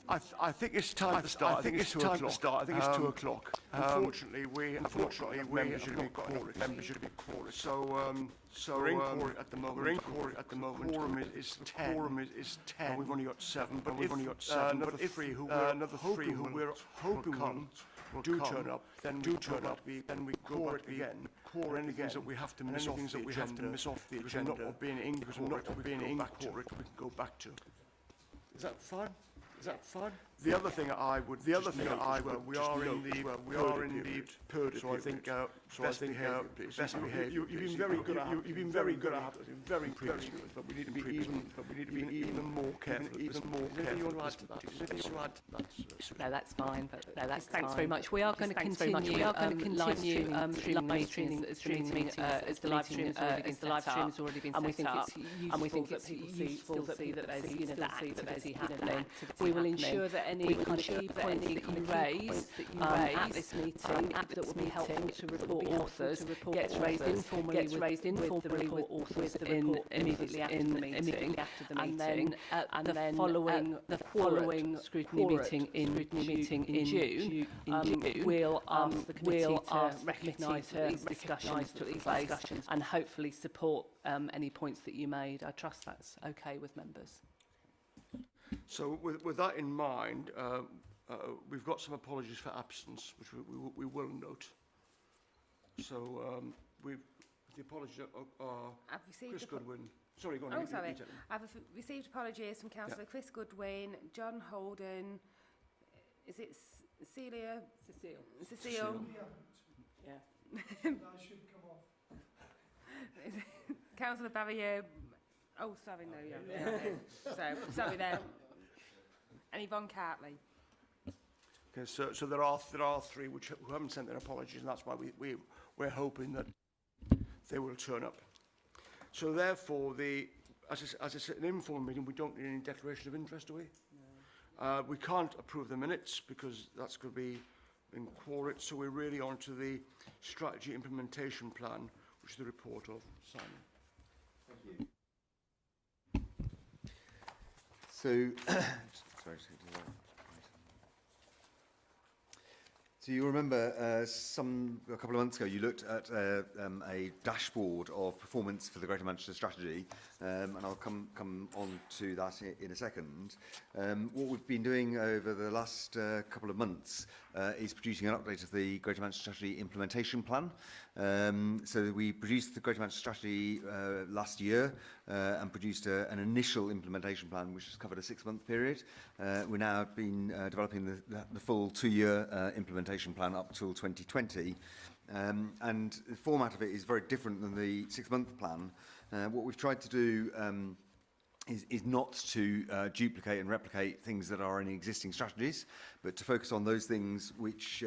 I think it's time to start. I think it's time to start. I think it's 2 o'clock. Unfortunately, we have not got enough members should be quorum. So we're in quorum at the moment. Quorum is 10. Quorum is 10. And we've only got 7. But we've only got 7. But if another 3 who we're hoping will turn up, then do turn up. Then we go back again. Quorum any things that we have to miss off the agenda. Not being in quorum, we can go back to. Is that fine? Is that fine? The other thing I would, we are in the purge. So I think, best behaviour. You've been very good at. You've been very good at. Very impressive. But we need to be even more careful. Even more careful. You want to add to that? No, that's fine. But no, that's thanks very much. We are going to continue. We are going to continue live streaming as the live stream has already been set up, and we think it's useful to see that there's that activity happening. We will ensure that any kind of key points that you raise at this meeting that will be helpful to report authors gets raised informally with the report authors immediately after the meeting, and then the following scrutiny meeting in June, we'll ask the committee to recognise that these discussions took place and hopefully support any points that you made. I trust that's okay with members. So with that in mind, we've got some apologies for absence, which we will note. So the apologies are Chris Goodwin. Sorry, go on. I've received apologies from Councillor Chris Goodwin, John Holden. Is it Cecile? Yeah. That should come off. Councillor Barrier. Oh, sorry, no, yeah. So, sorry there. And Yvonne Cartley. Okay, so there are 3 who haven't sent their apologies, and that's why we're hoping that they will turn up. So therefore, as it's an informal meeting, we don't need any declaration of interest, do we? No. We can't approve the minutes because that's going to be in quorum. So we're really on to the strategy implementation plan, which is the report of Simon. Thank you. So, so you remember a couple of months ago you looked at a dashboard of performance for the Greater Manchester Strategy, and I'll come on to that in a second. What we've been doing over the last couple of months is producing an update of the Greater Manchester Strategy implementation plan. So we produced the Greater Manchester Strategy last year and produced an initial implementation plan which has covered a 6-month period. We're now been developing the full 2-year implementation plan up till 2020. And the format of it is very different than the 6-month plan. What we've tried to do is not to duplicate and replicate things that are in existing strategies, but to focus on those things which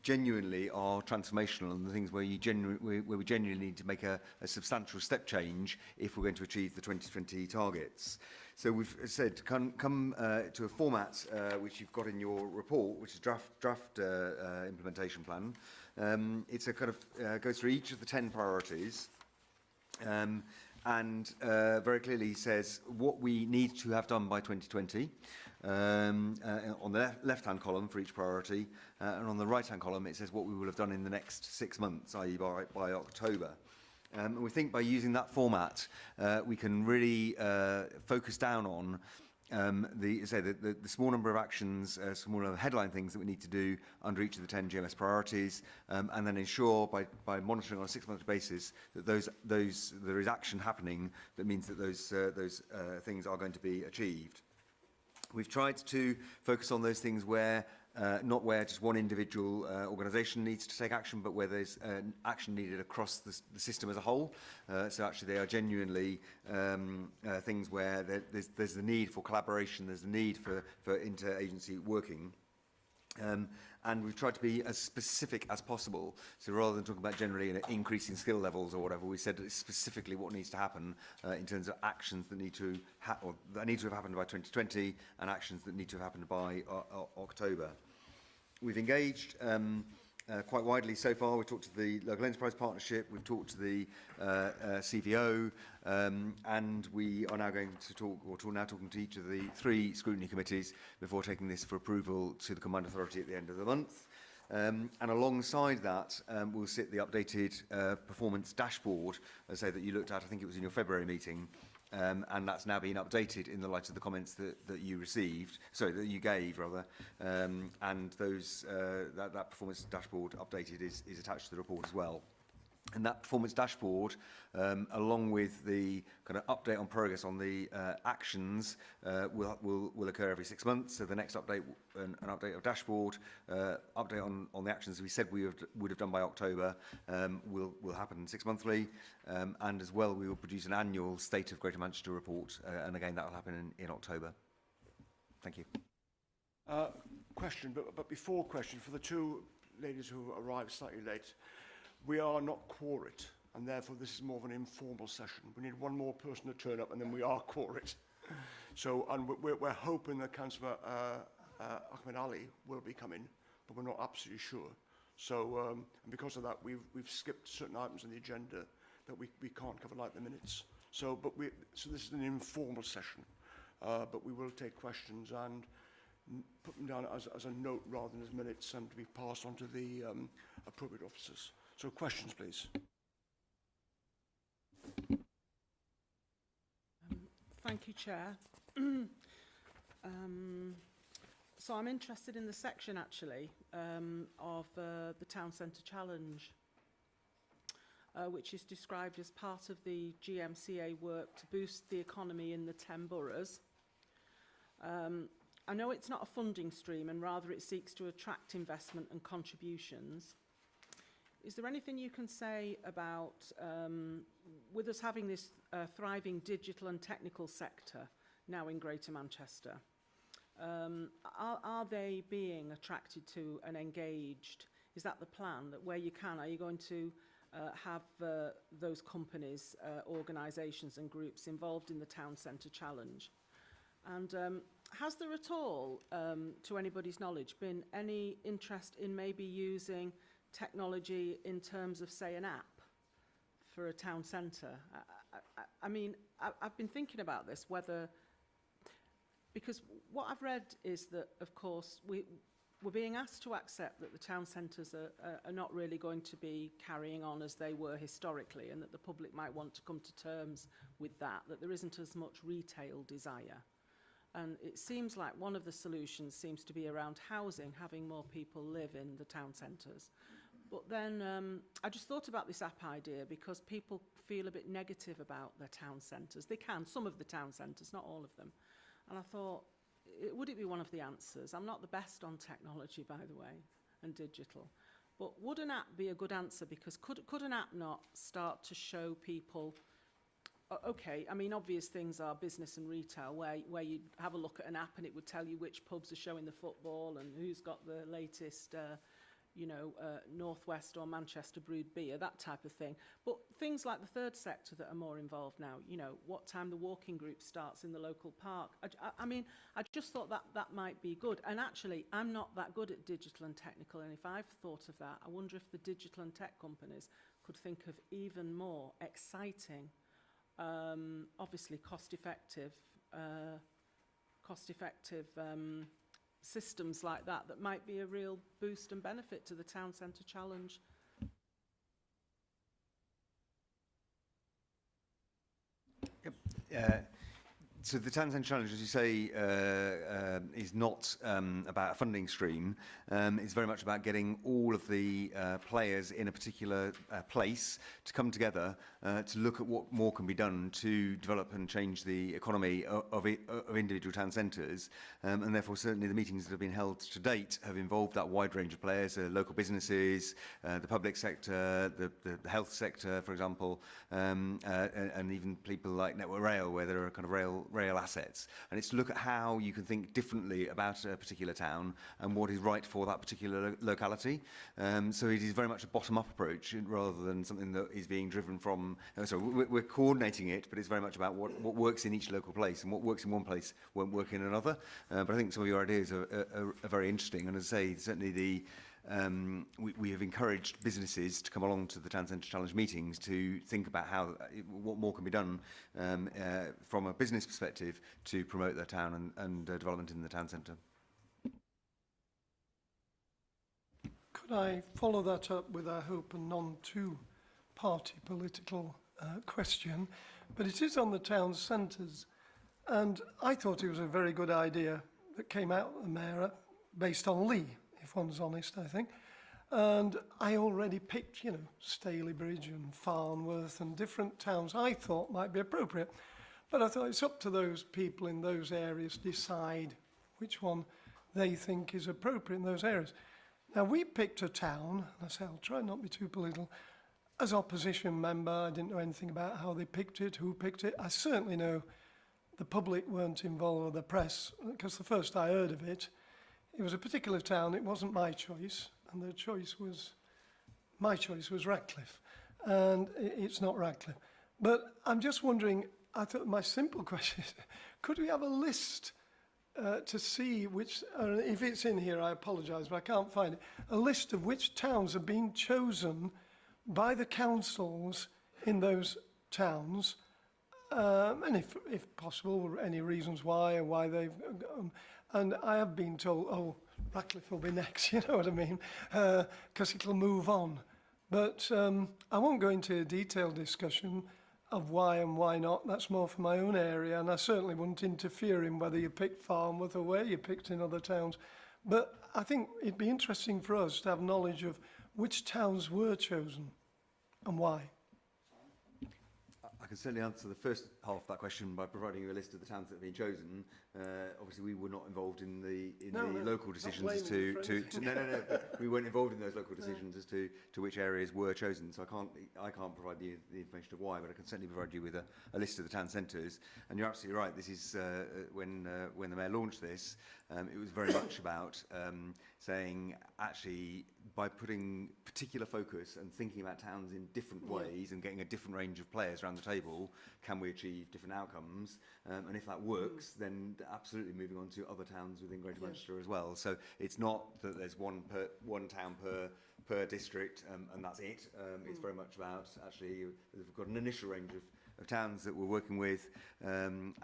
genuinely are transformational and the things where we genuinely need to make a substantial step change if we're going to achieve the 2020 targets. So we've said come to a format which you've got in your report, which is draft implementation plan. It's a kind of goes through each of the 10 priorities. And very clearly says what we need to have done by 2020 on the left-hand column for each priority, and on the right-hand column it says what we will have done in the next 6 months, i.e. by October. And we think by using that format we can really focus down on the small number of actions, small number of headline things that we need to do under each of the 10 GMS priorities, and then ensure by monitoring on a 6-month basis that there is action happening that means that those things are going to be achieved. We've tried to focus on those things where not where just one individual organisation needs to take action, but where there's action needed across the system as a whole. So actually they are genuinely things where there's the need for collaboration, there's the need for inter-agency working. And we've tried to be as specific as possible. So rather than talking about generally increasing skill levels or whatever, we said specifically what needs to happen in terms of actions that need to have happened by 2020 and actions that need to have happened by October. We've engaged quite widely so far. We've talked to the Local Enterprise Partnership, we've talked to the CVO, and we are now going to talk, or now talking to each of the 3 scrutiny committees before taking this for approval to the Combined Authority at the end of the month. And alongside that, we'll sit the updated performance dashboard, as I say, that you looked at, I think it was in your February meeting, and that's now been updated in the light of the comments that you received, sorry, that you gave, rather, and those, that performance dashboard updated is attached to the report as well. And that performance dashboard, along with the kind of update on progress on the actions, will occur every 6 months. So the next update, an update of dashboard, update on the actions we said we would have done by October, will happen 6 monthly. And as well, we will produce an annual State of Greater Manchester report, and again that will happen in October. Thank you. Question, but before question, for the 2 ladies who arrived slightly late. We are not quorate, and therefore this is more of an informal session. We need 1 more person to turn up, and then we are quorate. So, and we're hoping that Councillor Ahmed Ali will be coming, but we're not absolutely sure. So, and because of that, we've skipped certain items on the agenda that we can't cover, like the minutes. So, so this is an informal session, but we will take questions and put them down as a note rather than as minutes, and to be passed on to the appropriate officers. So questions, please. Thank you, Chair. So I'm interested in the section, actually, of the Town Centre Challenge, which is described as part of the GMCA work to boost the economy in the 10 boroughs. I know it's not a funding stream, and rather it seeks to attract investment and contributions. Is there anything you can say about, with us having this thriving digital and technical sector now in Greater Manchester, are they being attracted to and engaged? Is that the plan, that where you can, are you going to have those companies, organisations and groups involved in the Town Centre Challenge? And has there at all, to anybody's knowledge, been any interest in maybe using technology in terms of, say, an app for a town centre? I mean, I've been thinking about this, whether, because what I've read is that, of course, we're being asked to accept that the town centres are not really going to be carrying on as they were historically, and that the public might want to come to terms with that there isn't as much retail desire. And it seems like one of the solutions seems to be around housing, having more people live in the town centres. But then I just thought about this app idea, because people feel a bit negative about their town centres. They can, some of the town centres, not all of them. And I thought, would it be one of the answers? I'm not the best on technology, by the way, and digital. But would an app be a good answer? Because could an app not start to show people, okay, I mean, obvious things are business and retail, where you'd have a look at an app and it would tell you which pubs are showing the football and who's got the latest Northwest or Manchester brewed beer, that type of thing. But things like the third sector that are more involved now, what time the walking group starts in the local park. I mean, I just thought that might be good. And actually, I'm not that good at digital and technical, and if I've thought of that, I wonder if the digital and tech companies could think of even more exciting, obviously cost-effective systems like that might be a real boost and benefit to the Town Centre Challenge. Yep. So the Town Centre Challenge, as you say, is not about a funding stream. It's very much about getting all of the players in a particular place to come together to look at what more can be done to develop and change the economy of individual town centres. And therefore, certainly the meetings that have been held to date have involved that wide range of players, local businesses, the public sector, the health sector, for example, and even people like Network Rail, where there are kind of rail assets. And it's to look at how you can think differently about a particular town and what is right for that particular locality. So it is very much a bottom-up approach rather than something that is being driven from... we're coordinating it, but it's very much about what works in each local place, and what works in one place won't work in another. But I think some of your ideas are very interesting. And as I say, certainly the we have encouraged businesses to come along to the Town Centre Challenge meetings to think about what more can be done from a business perspective to promote their town and development in the town centre. Could I follow that up with, I hope, a non-two-party political question? But it is on the town centres, and I thought it was a very good idea that came out of the mayor, based on Lee, if one's honest, I think. And I already picked, you know, Stalybridge and Farnworth and different towns I thought might be appropriate. But I thought it's up to those people in those areas to decide which one they think is appropriate in those areas. Now, we picked a town, and I say I'll try not to be too political. As opposition member, I didn't know anything about how they picked it, who picked it. I certainly know the public weren't involved, or the press, because the first I heard of it, it was a particular town. It wasn't my choice, and my choice was Ratcliffe, and it's not Ratcliffe. But I'm just wondering, I thought my simple question is, could we have a list to see which, if it's in here, I apologise, but I can't find it, a list of which towns have been chosen by the councils in those towns, and if possible, any reasons why or why they've gone. And I have been told, oh, Ratcliffe will be next, you know what I mean, because it'll move on. But I won't go into a detailed discussion of why and why not. That's more for my own area, and I certainly wouldn't interfere in whether you picked Farnworth or where you picked in other towns. But I think it'd be interesting for us to have knowledge of which towns were chosen and why. I can certainly answer the first half of that question by providing you a list of the towns that have been chosen. Obviously, we were not involved in the local decisions as to no. We weren't involved in those local decisions as to which areas were chosen. So I can't provide the information of why, but I can certainly provide you with a list of the town centres. And you're absolutely right. This is when the mayor launched this, it was very much about saying, actually, by putting particular focus and thinking about towns in different ways and getting a different range of players around the table, can we achieve different outcomes? And if that works, then absolutely moving on to other towns within Greater Manchester as well. So it's not that there's one town per district and that's it. It's very much about, actually, we've got an initial range of towns that we're working with, and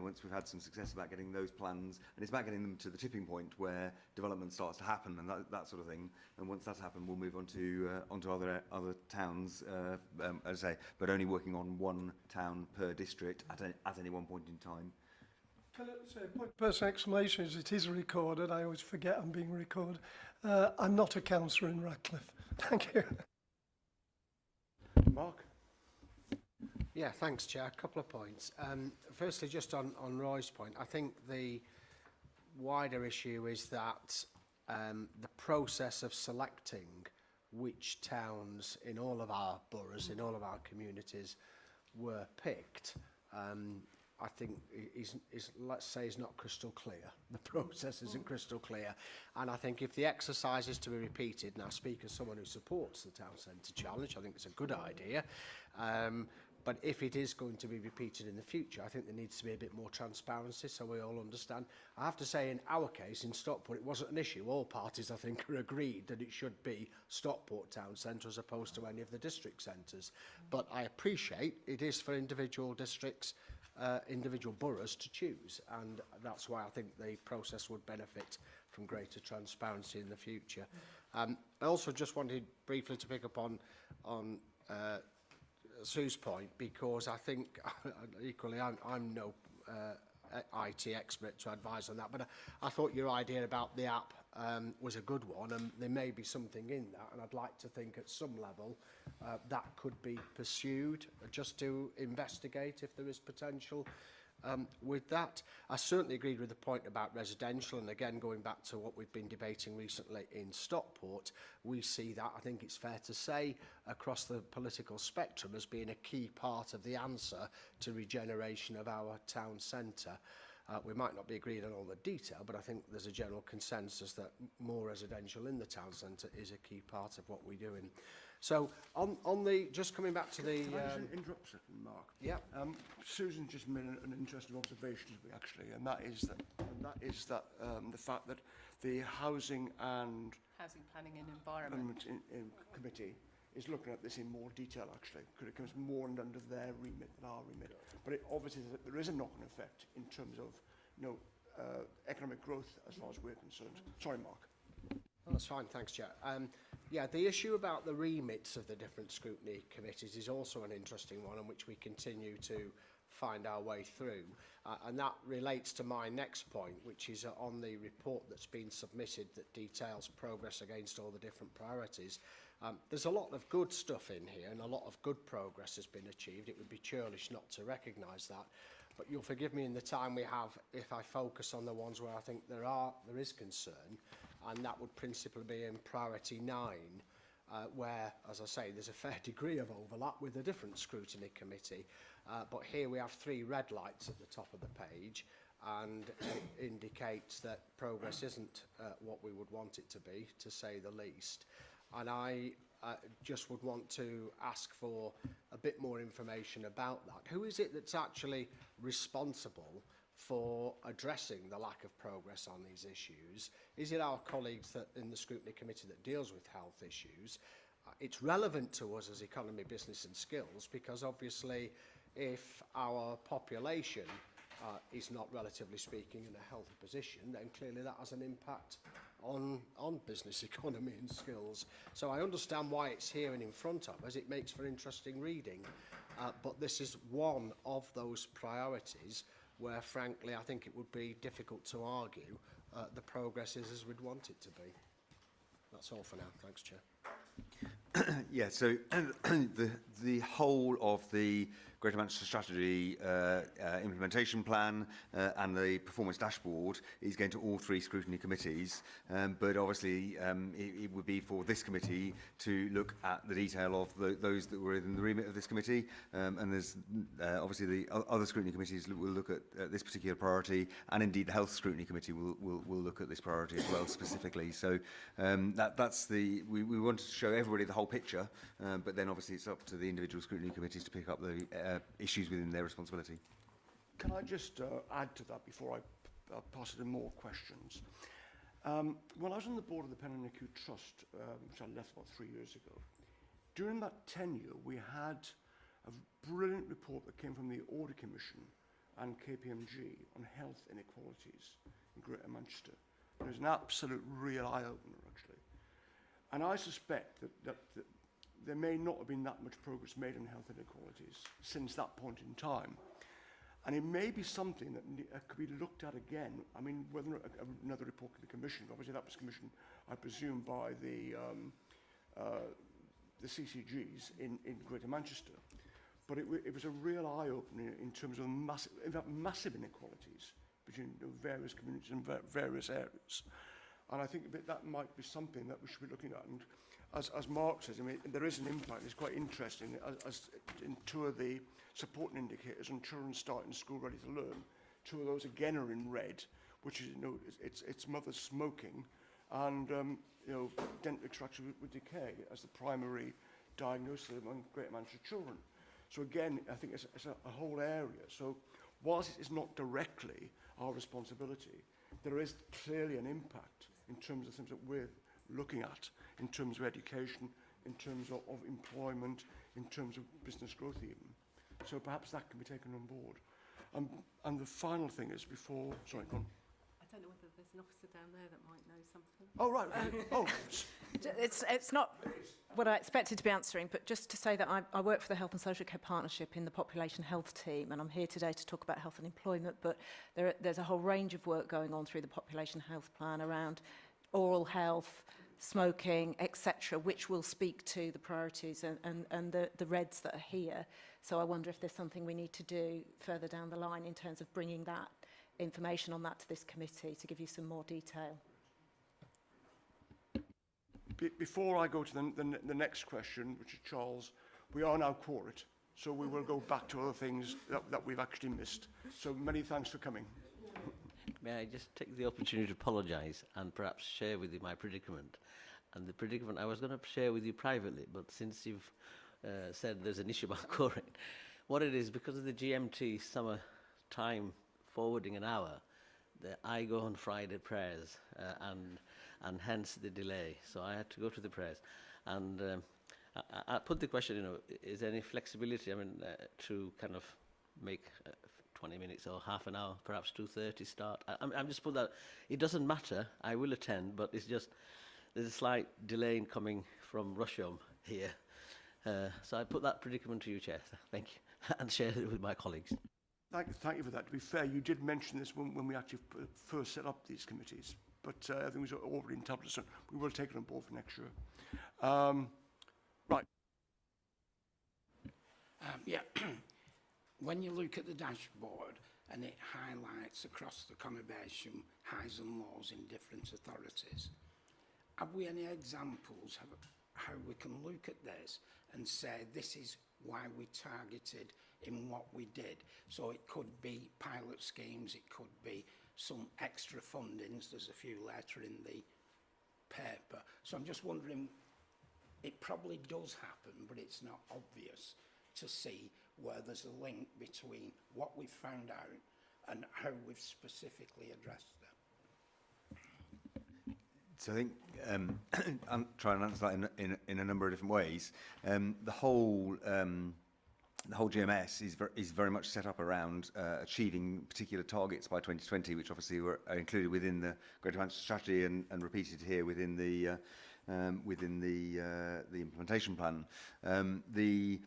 once we've had some success about getting those plans, and it's about getting them to the tipping point where development starts to happen and that sort of thing. And once that's happened, we'll move on to onto other towns, as I say, but only working on one town per district at any one point in time. Can I say a point of personal exclamation is it is recorded. I always forget I'm being recorded. I'm not a councillor in Ratcliffe. Thank you. Mark? Yeah, thanks, Chair. A couple of points. Firstly, just on Roy's point, I think the wider issue is that the process of selecting which towns in all of our boroughs, in all of our communities, were picked, I think let's say, is not crystal clear. The process isn't crystal clear. And I think if the exercise is to be repeated, and I speak as someone who supports the Town Centre Challenge, I think it's a good idea. But if it is going to be repeated in the future, I think there needs to be a bit more transparency so we all understand. I have to say, in our case, in Stockport, it wasn't an issue. All parties, I think, are agreed that it should be Stockport Town Centre as opposed to any of the district centres. But I appreciate it is for individual districts, individual boroughs to choose, and that's why I think the process would benefit from greater transparency in the future. I also just wanted briefly to pick up on Sue's point, because I think equally I'm no IT expert to advise on that, but I thought your idea about the app was a good one, and there may be something in that, and I'd like to think at some level that could be pursued just to investigate if there is potential with that. I certainly agreed with the point about residential, and again, going back to what we've been debating recently in Stockport, we see that, I think it's fair to say, across the political spectrum as being a key part of the answer to regeneration of our town centre. We might not be agreed on all the detail, but I think there's a general consensus that more residential in the town centre is a key part of what we're doing. So, on the, just coming back to the... Can I just interrupt a second, Mark? Yeah. Susan just made an interesting observation to me, actually, and that is that the fact that the Housing and Housing Planning and Environment. Committee is looking at this in more detail, actually, because it comes more and under their remit than our remit. But it obviously there is a knock-on effect in terms of, economic growth as far as we're concerned. Sorry, Mark. Oh, that's fine, thanks, Chair. Yeah, the issue about the remits of the different scrutiny committees is also an interesting one on which we continue to find our way through. And that relates to my next point, which is on the report that's been submitted that details progress against all the different priorities. There's a lot of good stuff in here and a lot of good progress has been achieved. It would be churlish not to recognise that. But you'll forgive me in the time we have if I focus on the ones where I think there is concern, and that would principally be in priority 9, where, as I say, there's a fair degree of overlap with a different scrutiny committee. But here we have 3 red lights at the top of the page, and it indicates that progress isn't what we would want it to be, to say the least. And I just would want to ask for a bit more information about that. Who is it that's actually responsible for addressing the lack of progress on these issues? Is it our colleagues that in the Scrutiny Committee that deals with health issues? It's relevant to us as economy, business and skills, because obviously if our population is not, relatively speaking, in a healthy position, then clearly that has an impact on business, economy and skills. So I understand why it's here and in front of us. It makes for interesting reading. But this is one of those priorities where, frankly, I think it would be difficult to argue the progress is as we'd want it to be. That's all for now. Thanks, Chair. Yeah, so the whole of the Greater Manchester Strategy implementation plan and the performance dashboard is going to all 3 scrutiny committees, but obviously it would be for this committee to look at the detail of those that were in the remit of this committee, and there's obviously the other scrutiny committees will look at this particular priority, and indeed the Health Scrutiny Committee will look at this priority as well specifically. So that's we wanted to show everybody the whole picture, but then obviously it's up to the individual scrutiny committees to pick up the issues within their responsibility. Can I just add to that before I pass it to more questions? When I was on the board of the Pen and Acute Trust, which I left about 3 years ago, during that tenure we had a brilliant report that came from the Audit Commission and KPMG on health inequalities in Greater Manchester. It was an absolute real eye-opener, actually. And I suspect that there may not have been that much progress made on health inequalities since that point in time. And it may be something that could be looked at again. I mean, whether another report could be commissioned. Obviously, that was commissioned, I presume, by the CCGs in Greater Manchester. But it was a real eye-opener in terms of massive inequalities between various communities and various areas. And I think that might be something that we should be looking at. And as Mark says, I mean, there is an impact. It's quite interesting. As in 2 of the supporting indicators on children starting school ready to learn, 2 of those again are in red, which is, it's mothers smoking and, dental extraction with decay as the primary diagnosis among Greater Manchester children. So again, I think it's a whole area. So whilst it is not directly our responsibility, there is clearly an impact in terms of things that we're looking at, in terms of education, in terms of employment, in terms of business growth even. So perhaps that can be taken on board. And the final thing is before... Sorry, go on. I don't know whether there's an officer down there that might know something. Oh, right. Okay. It's not what I expected to be answering, but just to say that I work for the Health and Social Care Partnership in the Population Health team, and I'm here today to talk about health and employment, but there's a whole range of work going on through the Population Health Plan around oral health, smoking, etc., which will speak to the priorities and the reds that are here. So I wonder if there's something we need to do further down the line in terms of bringing that information on that to this committee to give you some more detail. Before I go to the next question, which is Charles, we are now quorate, so we will go back to other things that we've actually missed. So many thanks for coming. May I just take the opportunity to apologise and perhaps share with you my predicament? And the predicament I was going to share with you privately, but since you've said there's an issue about quorum, what it is, because of the GMT summer time forwarding an hour, I go on Friday prayers, and hence the delay. So I had to go to the prayers, and I put the question, is there any flexibility? I mean, to kind of make 20 minutes or half an hour, perhaps 2:30 start. I'm just put that. It doesn't matter. I will attend, but it's just there's a slight delay in coming from Rusholme here. So I put that predicament to you, Chair. Thank you, and share it with my colleagues. Thank you for that. To be fair, you did mention this when we actually first set up these committees, but I think it was already in tablet, so we will take it on board for next year. Right. Yeah, when you look at the dashboard and it highlights across the conurbation highs and lows in different authorities, have we any examples of how we can look at this and say this is why we targeted in what we did? So it could be pilot schemes, it could be some extra fundings, there's a few later in the paper. So I'm just wondering, it probably does happen, but it's not obvious to see where there's a link between what we've found out and how we've specifically addressed them. So I think I'm trying to answer that in a number of different ways. The whole GMS is very much set up around achieving particular targets by 2020, which obviously are included within the Greater Manchester Strategy and repeated here within the implementation plan. The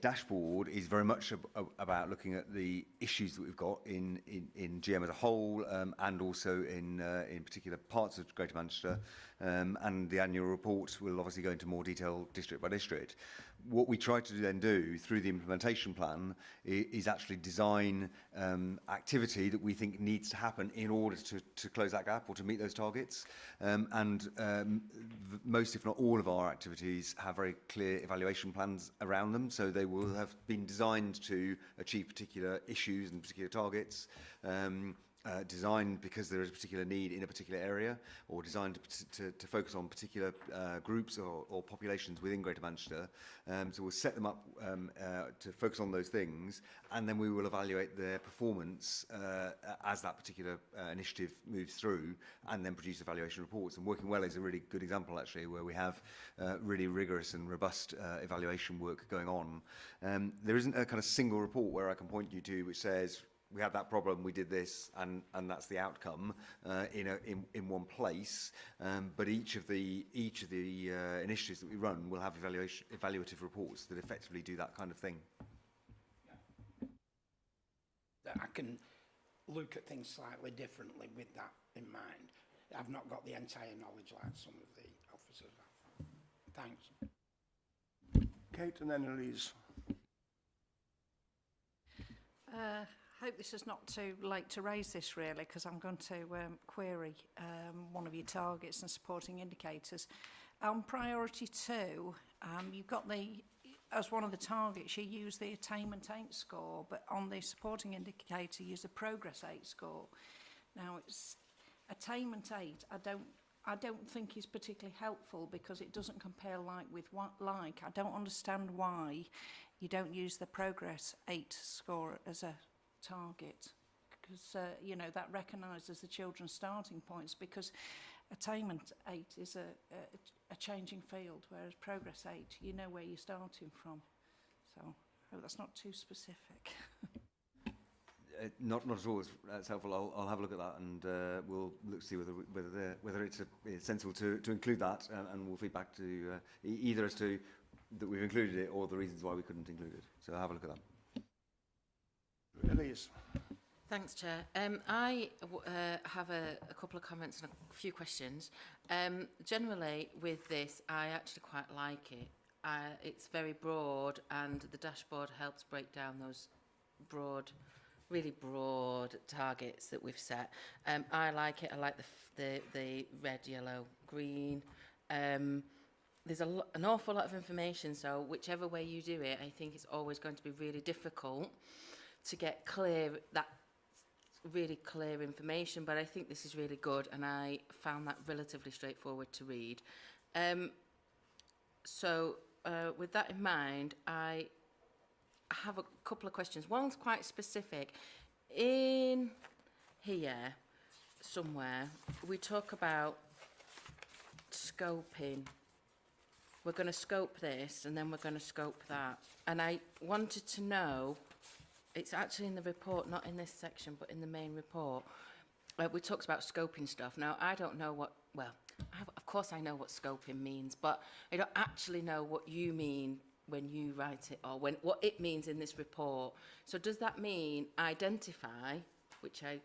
dashboard is very much about looking at the issues that we've got in GM as a whole, and also in particular parts of Greater Manchester, and the annual report will obviously go into more detail district by district. What we try to then do through the implementation plan is actually design activity that we think needs to happen in order to close that gap or to meet those targets. Most, if not all, of our activities have very clear evaluation plans around them, so they will have been designed to achieve particular issues and particular targets. Designed because there is a particular need in a particular area, or designed to focus on particular groups or populations within Greater Manchester. So we'll set them up to focus on those things, and then we will evaluate their performance as that particular initiative moves through, and then produce evaluation reports. And Working Well is a really good example, actually, where we have really rigorous and robust evaluation work going on. There isn't a kind of single report where I can point you to which says, we had that problem, we did this, and that's the outcome in one place. But each of the initiatives that we run will have evaluative reports that effectively do that kind of thing. That I can look at things slightly differently with that in mind. I've not got the entire knowledge like some of the officers have. Thanks. Kate and then Elise. Hope this is not too late to raise this, really, because I'm going to query one of your targets and supporting indicators. On priority 2, you've got as one of the targets, you use the attainment 8 score, but on the supporting indicator, you use the progress 8 score. Now, it's attainment 8, I don't think is particularly helpful because it doesn't compare like with like. I don't understand why you don't use the progress 8 score as a target, because that recognises the children's starting points, because attainment 8 is a changing field, whereas progress 8, you know where you're starting from. So I hope that's not too specific. Not at all. That's helpful. I'll have a look at that, and we'll look to see whether it's sensible to include that, and we'll feed back to either as to that we've included it or the reasons why we couldn't include it. So I'll have a look at that. Elise. Thanks, Chair. I have a couple of comments and a few questions. Generally, with this, I actually quite like it. It's very broad, and the dashboard helps break down those really broad targets that we've set. I like it. I like the red, yellow, green. There's an awful lot of information, so whichever way you do it, I think it's always going to be really difficult to get really clear information, but I think this is really good, and I found that relatively straightforward to read. So with that in mind, I have a couple of questions. One's quite specific. In here, somewhere, we talk about scoping. We're going to scope this and then we're going to scope that. And I wanted to know, it's actually in the report, not in this section, but in the main report, we talked about scoping stuff. Now, I don't know what, well, of course I know what scoping means, but I don't actually know what you mean when you write it, or what it means in this report. So does that mean identify, which I,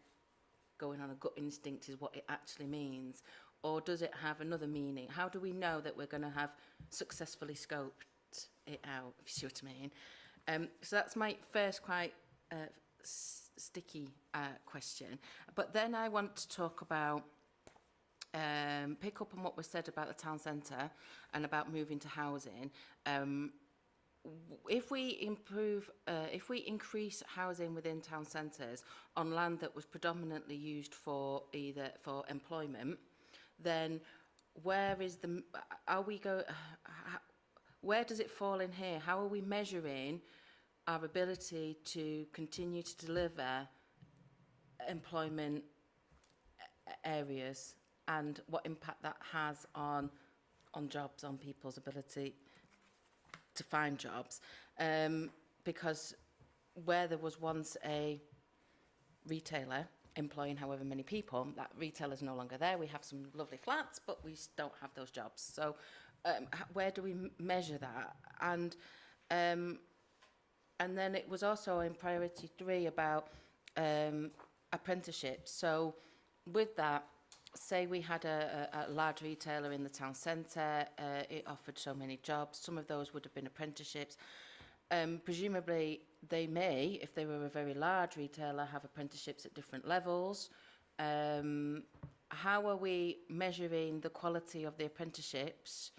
going on a gut instinct, is what it actually means, or does it have another meaning? How do we know that we're going to have successfully scoped it out, if you see what I mean? So that's my first quite sticky question. But then I want to talk about, pick up on what was said about the town centre and about moving to housing. If we increase housing within town centres on land that was predominantly used for employment, then where is the, where does it fall in here? How are we measuring our ability to continue to deliver employment areas, and what impact that has on jobs, on people's ability to find jobs? Because where there was once a retailer employing however many people, that retailer's no longer there. We have some lovely flats, but we don't have those jobs. So where do we measure that? And then it was also in priority 3 about apprenticeships. So with that, say we had a large retailer in the town centre, it offered so many jobs, some of those would have been apprenticeships. Presumably they may, if they were a very large retailer, have apprenticeships at different levels. How are we measuring the quality of the apprenticeships,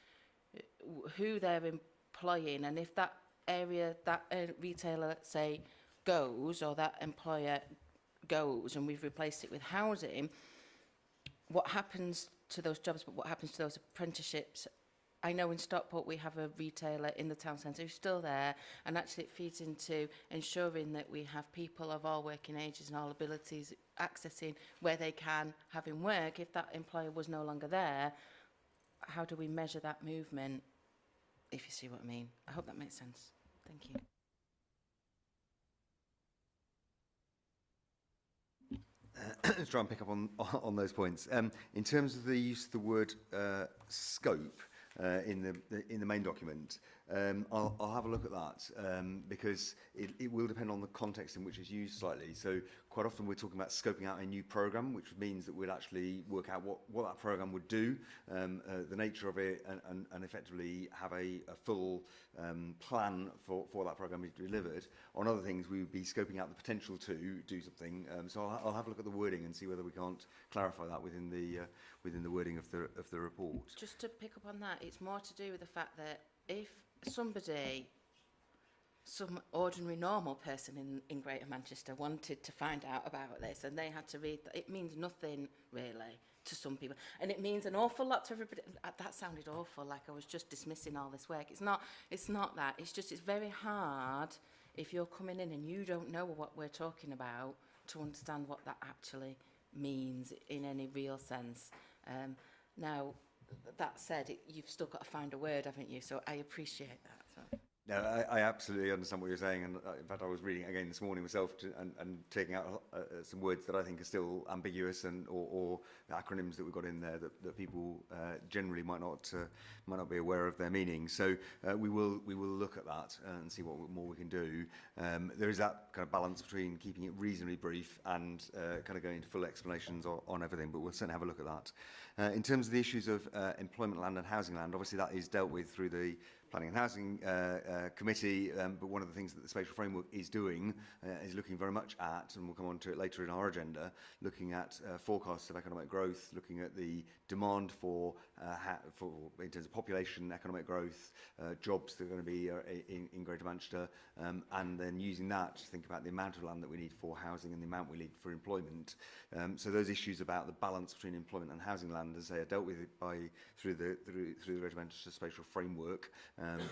who they're employing, and if that area, that retailer, say, goes, or that employer goes, and we've replaced it with housing, what happens to those jobs, but what happens to those apprenticeships? I know in Stockport we have a retailer in the town centre who's still there, and actually it feeds into ensuring that we have people of all working ages and all abilities accessing where they can, having work. If that employer was no longer there, how do we measure that movement, if you see what I mean? I hope that makes sense. Thank you. Let's try and pick up on those points. In terms of the use of the word scope in the main document, I'll have a look at that because it will depend on the context in which it's used slightly. So quite often we're talking about scoping out a new programme, which means that we'll actually work out what that programme would do, the nature of it, and effectively have a full plan for that programme to be delivered. On other things, we would be scoping out the potential to do something. So I'll have a look at the wording and see whether we can't clarify that within the wording of the report. Just to pick up on that, it's more to do with the fact that if somebody, some ordinary normal person in Greater Manchester wanted to find out about this and they had to read that, it means nothing really to some people, and it means an awful lot to everybody. That sounded awful, like I was just dismissing all this work. It's not that. It's just, it's very hard if you're coming in and you don't know what we're talking about to understand what that actually means in any real sense. Now, that said, you've still got to find a word, haven't you? So I appreciate that. So. No, I absolutely understand what you're saying, and in fact I was reading it again this morning myself and taking out some words that I think are still ambiguous or acronyms that we've got in there that people generally might not be aware of their meaning. So we will look at that and see what more we can do. There is that kind of balance between keeping it reasonably brief and kind of going into full explanations on everything, but we'll certainly have a look at that. In terms of the issues of employment land and housing land, obviously that is dealt with through the Planning and Housing Committee, but one of the things that the spatial framework is doing is looking very much at, and we'll come on to it later in our agenda, looking at forecasts of economic growth, looking at the demand for in terms of population, economic growth, jobs that are going to be in Greater Manchester, and then using that to think about the amount of land that we need for housing and the amount we need for employment. So those issues about the balance between employment and housing land, as they are dealt with through the Greater Manchester spatial framework,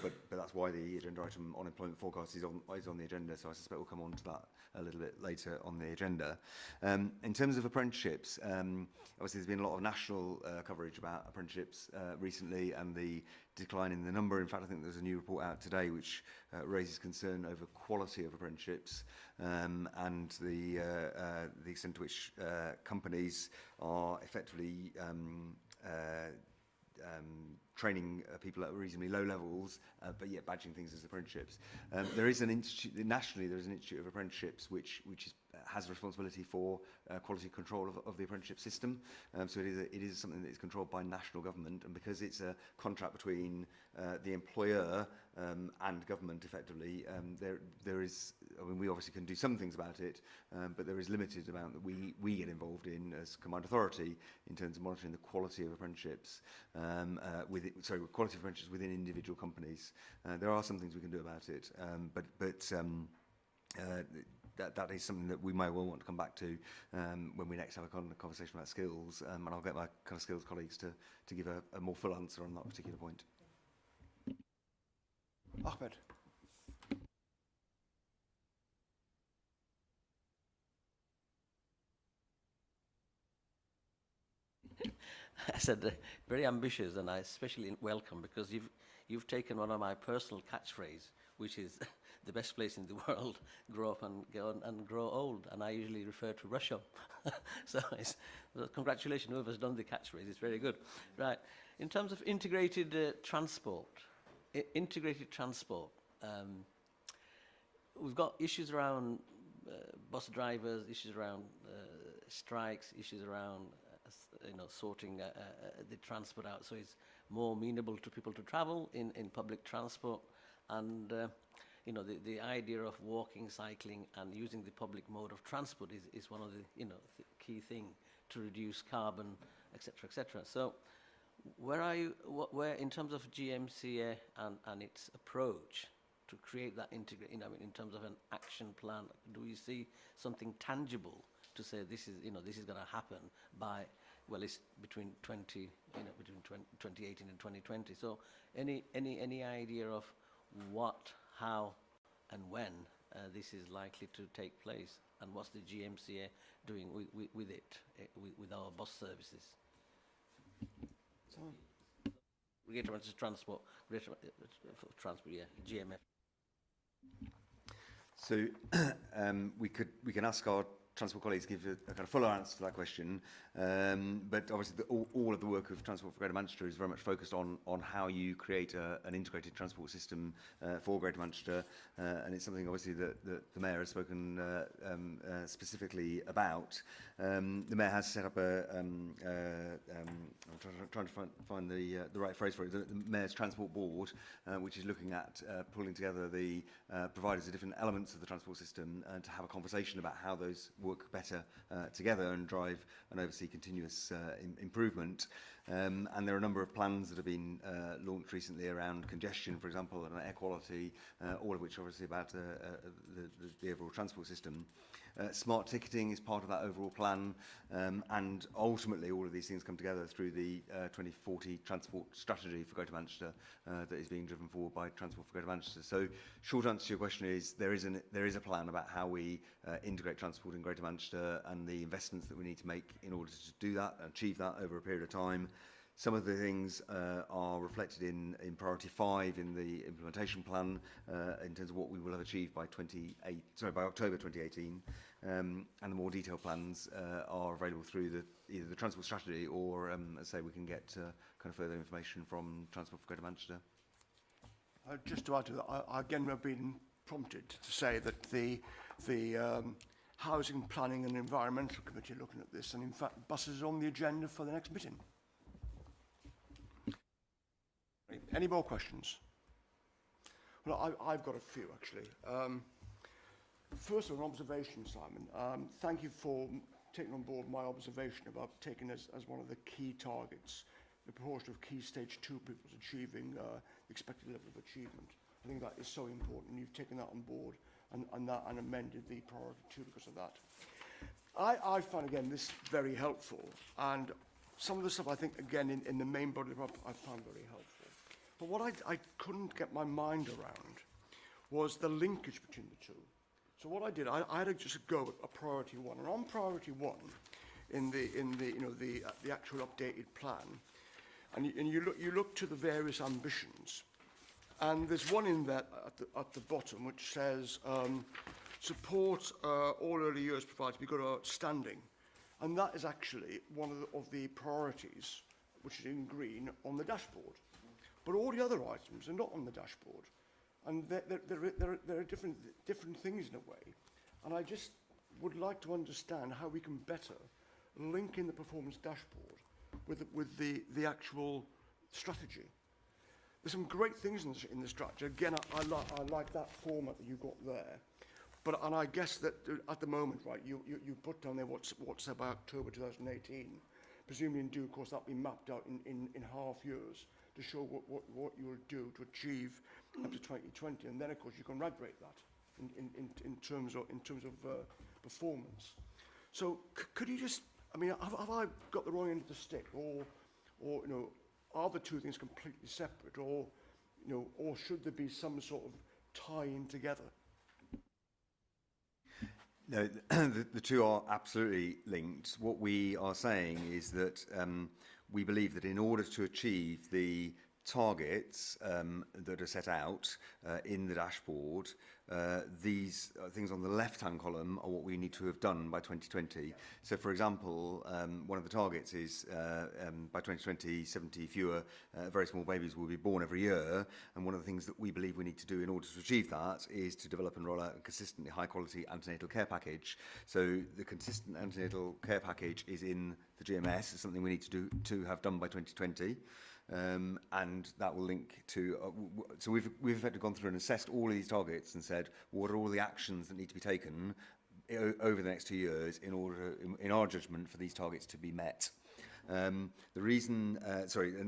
but that's why the agenda item on employment forecast is on the agenda, so I suspect we'll come on to that a little bit later on the agenda. In terms of apprenticeships, obviously there's been a lot of national coverage about apprenticeships recently and the decline in the number. In fact, I think there's a new report out today which raises concern over quality of apprenticeships and the extent to which companies are effectively training people at reasonably low levels, but yet badging things as apprenticeships. There is an institute, nationally there is an Institute of Apprenticeships which has responsibility for quality control of the apprenticeship system. So it is something that is controlled by national government, and because it's a contract between the employer and government effectively, there is, I mean, we obviously can do some things about it, but there is limited amount that we get involved in as combined authority in terms of monitoring the quality of apprenticeships, quality of apprenticeships within individual companies. There are some things we can do about it, that is something that we may well want to come back to when we next have a conversation about skills, and I'll get my kind of skills colleagues to give a more full answer on that particular point. Ahmed. I said very ambitious, and I especially welcome, because you've taken one of my personal catchphrases, which is the best place in the world, grow up and grow old, and I usually refer to Russia. So congratulations, whoever's done the catchphrase, it's very good. Right, in terms of integrated transport, we've got issues around bus drivers, issues around strikes, issues around sorting the transport out so it's more amenable to people to travel in public transport, and the idea of walking, cycling and using the public mode of transport is one of the key thing to reduce carbon, etc., etc. So where are you, where in terms of GMCA and its approach to create that in terms of an action plan, do you see something tangible to say this is going to happen by, well, it's between 2018 and 2020. So any idea of what, how and when this is likely to take place, and what's the GMCA doing with it, with our bus services? Greater Transport, yeah, GMF. So we can ask our Transport colleagues to give a kind of fuller answer to that question, but obviously all of the work of Transport for Greater Manchester is very much focused on how you create an integrated transport system for Greater Manchester, and it's something obviously that the Mayor has spoken specifically about. The Mayor has set up I'm trying to find the right phrase for it, the Mayor's Transport Board, which is looking at pulling together the providers of different elements of the transport system to have a conversation about how those work better together and drive and oversee continuous improvement. And there are a number of plans that have been launched recently around congestion, for example, and air quality, all of which are obviously about the overall transport system. Smart ticketing is part of that overall plan, and ultimately all of these things come together through the 2040 transport strategy for Greater Manchester that is being driven forward by Transport for Greater Manchester. So short answer to your question is there is a plan about how we integrate transport in Greater Manchester and the investments that we need to make in order to do that and achieve that over a period of time. Some of the things are reflected in Priority 5 in the implementation plan in terms of what we will have achieved by October 2018, and the more detailed plans are available through either the transport strategy or, as I say, we can get kind of further information from Transport for Greater Manchester. Just to add to that, I again have been prompted to say that the Housing, Planning and Environmental Committee are looking at this, and in fact buses are on the agenda for the next meeting. Any more questions? Well, I've got a few, actually. First, an observation, Simon. Thank you for taking on board my observation about taking as one of the key targets the proportion of key stage 2 pupils achieving the expected level of achievement. I think that is so important. You've taken that on board and amended the priority 2 because of that. I found, again, this very helpful, and some of the stuff I think, again, in the main body of the I found very helpful. But what I couldn't get my mind around was the linkage between the two. So what I did, I had to just go at priority one, and on priority one, in the actual updated plan, and you look to the various ambitions, and there's one in there at the bottom which says support all early years provided to be good or outstanding, and that is actually one of the priorities which is in green on the dashboard. But all the other items are not on the dashboard, and there are different things in a way, and I just would like to understand how we can better link in the performance dashboard with the actual strategy. There's some great things in the strategy. Again, I like that format that you got there. And I guess that at the moment, right, you put down there what's about October 2018. Presumably in due course that'll be mapped out in half years to show what you will do to achieve up to 2020. And then of course you can rate that in terms of performance. So could you just, I mean, have I got the wrong end of the stick, or are the two things completely separate, or should there be some sort of tie-in together? No, the two are absolutely linked. What we are saying is that we believe that in order to achieve the targets that are set out in the dashboard, these things on the left-hand column are what we need to have done by 2020. So, for example, one of the targets is by 2020, 70 fewer very small babies will be born every year. And one of the things that we believe we need to do in order to achieve that is to develop and roll out a consistently high-quality antenatal care package. So the consistent antenatal care package is in the GMS. It's something we need to have done by 2020. And that will link to, so we've effectively gone through and assessed all of these targets and said, what are all the actions that need to be taken over the next 2 years in order, in our judgment, for these targets to be met. The reason,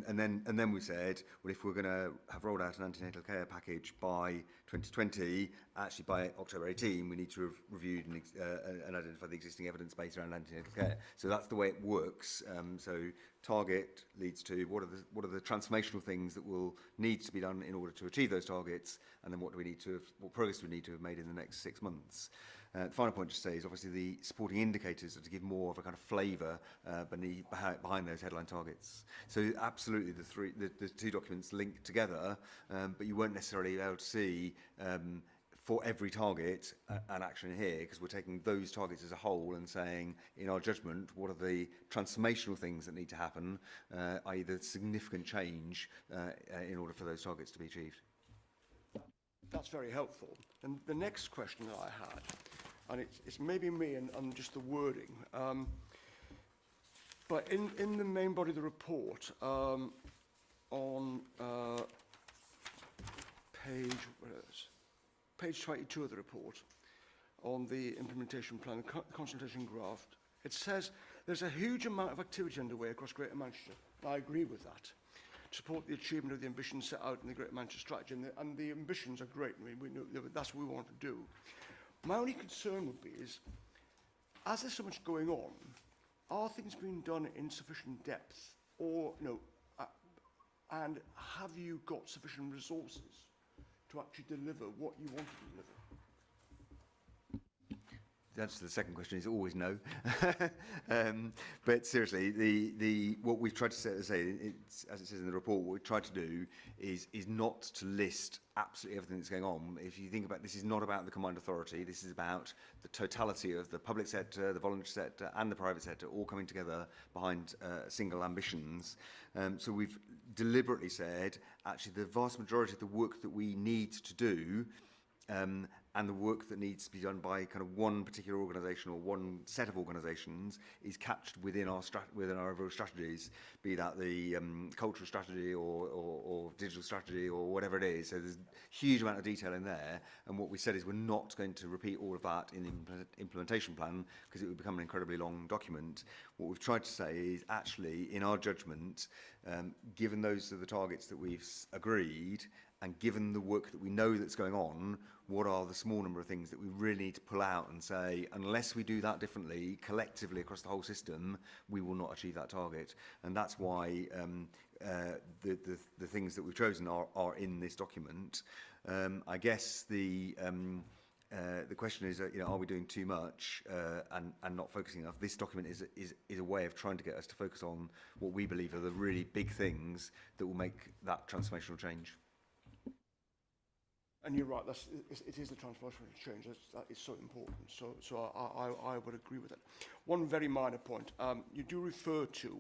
and then we said, well, if we're going to have rolled out an antenatal care package by 2020, actually by October 18, we need to have reviewed and identified the existing evidence base around antenatal care. So that's the way it works. So target leads to what are the transformational things that will need to be done in order to achieve those targets, and then what progress do we need to have made in the next 6 months. The final point to say is obviously the supporting indicators are to give more of a kind of flavour behind those headline targets. So absolutely the two documents link together, but you won't necessarily be able to see for every target an action here, because we're taking those targets as a whole and saying, in our judgment, what are the transformational things that need to happen, i.e. the significant change in order for those targets to be achieved. That's very helpful. And the next question that I had, and it's maybe me and just the wording, but in the main body of the report, on page 22 of the report, on the implementation plan, the consultation draft, it says there's a huge amount of activity underway across Greater Manchester. I agree with that. To support the achievement of the ambitions set out in the Greater Manchester Strategy, and the ambitions are great. I mean, we know that's what we want to do. My only concern would be is, as there's so much going on, are things being done in sufficient depth, or and have you got sufficient resources to actually deliver what you want to deliver? The answer to the second question is always no. But seriously, what we've tried to say, as it says in the report, what we've tried to do is not to list absolutely everything that's going on. If you think about this, is not about the combined authority. This is about the totality of the public sector, the voluntary sector, and the private sector all coming together behind single ambitions. So we've deliberately said, actually, the vast majority of the work that we need to do and the work that needs to be done by kind of one particular organisation or one set of organisations is captured within our overall strategies, be that the cultural strategy or digital strategy or whatever it is. So there's a huge amount of detail in there, and what we said is we're not going to repeat all of that in the implementation plan because it would become an incredibly long document. What we've tried to say is actually, in our judgment, given those are the targets that we've agreed, and given the work that we know that's going on, what are the small number of things that we really need to pull out and say, unless we do that differently, collectively across the whole system, we will not achieve that target. And that's why the things that we've chosen are in this document. I guess the question is, are we doing too much and not focusing enough? This document is a way of trying to get us to focus on what we believe are the really big things that will make that transformational change. And you're right, it is the transformational change that is so important. So I would agree with that. One very minor point. You do refer to,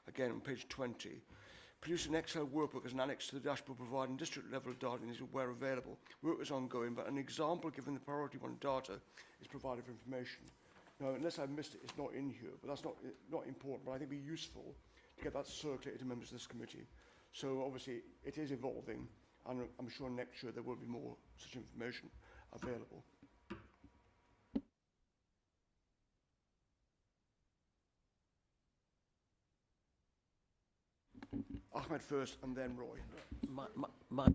again on page 20, produce an Excel workbook as an annex to the dashboard providing district level data is where available. Work is ongoing, but an example given the priority one data is provided for information. Now, unless I've missed it, it's not in here, but that's not important, but I think it'd be useful to get that circulated to members of this committee. So obviously it is evolving, and I'm sure next year there will be more such information available. Ahmed first and then Roy.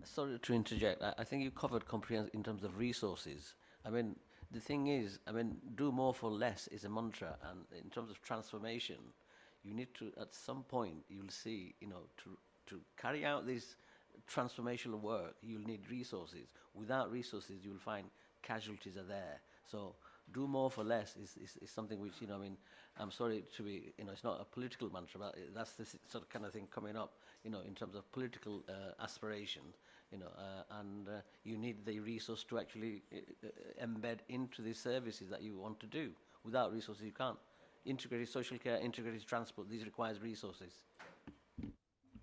Sorry to interject. I think you covered comprehensive in terms of resources. I mean, the thing is, do more for less is a mantra, and in terms of transformation, you need to, at some point, you'll see, to carry out this transformational work, you'll need resources. Without resources, you'll find casualties are there. So do more for less is something which, I'm sorry to be, it's not a political mantra, but that's the sort of kind of thing coming up, in terms of political aspiration, and you need the resource to actually embed into the services that you want to do. Without resources, you can't. Integrated social care, integrated transport, these requires resources.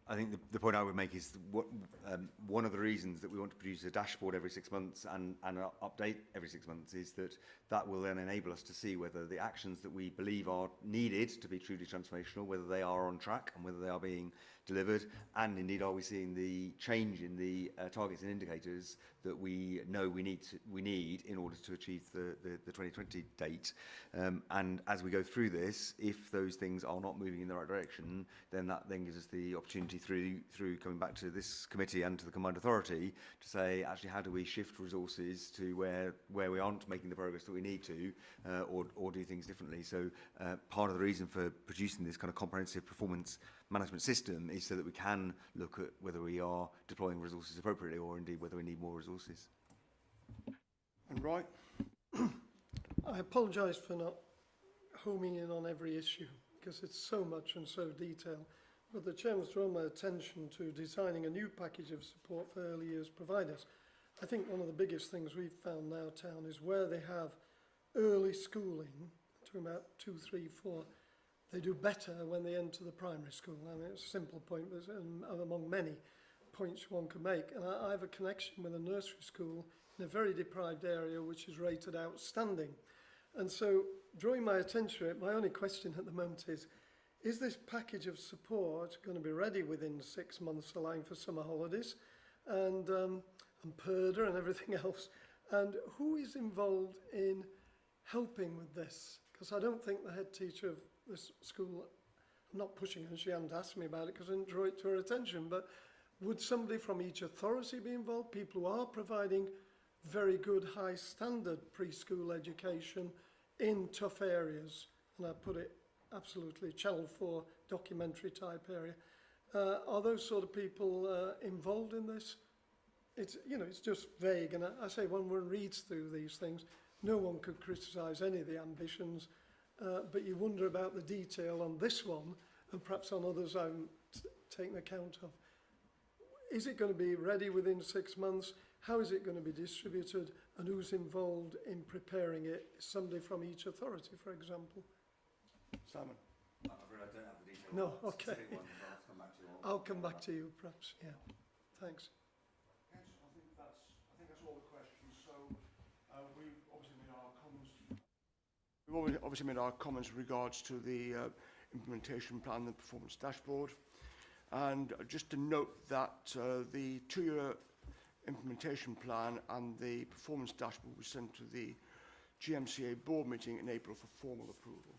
I think the point I would make is one of the reasons that we want to produce a dashboard every 6 months and an update every 6 months is that will then enable us to see whether the actions that we believe are needed to be truly transformational, whether they are on track and whether they are being delivered, and indeed are we seeing the change in the targets and indicators that we know we need in order to achieve the 2020 date. And as we go through this, if those things are not moving in the right direction, then that then gives us the opportunity through coming back to this committee and to the combined authority to say, actually, how do we shift resources to where we aren't making the progress that we need to, or do things differently. So part of the reason for producing this kind of comprehensive performance management system is so that we can look at whether we are deploying resources appropriately or indeed whether we need more resources. And right. I apologise for not homing in on every issue because it's so much and so detailed. But the Chairman's drawn my attention to designing a new package of support for early years providers. I think one of the biggest things we've found now, town, is where they have early schooling, talking about 2, 3, 4, they do better when they enter the primary school. I mean, it's a simple point, but among many points one could make. And I have a connection with a nursery school in a very deprived area which is rated outstanding. And so, drawing my attention to it, my only question at the moment is this package of support going to be ready within 6 months, allowing for summer holidays and PERDA and everything else? And who is involved in helping with this? Because I don't think the head teacher of this school, I'm not pushing her, she hadn't asked me about it because I didn't draw it to her attention, but would somebody from each authority be involved? People who are providing very good high standard preschool education in tough areas, and I put it absolutely Channel 4 documentary type area. Are those sort of people involved in this? It's just vague, and I say when one reads through these things, no one could criticise any of the ambitions, but you wonder about the detail on this one, and perhaps on others I haven't taken account of. Is it going to be ready within 6 months? How is it going to be distributed? And who's involved in preparing it? Somebody from each authority, for example. Simon. I'm afraid I don't have the details. No, okay. I'll come back to you, perhaps. Yeah. Thanks. I think that's all the questions. So we've obviously made our comments with regards to the implementation plan, the performance dashboard. And just to note that the 2-year implementation plan and the performance dashboard was sent to the GMCA board meeting in April for formal approval.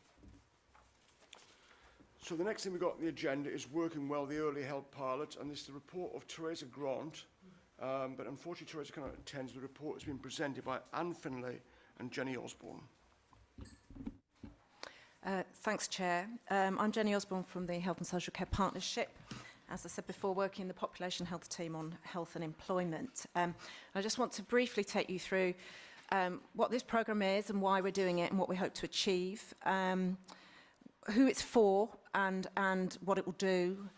So the next thing we've got on the agenda is working well the early help pilot, and this is the report of Teresa Grant, but unfortunately Teresa cannot attend. The report has been presented by Anne Finlay and Jenny Osborne. Thanks, Chair. I'm Jenny Osborne from the Health and Social Care Partnership, as I said before, working in the population health team on health and employment. I just want to briefly take you through what this programme is and why we're doing it and what we hope to achieve, who it's for and what it will do,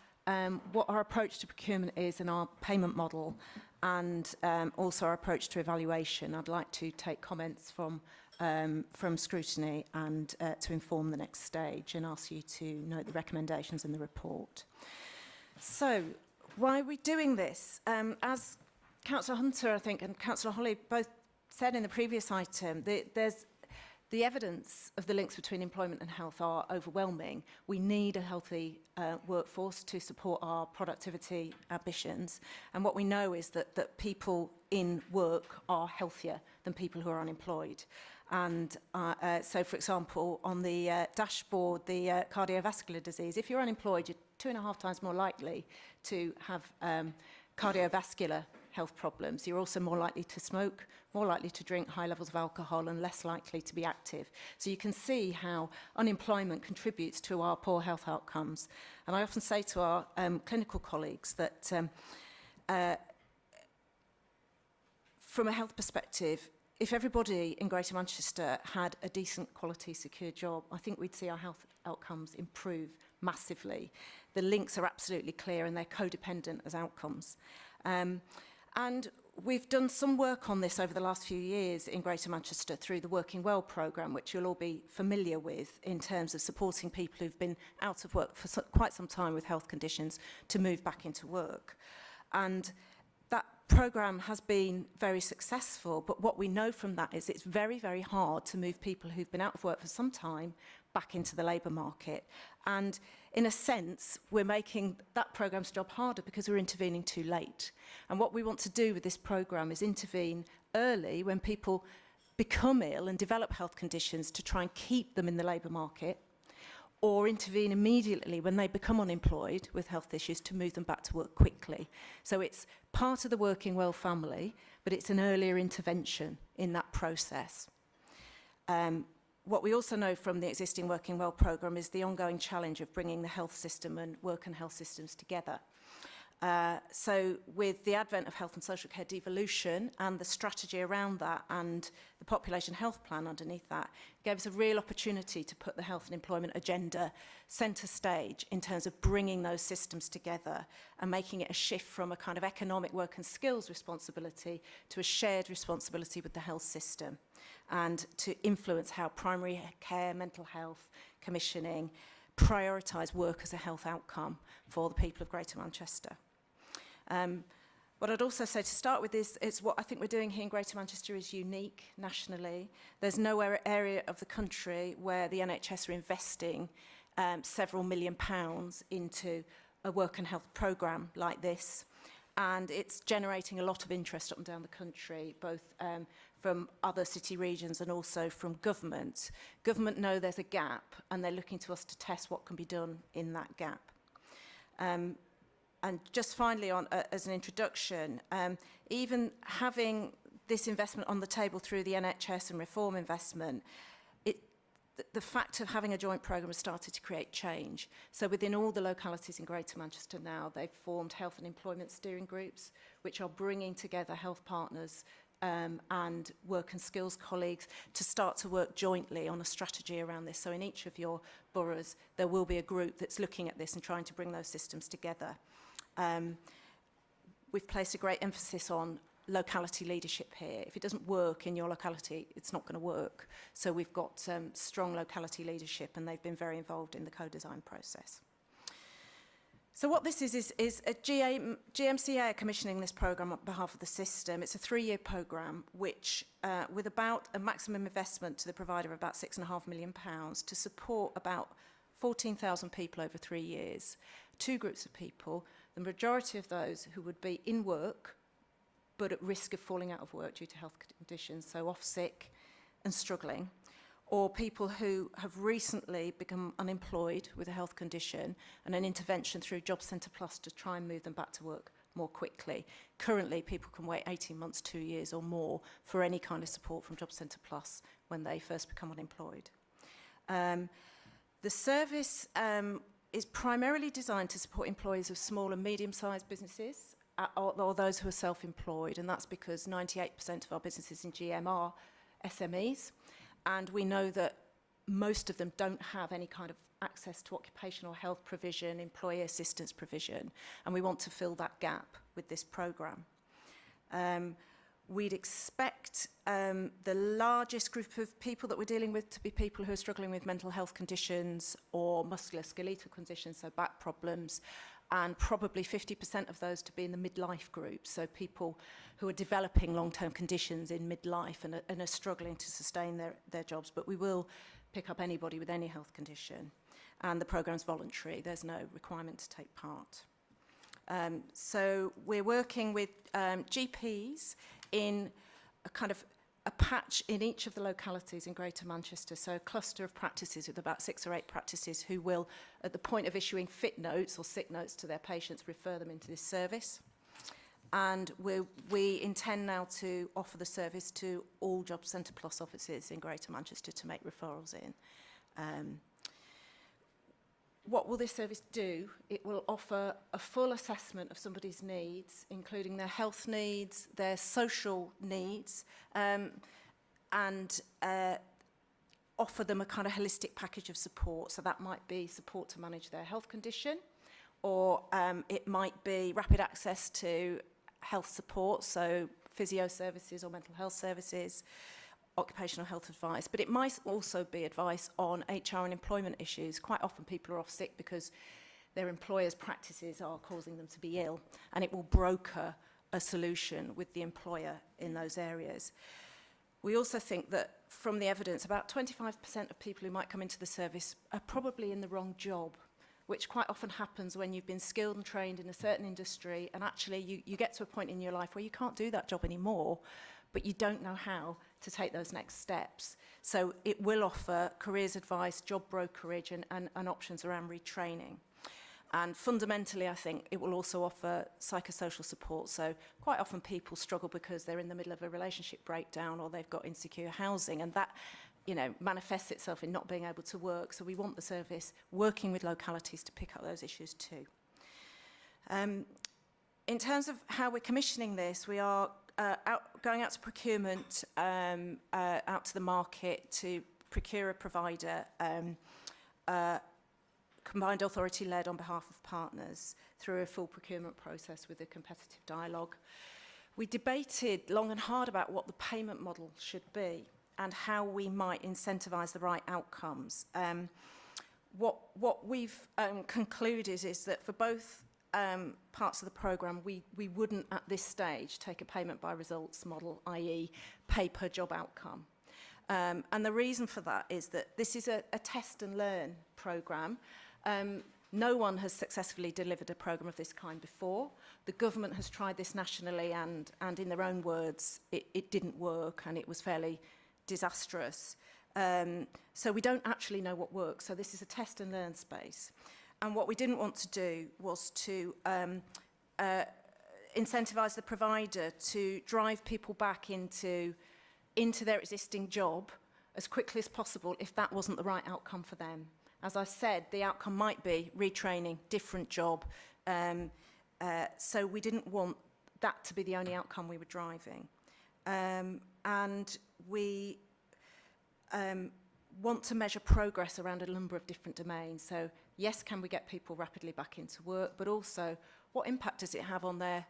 what our approach to procurement is and our payment model, and also our approach to evaluation. I'd like to take comments from Scrutiny and to inform the next stage and ask you to note the recommendations in the report. So, why are we doing this? As Councillor Hunter, I think, and Councillor Holly both said in the previous item, the evidence of the links between employment and health are overwhelming. We need a healthy workforce to support our productivity ambitions. And what we know is that people in work are healthier than people who are unemployed. And so, for example, on the dashboard, the cardiovascular disease, if you're unemployed, you're 2.5 times more likely to have cardiovascular health problems. You're also more likely to smoke, more likely to drink high levels of alcohol, and less likely to be active. So you can see how unemployment contributes to our poor health outcomes. And I often say to our clinical colleagues that from a health perspective, if everybody in Greater Manchester had a decent quality secure job, I think we'd see our health outcomes improve massively. The links are absolutely clear and they're codependent as outcomes. And we've done some work on this over the last few years in Greater Manchester through the Working Well programme, which you'll all be familiar with in terms of supporting people who've been out of work for quite some time with health conditions to move back into work. And that programme has been very successful, but what we know from that is it's very, very hard to move people who've been out of work for some time back into the labour market. And in a sense, we're making that programme's job harder because we're intervening too late. And what we want to do with this programme is intervene early when people become ill and develop health conditions to try and keep them in the labour market, or intervene immediately when they become unemployed with health issues to move them back to work quickly. So it's part of the Working Well family, but it's an earlier intervention in that process. What we also know from the existing Working Well programme is the ongoing challenge of bringing the health system and work and health systems together. So with the advent of health and social care devolution and the strategy around that and the population health plan underneath that, gave us a real opportunity to put the health and employment agenda centre stage in terms of bringing those systems together and making it a shift from a kind of economic work and skills responsibility to a shared responsibility with the health system, and to influence how primary care, mental health, commissioning prioritise work as a health outcome for the people of Greater Manchester. What I'd also say to start with is what I think we're doing here in Greater Manchester is unique nationally. There's no area of the country where the NHS are investing several £million into a work and health programme like this. And it's generating a lot of interest up and down the country, both from other city regions and also from government. Government know there's a gap and they're looking to us to test what can be done in that gap. And just finally, as an introduction, even having this investment on the table through the NHS and reform investment, the fact of having a joint programme has started to create change. So within all the localities in Greater Manchester now, they've formed health and employment steering groups, which are bringing together health partners and work and skills colleagues to start to work jointly on a strategy around this. So in each of your boroughs, there will be a group that's looking at this and trying to bring those systems together. We've placed a great emphasis on locality leadership here. If it doesn't work in your locality, it's not going to work. So we've got strong locality leadership, and they've been very involved in the co-design process. So what this is a GMCA commissioning this programme on behalf of the system. It's a 3-year programme which, with about a maximum investment to the provider of about £6.5 million to support about 14,000 people over 3 years. 2 groups of people, the majority of those who would be in work but at risk of falling out of work due to health conditions, so off sick and struggling, or people who have recently become unemployed with a health condition and an intervention through Job Centre Plus to try and move them back to work more quickly. Currently, people can wait 18 months, 2 years or more for any kind of support from Job Centre Plus when they first become unemployed. The service is primarily designed to support employees of small and medium-sized businesses or those who are self-employed, and that's because 98% of our businesses in GM are SMEs, and we know that most of them don't have any kind of access to occupational health provision, employee assistance provision, and we want to fill that gap with this programme. We'd expect the largest group of people that we're dealing with to be people who are struggling with mental health conditions or musculoskeletal conditions, so back problems, and probably 50% of those to be in the midlife group, so people who are developing long-term conditions in midlife and are struggling to sustain their jobs. But we will pick up anybody with any health condition. And the programme's voluntary. There's no requirement to take part. So we're working with GPs in a kind of a patch in each of the localities in Greater Manchester, so a cluster of practices with about 6 or 8 practices who will, at the point of issuing fit notes or sick notes to their patients, refer them into this service. And we intend now to offer the service to all Job Centre Plus offices in Greater Manchester to make referrals in. What will this service do? It will offer a full assessment of somebody's needs, including their health needs, their social needs, and offer them a kind of holistic package of support. So that might be support to manage their health condition, or it might be rapid access to health support, so physio services or mental health services, occupational health advice, but it might also be advice on HR and employment issues. Quite often people are off sick because their employers' practices are causing them to be ill, and it will broker a solution with the employer in those areas. We also think that from the evidence, about 25% of people who might come into the service are probably in the wrong job, which quite often happens when you've been skilled and trained in a certain industry, and actually you get to a point in your life where you can't do that job anymore, but you don't know how to take those next steps. So it will offer careers advice, job brokerage, and options around retraining. And fundamentally, I think it will also offer psychosocial support. So quite often people struggle because they're in the middle of a relationship breakdown or they've got insecure housing, and that, you know, manifests itself in not being able to work. So we want the service working with localities to pick up those issues too. In terms of how we're commissioning this, we are going out to procurement, out to the market to procure a provider, combined authority led on behalf of partners through a full procurement process with a competitive dialogue. We debated long and hard about what the payment model should be and how we might incentivise the right outcomes. What we've concluded is that for both parts of the programme, we wouldn't at this stage take a payment by results model, i.e. pay per job outcome. And the reason for that is that this is a test and learn programme. No one has successfully delivered a programme of this kind before. The government has tried this nationally, and in their own words, it didn't work and it was fairly disastrous. So we don't actually know what works. So this is a test and learn space. And what we didn't want to do was to incentivise the provider to drive people back into their existing job as quickly as possible if that wasn't the right outcome for them. As I said, the outcome might be retraining, different job. So we didn't want that to be the only outcome we were driving. And we want to measure progress around a number of different domains. So yes, can we get people rapidly back into work, but also what impact does it have on their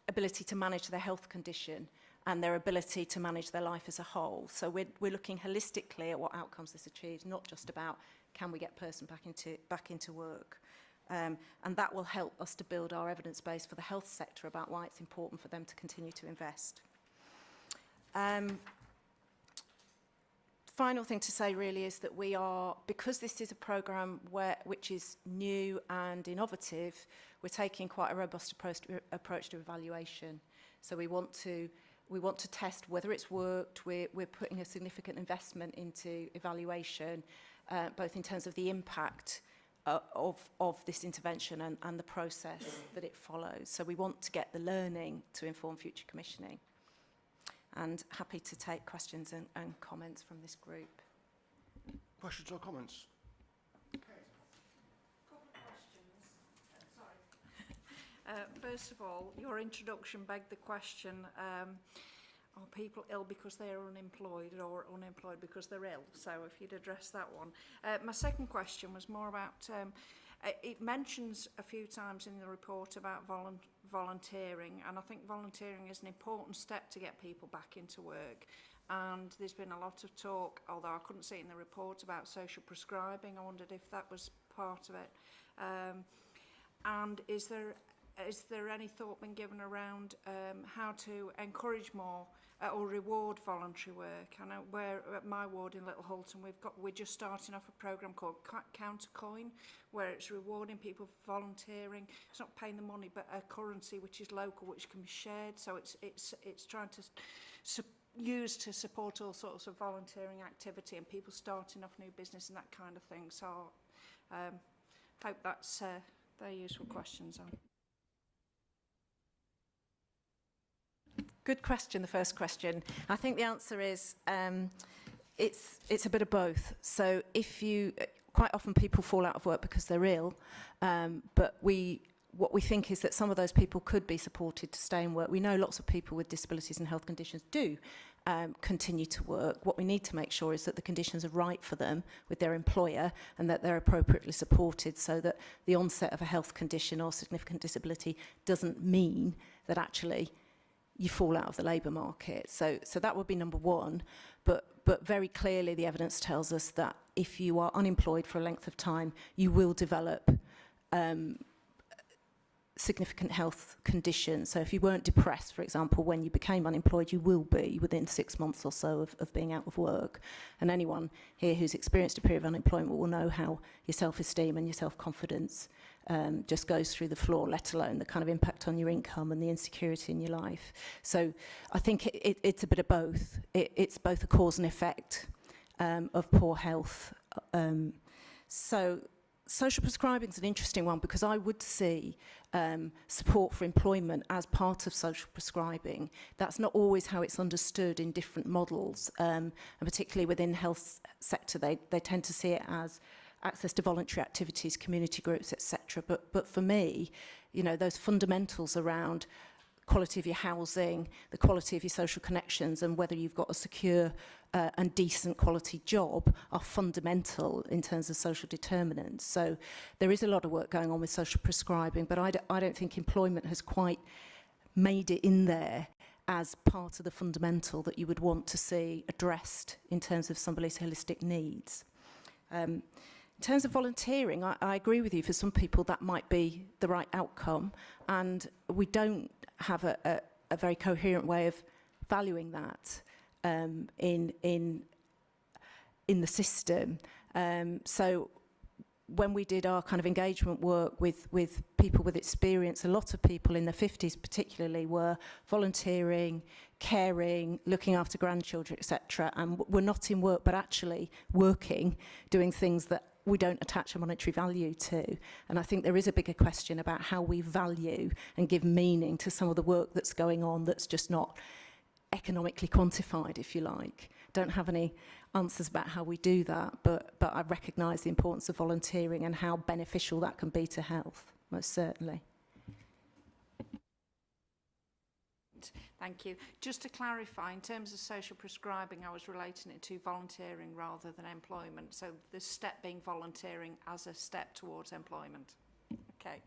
ability to manage their health condition and their ability to manage their life as a whole. So we're looking holistically at what outcomes this achieves, not just about can we get a person back into work. And that will help us to build our evidence base for the health sector about why it's important for them to continue to invest. Final thing to say really is that we are, because this is a programme which is new and innovative, we're taking quite a robust approach to evaluation. So we want to test whether it's worked. We're putting a significant investment into evaluation, both in terms of the impact of this intervention and the process that it follows. So we want to get the learning to inform future commissioning. And happy to take questions and comments from this group. Questions or comments? Couple First of all, your introduction begged the question, are people ill because they are unemployed or unemployed because they're ill? So if you'd address that one. My second question was more about, it mentions a few times in the report about volunteering, and I think volunteering is an important step to get people back into work. And there's been a lot of talk, although I couldn't see it in the report, about social prescribing. I wondered if that was part of it. And is there any thought been given around how to encourage more or reward voluntary work? I know where at my ward in Little Hulton we're just starting off a programme called Countercoin, where it's rewarding people for volunteering. It's not paying the money, but a currency which is local, which can be shared. So it's trying to use to support all sorts of volunteering activity and people starting off new business and that kind of thing. So hope that's they're useful questions on. Good question, the first question. I think the answer is it's a bit of both. So if you, quite often people fall out of work because they're ill, but what we think is that some of those people could be supported to stay in work. We know lots of people with disabilities and health conditions do continue to work. What we need to make sure is that the conditions are right for them with their employer and that they're appropriately supported, so that the onset of a health condition or significant disability doesn't mean that actually you fall out of the labour market. So that would be number one. But very clearly the evidence tells us that if you are unemployed for a length of time, you will develop significant health conditions. So if you weren't depressed, for example, when you became unemployed, you will be within 6 months or so of being out of work. And anyone here who's experienced a period of unemployment will know how your self-esteem and your self-confidence just goes through the floor, let alone the kind of impact on your income and the insecurity in your life. So I think it's a bit of both. It's both a cause and effect of poor health. So social prescribing is an interesting one, because I would see support for employment as part of social prescribing. That's not always how it's understood in different models, and particularly within health sector, they tend to see it as access to voluntary activities, community groups, etc. But for me, you know, those fundamentals around quality of your housing, the quality of your social connections, and whether you've got a secure and decent quality job are fundamental in terms of social determinants. So there is a lot of work going on with social prescribing, but I don't think employment has quite made it in there as part of the fundamental that you would want to see addressed in terms of somebody's holistic needs. In terms of volunteering, I agree with you. For some people, that might be the right outcome, and we don't have a very coherent way of valuing that in the system. So when we did our kind of engagement work with people with experience, a lot of people in their 50s particularly were volunteering, caring, looking after grandchildren, etc., and were not in work but actually working, doing things that we don't attach a monetary value to. And I think there is a bigger question about how we value and give meaning to some of the work that's going on that's just not economically quantified, if you like. Don't have any answers about how we do that, but I recognise the importance of volunteering and how beneficial that can be to health, most certainly. Thank you. Just to clarify, in terms of social prescribing, I was relating it to volunteering rather than employment. So the step being volunteering as a step towards employment. Okay.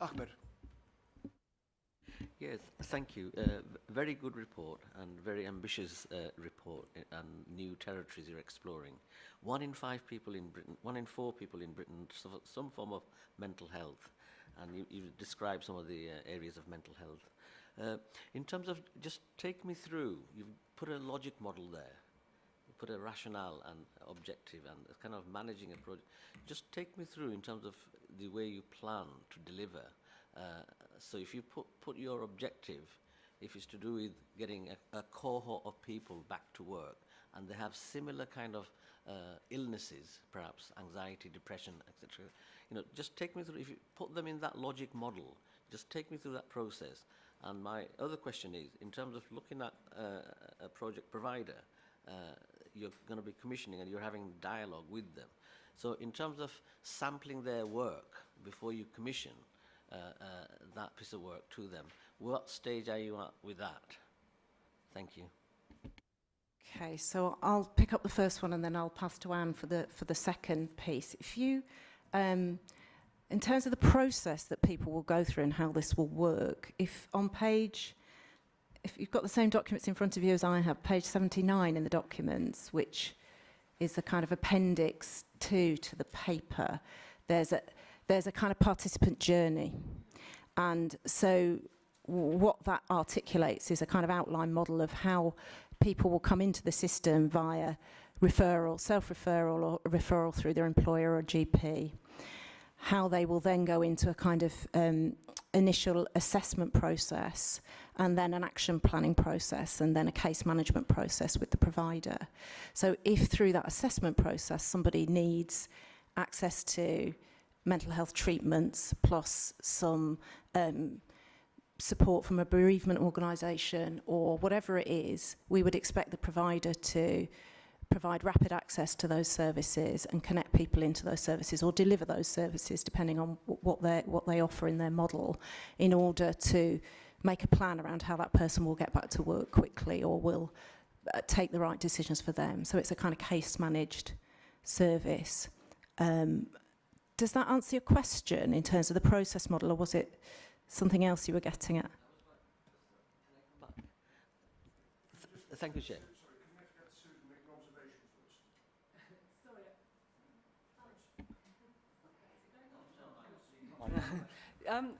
Ahmed. Yes, thank you. Very good report and very ambitious report and new territories you're exploring. 1 in 5 people in Britain, 1 in 4 people in Britain suffer some form of mental health, and you describe some of the areas of mental health. In terms of, just take me through, you've put a logic model there, you put a rationale and objective and kind of managing a project. Just take me through in terms of the way you plan to deliver. So if you put your objective, if it's to do with getting a cohort of people back to work, and they have similar kind of illnesses, perhaps anxiety, depression, etc. You know, just take me through, if you put them in that logic model, just take me through that process. And my other question is, in terms of looking at a project provider, you're going to be commissioning and you're having dialogue with them. So in terms of sampling their work before you commission, that piece of work to them. What stage are you at with that? Thank you. Okay, so I'll pick up the first one and then I'll pass to Anne for the second piece. If you, in terms of the process that people will go through and how this will work, if you've got the same documents in front of you as I have, page 79 in the documents, which is the kind of appendix 2 to the paper, there's a kind of participant journey. And so what that articulates is a kind of outline model of how people will come into the system via referral, self-referral, or referral through their employer or GP. How they will then go into a kind of initial assessment process, and then an action planning process, and then a case management process with the provider. So if through that assessment process somebody needs access to mental health treatments plus some support from a bereavement organisation or whatever it is, we would expect the provider to provide rapid access to those services and connect people into those services, or deliver those services depending on what they offer in their model, in order to make a plan around how that person will get back to work quickly or will take the right decisions for them. So it's a kind of case managed service. Does that answer your question in terms of the process model, or was it something else you were getting at? Thank you, Chair.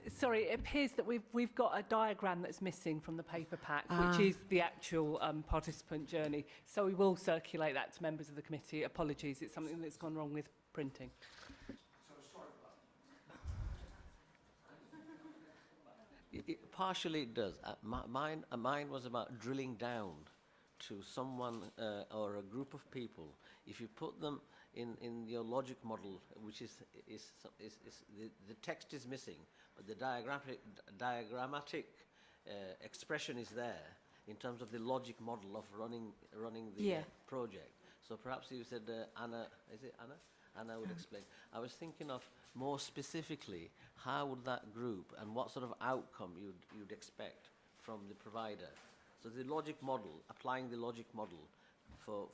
Sorry, it appears that we've got a diagram that's missing from the paper pack, which is the actual participant journey. So we will circulate that to members of the committee. Apologies, it's something that's gone wrong with printing. Partially it does. Mine was about drilling down to someone or a group of people. If you put them in your logic model, which is the text is missing, but the diagrammatic expression is there in terms of the logic model of running the project. So perhaps you said Anna, is it Anna? Anna would explain. I was thinking of more specifically, how would that group and what sort of outcome you'd expect from the provider? So the logic model, applying the logic model for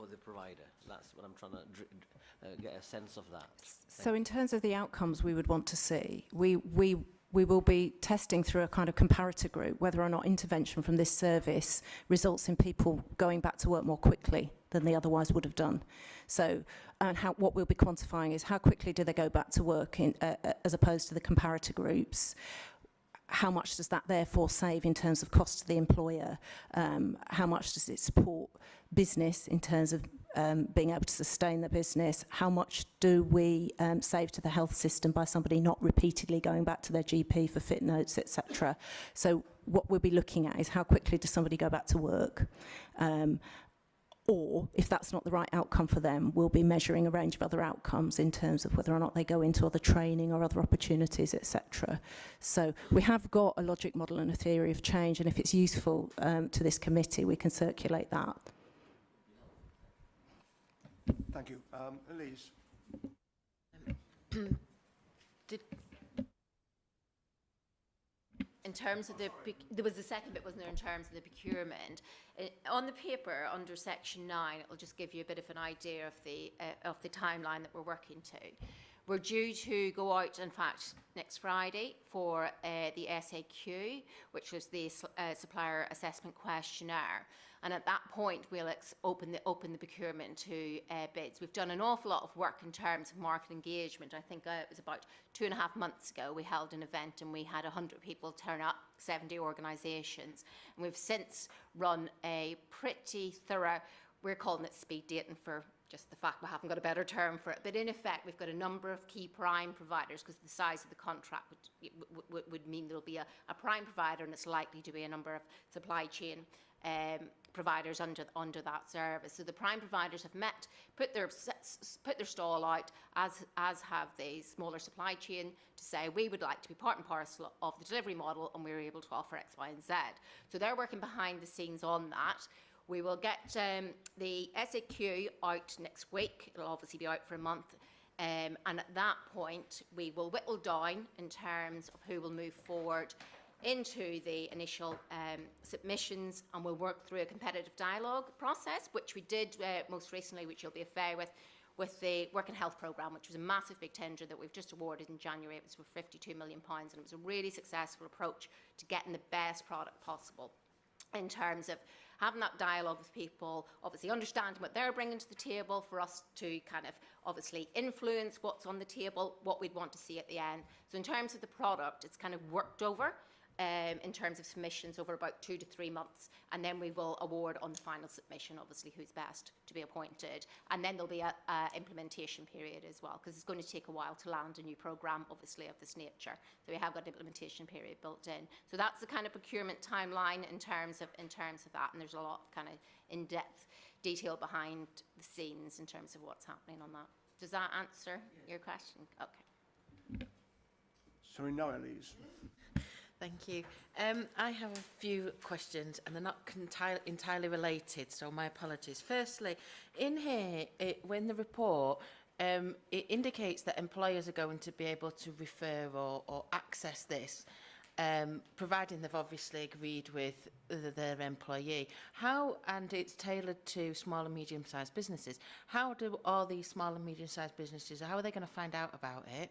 the provider. That's what I'm trying to get a sense of that. So in terms of the outcomes we would want to see, we will be testing through a kind of comparator group whether or not intervention from this service results in people going back to work more quickly than they otherwise would have done. So, and what we'll be quantifying is how quickly do they go back to work as opposed to the comparator groups. How much does that therefore save in terms of cost to the employer? How much does it support business in terms of being able to sustain the business? How much do we save to the health system by somebody not repeatedly going back to their GP for fit notes, etc.? So what we'll be looking at is how quickly does somebody go back to work? Or if that's not the right outcome for them, we'll be measuring a range of other outcomes in terms of whether or not they go into other training or other opportunities, etc. So we have got a logic model and a theory of change, and if it's useful to this committee, we can circulate that. Thank you. Elise. In terms of there was the second bit, wasn't there, in terms of the procurement. On the paper, under section 9, it'll just give you a bit of an idea of the timeline that we're working to. We're due to go out, in fact, next Friday for the SAQ, which was the Supplier Assessment Questionnaire. And at that point, we'll open the procurement to bids. We've done an awful lot of work in terms of market engagement. I think it was about 2.5 months ago, we held an event and we had 100 people turn up, 70 organisations. And we've since run a pretty thorough, we're calling it speed dating for just the fact we haven't got a better term for it. But in effect, we've got a number of key prime providers, because the size of the contract would mean there'll be a prime provider, and it's likely to be a number of supply chain providers under that service. So the prime providers have met, put their stall out, as have the smaller supply chain, to say we would like to be part and parcel of the delivery model, and we're able to offer X, Y, and Z. So they're working behind the scenes on that. We will get the SAQ out next week. It'll obviously be out for a month. And at that point, we will whittle down in terms of who will move forward into the initial submissions, and we'll work through a competitive dialogue process, which we did most recently, which you'll be aware with the Work and Health Programme, which was a massive big tender that we've just awarded in January. It was for £52 million, and it was a really successful approach to getting the best product possible in terms of having that dialogue with people, obviously understanding what they're bringing to the table for us to kind of obviously influence what's on the table, what we'd want to see at the end. So in terms of the product, it's kind of worked over in terms of submissions over about 2 to 3 months, and then we will award on the final submission, obviously, who's best to be appointed. And then there'll be a implementation period as well, because it's going to take a while to land a new programme, obviously, of this nature. So we have got an implementation period built in. So that's the kind of procurement timeline in terms of that, and there's a lot of kind of in-depth detail behind the scenes in terms of what's happening on that. Does that answer your question? Okay. Sorry, no, Elise. Thank you. I have a few questions, and they're not entirely related, so my apologies. Firstly, in here, when the report, it indicates that employers are going to be able to refer or access this, providing they've obviously agreed with their employee. How, and it's tailored to small and medium-sized businesses, how do all these small and medium-sized businesses, how are they going to find out about it?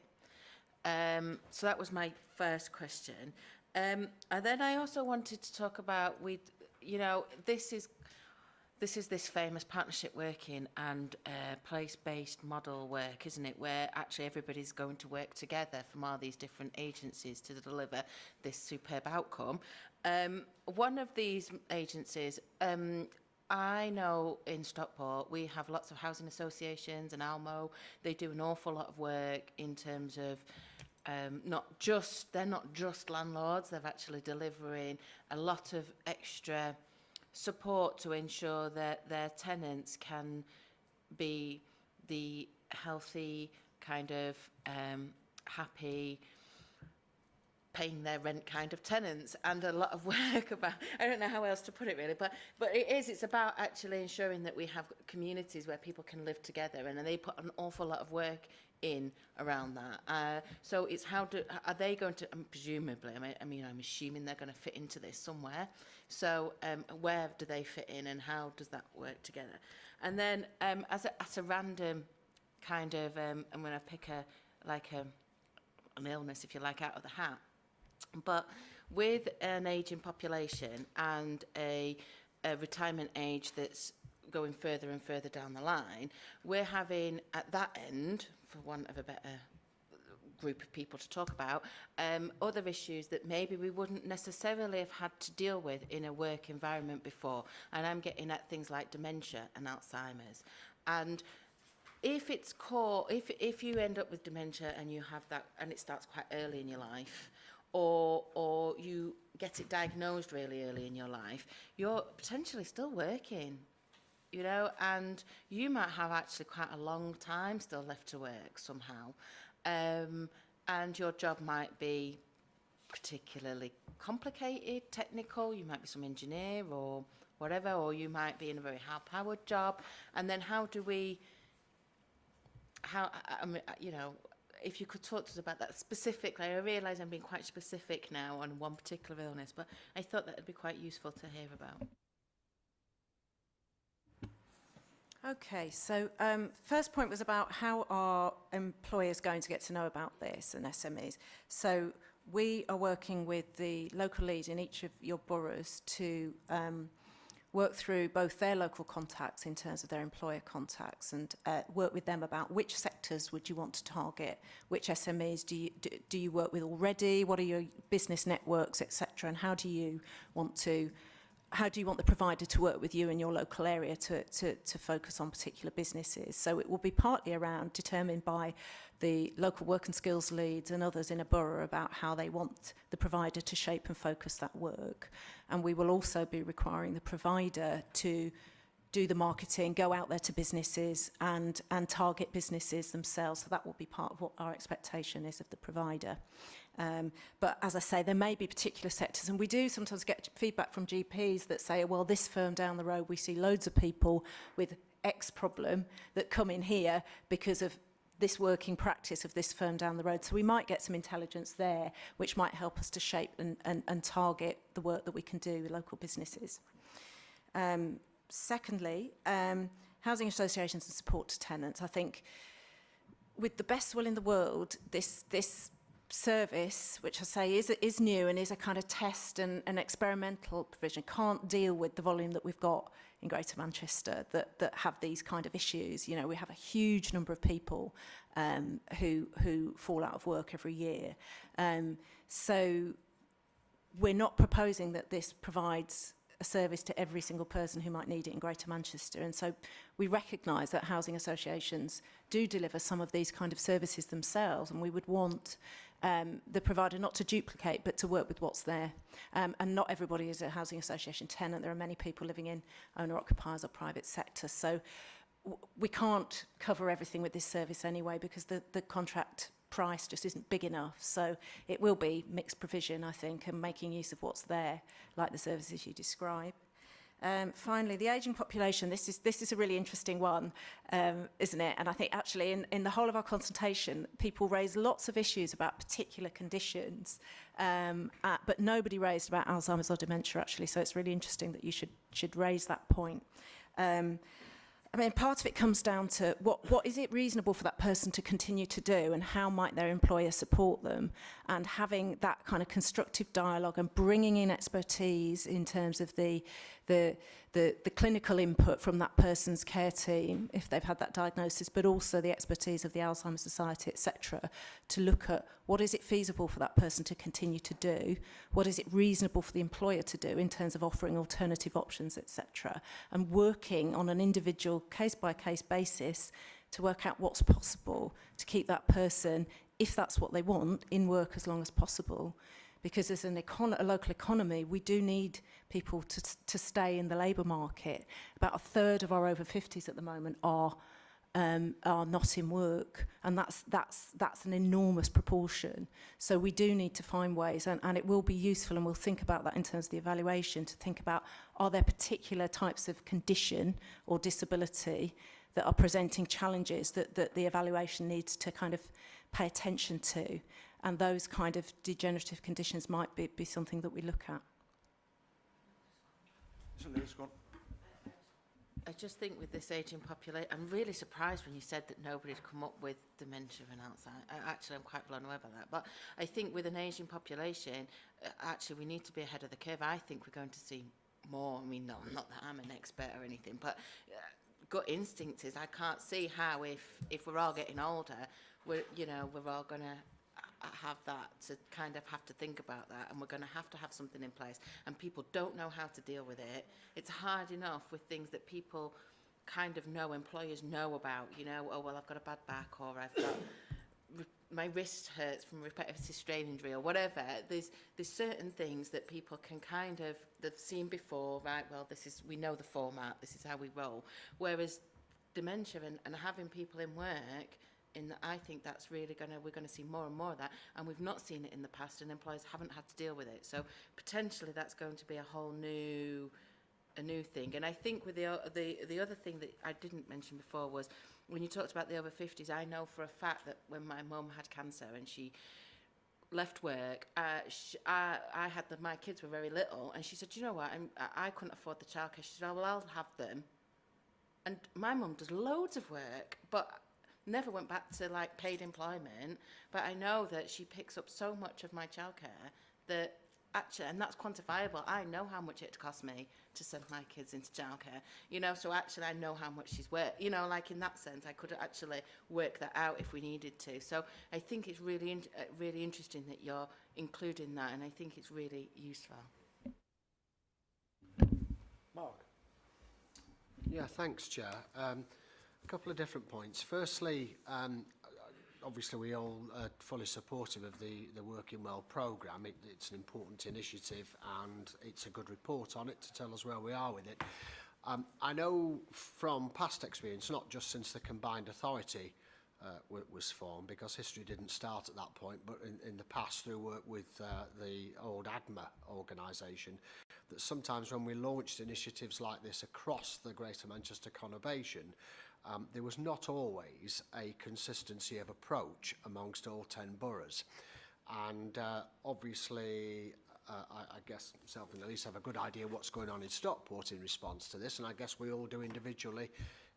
So that was my first question. And then I also wanted to talk about, this is this famous partnership working and place-based model work, isn't it, where actually everybody's going to work together from all these different agencies to deliver this superb outcome. One of these agencies, I know in Stockport we have lots of housing associations and Almo. They do an awful lot of work in terms of they're not just landlords, they're actually delivering a lot of extra support to ensure that their tenants can be the healthy, kind of happy, paying their rent kind of tenants, and a lot of work about, I don't know how else to put it really, but it's about actually ensuring that we have communities where people can live together, and they put an awful lot of work in around that. So it's are they going to, presumably, I'm assuming they're going to fit into this somewhere. So where do they fit in, and how does that work together? And then as a random kind of, I'm going to pick an illness, if you like, out of the hat. But with an ageing population and a retirement age that's going further and further down the line, we're having at that end, for want of a better group of people to talk about, other issues that maybe we wouldn't necessarily have had to deal with in a work environment before. And I'm getting at things like dementia and Alzheimer's. And if it's if you end up with dementia and you have that, and it starts quite early in your life, or you get it diagnosed really early in your life, you're potentially still working, and you might have actually quite a long time still left to work somehow, and your job might be particularly complicated, technical, you might be some engineer or whatever, or you might be in a very high-powered job, and then if you could talk to us about that specifically. I realise I'm being quite specific now on one particular illness, but I thought that would be quite useful to hear about. Okay, so first point was about how are employers going to get to know about this and SMEs. So we are working with the local lead in each of your boroughs to work through both their local contacts in terms of their employer contacts, and work with them about which sectors would you want to target, which SMEs do you work with already, what are your business networks, etc., and how do you want the provider to work with you in your local area to focus on particular businesses. So it will be partly around determined by the local work and skills leads and others in a borough about how they want the provider to shape and focus that work. And we will also be requiring the provider to do the marketing, go out there to businesses and target businesses themselves. So that will be part of what our expectation is of the provider. But as I say, there may be particular sectors, and we do sometimes get feedback from GPs that say, well, this firm down the road, we see loads of people with X problem that come in here because of this working practice of this firm down the road. So we might get some intelligence there, which might help us to shape and target the work that we can do with local businesses. Secondly, housing associations and support to tenants. I think with the best will in the world, this service, which I say is new and is a kind of test and an experimental provision, can't deal with the volume that we've got in Greater Manchester that have these kind of issues. You know, we have a huge number of people who fall out of work every year. So we're not proposing that this provides a service to every single person who might need it in Greater Manchester. And so we recognise that housing associations do deliver some of these kind of services themselves, and we would want the provider not to duplicate but to work with what's there. And not everybody is a housing association tenant. There are many people living in owner-occupiers or private sector. So we can't cover everything with this service anyway, because the contract price just isn't big enough. So it will be mixed provision, I think, and making use of what's there, like the services you describe. Finally, the ageing population. This is a really interesting one, isn't it? And I think actually in the whole of our consultation, people raised lots of issues about particular conditions, but nobody raised about Alzheimer's or dementia, actually. So it's really interesting that you should raise that point. I mean, part of it comes down to what is it reasonable for that person to continue to do, and how might their employer support them, and having that kind of constructive dialogue and bringing in expertise in terms of the clinical input from that person's care team if they've had that diagnosis, but also the expertise of the Alzheimer's Society, etc., to look at what is it feasible for that person to continue to do, what is it reasonable for the employer to do in terms of offering alternative options, etc., and working on an individual case-by-case basis to work out what's possible to keep that person, if that's what they want, in work as long as possible. Because as a local economy, we do need people to stay in the labour market. About a third of our over 50s at the moment are not in work, and that's an enormous proportion. So we do need to find ways, and it will be useful, and we'll think about that in terms of the evaluation, to think about, are there particular types of condition or disability that are presenting challenges that the evaluation needs to kind of pay attention to, and those kind of degenerative conditions might be something that we look at. I just think with this ageing population, I'm really surprised when you said that nobody's come up with dementia and Alzheimer's. Actually, I'm quite blown away by that. But I think with an ageing population, actually, we need to be ahead of the curve. I think we're going to see more. I mean, no, not that I'm an expert or anything, but gut instinct is I can't see how if we're all getting older, we're all going to have that, to kind of have to think about that, and we're going to have something in place, and people don't know how to deal with it. It's hard enough with things that people kind of know, employers know about, oh well, I've got a bad back, or I've got my wrist hurts from repetitive strain injury, or whatever. There's certain things that people can kind of, they've seen before, right, well, we know the format, this is how we roll. Whereas dementia and having people in work, I think that's really we're going to see more and more of that, and we've not seen it in the past, and employers haven't had to deal with it. So potentially that's going to be a whole new thing. And I think with the other thing that I didn't mention before was when you talked about the over 50s. I know for a fact that when my mum had cancer and she left work, my kids were very little, and she said, you know what, I couldn't afford the childcare. She said, oh, well, I'll have them. And my mum does loads of work, but never went back to like paid employment, but I know that she picks up so much of my childcare that actually, and that's quantifiable. I know how much it cost me to send my kids into childcare, so actually I know how much she's worth, like in that sense, I could actually work that out if we needed to. So I think it's really, really interesting that you're including that, and I think it's really useful. Mark? Yeah, thanks, Chair. A couple of different points. Firstly, obviously we all are fully supportive of the Working Well programme. It's an important initiative, and it's a good report on it to tell us where we are with it. I know from past experience, not just since the combined authority was formed, because history didn't start at that point, but in the past through work with the old ADMA organisation, that sometimes when we launched initiatives like this across the Greater Manchester conurbation, there was not always a consistency of approach amongst all 10 boroughs. And obviously, I guess myself and Elise have a good idea what's going on in Stockport in response to this, and I guess we all do individually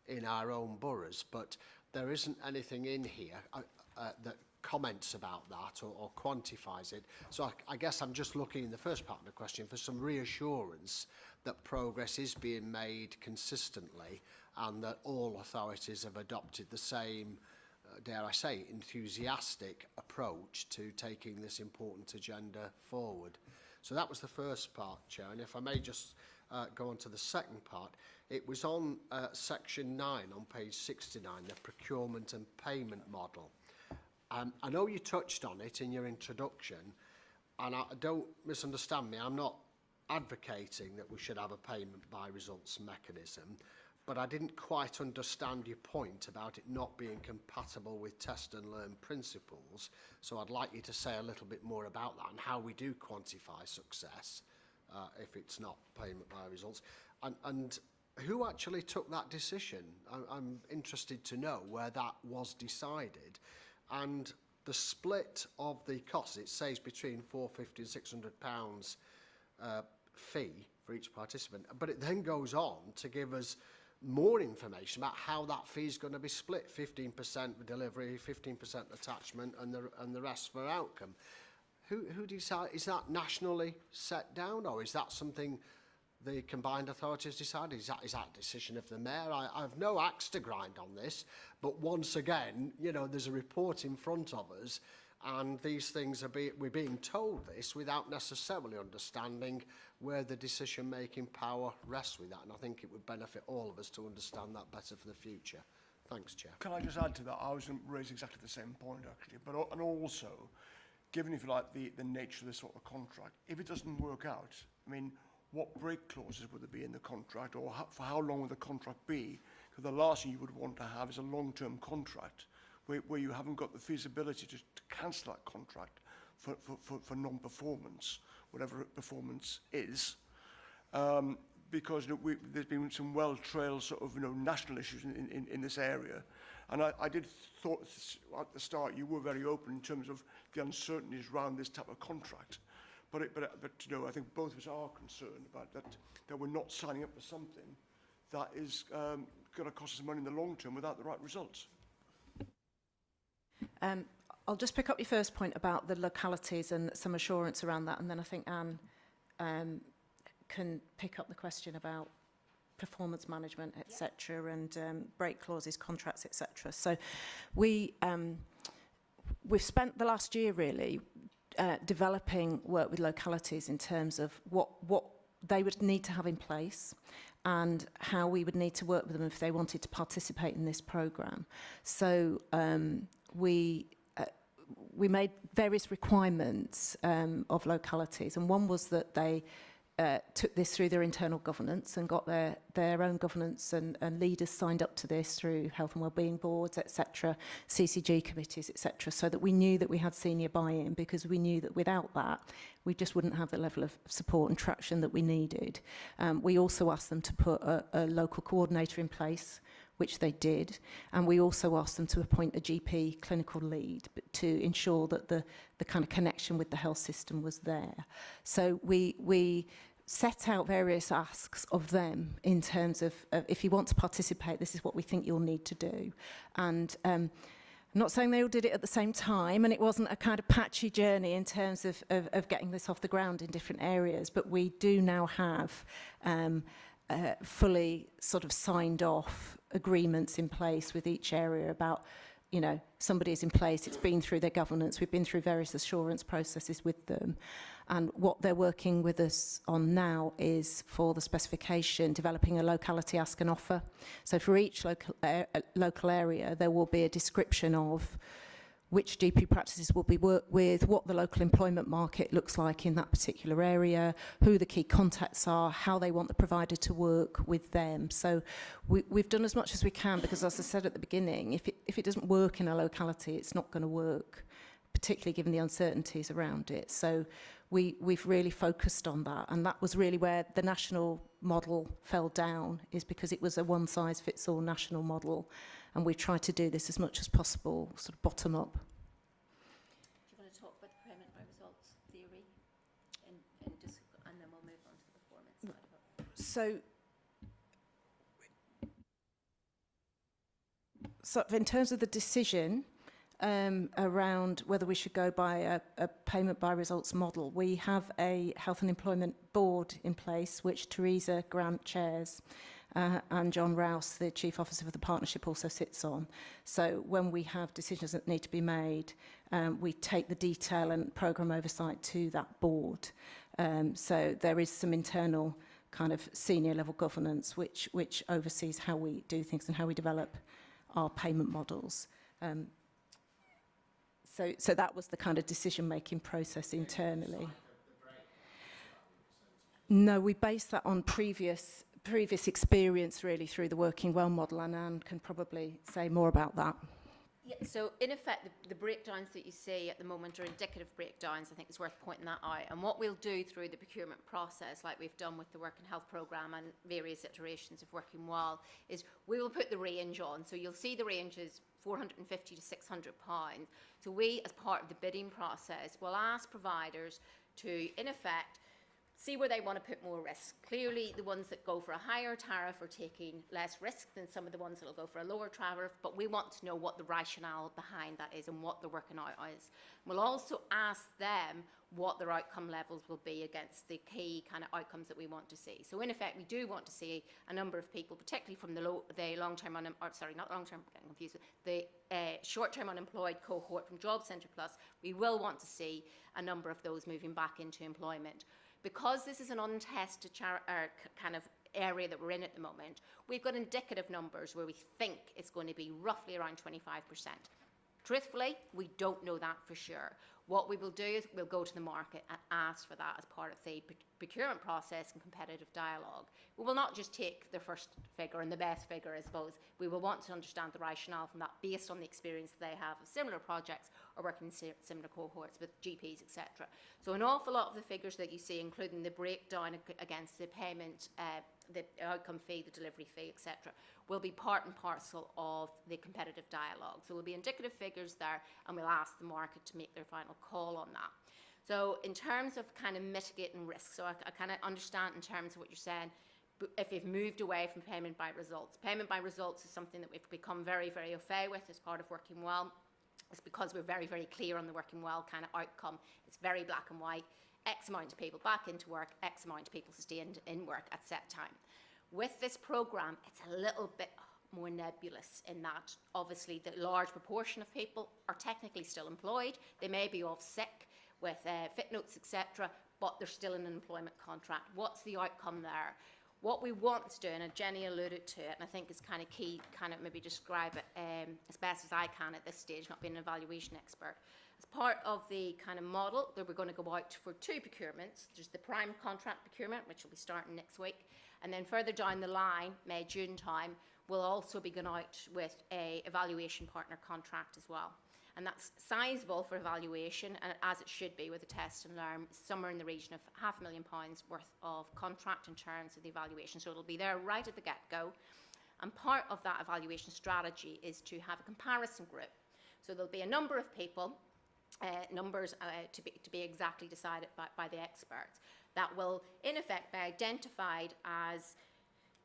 in our own boroughs, but there isn't anything in here that comments about that or quantifies it. So I guess I'm just looking in the first part of the question for some reassurance that progress is being made consistently and that all authorities have adopted the same, dare I say, enthusiastic approach to taking this important agenda forward. So that was the first part, Chair, and if I may just go on to the second part, it was on section 9 on page 69, the procurement and payment model. I know you touched on it in your introduction, and don't misunderstand me, I'm not advocating that we should have a payment by results mechanism, but I didn't quite understand your point about it not being compatible with test and learn principles, so I'd like you to say a little bit more about that and how we do quantify success if it's not payment by results. And who actually took that decision? I'm interested to know where that was decided. And the split of the costs, it says between £450 and £600 fee for each participant, but it then goes on to give us more information about how that fee is going to be split, 15% for delivery, 15% attachment, and the rest for outcome. Who decide? Is that nationally set down, or is that something the combined authorities decided? Is that a decision of the mayor? I have no axe to grind on this, but once again, you know, there's a report in front of us, and these things we're being told this without necessarily understanding where the decision-making power rests with that, and I think it would benefit all of us to understand that better for the future. Thanks, Chair. Can I just add to that? I was going to raise exactly the same point, actually, but and also, given, if you like, the nature of this sort of contract, if it doesn't work out, I mean, what break clauses would there be in the contract, or for how long would the contract be? Because the last thing you would want to have is a long-term contract where you haven't got the feasibility to cancel that contract for non-performance, whatever performance is. Because there's been some well-trailed sort of national issues in this area. And I did thought at the start you were very open in terms of the uncertainties around this type of contract. But you know, I think both of us are concerned about that we're not signing up for something that is going to cost us money in the long term without the right results. I'll just pick up your first point about the localities and some assurance around that, and then I think Anne can pick up the question about performance management, etc., and break clauses, contracts, etc. So we've spent the last year really developing work with localities in terms of what they would need to have in place and how we would need to work with them if they wanted to participate in this programme. So we made various requirements of localities, and one was that they took this through their internal governance and got their own governance and leaders signed up to this through health and wellbeing boards, etc., CCG committees, etc., so that we knew that we had senior buy-in, because we knew that without that we just wouldn't have the level of support and traction that we needed. We also asked them to put a local coordinator in place, which they did, and we also asked them to appoint a GP clinical lead to ensure that the kind of connection with the health system was there. So we set out various asks of them in terms of if you want to participate, this is what we think you'll need to do. And I'm not saying they all did it at the same time, and it wasn't a kind of patchy journey in terms of getting this off the ground in different areas, but we do now have fully sort of signed off agreements in place with each area about, you know, somebody is in place, it's been through their governance, we've been through various assurance processes with them. And what they're working with us on now is, for the specification, developing a locality ask and offer. So for each local area, there will be a description of which GP practices will be worked with, what the local employment market looks like in that particular area, who the key contacts are, how they want the provider to work with them. So we've done as much as we can, because as I said at the beginning, if it doesn't work in a locality, it's not going to work, particularly given the uncertainties around it. So we've really focused on that, and that was really where the national model fell down, is because it was a one-size-fits-all national model, and we've tried to do this as much as possible, sort of bottom up. Do you want to talk about the payment by results theory, and then we'll move on to the performance side of it? So in terms of the decision around whether we should go by a payment by results model, we have a health and employment board in place, which Teresa Grant chairs, and John Rouse, the Chief Officer of the partnership, also sits on. So when we have decisions that need to be made, we take the detail and programme oversight to that board. So there is some internal kind of senior level governance which oversees how we do things and how we develop our payment models. So that was the kind of decision-making process internally. No, we based that on previous experience, really, through the Working Well model, and Anne can probably say more about that. Yeah, so in effect, the breakdowns that you see at the moment are indicative breakdowns. I think it's worth pointing that out. And what we'll do through the procurement process, like we've done with the Work and Health programme and various iterations of Working Well, is we will put the range on. So you'll see the range is £450 to £600. So we, as part of the bidding process, will ask providers to, in effect, see where they want to put more risk. Clearly, the ones that go for a higher tariff are taking less risk than some of the ones that will go for a lower tariff, but we want to know what the rationale behind that is and what they're working out is. We'll also ask them what their outcome levels will be against the key kind of outcomes that we want to see. So in effect, we do want to see a number of people, particularly from the long-term the short-term unemployed cohort from Job Centre Plus. We will want to see a number of those moving back into employment. Because this is an untested kind of area that we're in at the moment, we've got indicative numbers where we think it's going to be roughly around 25%. Truthfully, we don't know that for sure. What we will do is we'll go to the market and ask for that as part of the procurement process and competitive dialogue. We will not just take the first figure and the best figure, I suppose. We will want to understand the rationale from that based on the experience they have of similar projects or working in similar cohorts with GPs, etc. So an awful lot of the figures that you see, including the breakdown against the payment, the outcome fee, the delivery fee, etc., will be part and parcel of the competitive dialogue. So there will be indicative figures there, and we'll ask the market to make their final call on that. So in terms of kind of mitigating risk, so I kind of understand in terms of what you're saying, if you've moved away from payment by results. Payment by results is something that we've become very, very au fait with as part of Working Well. It's because we're very, very clear on the Working Well kind of outcome. It's very black and white. X amount of people back into work, X amount of people sustained in work at set time. With this programme, it's a little bit more nebulous in that obviously the large proportion of people are technically still employed. They may be off sick with fit notes, etc., but they're still in an employment contract. What's the outcome there? What we want to do, and Jenny alluded to it, and I think it's kind of key, kind of maybe describe it as best as I can at this stage, not being an evaluation expert. As part of the kind of model that we're going to go out for two procurements. There's the prime contract procurement, which will be starting next week, and then further down the line, May, June time, we'll also be going out with a evaluation partner contract as well. And that's sizable for evaluation, and as it should be with a test and learn, somewhere in the region of £500,000 worth of contract in terms of the evaluation. So it'll be there right at the get-go. And part of that evaluation strategy is to have a comparison group. So there'll be a number of people, numbers to be exactly decided by the experts, that will in effect be identified as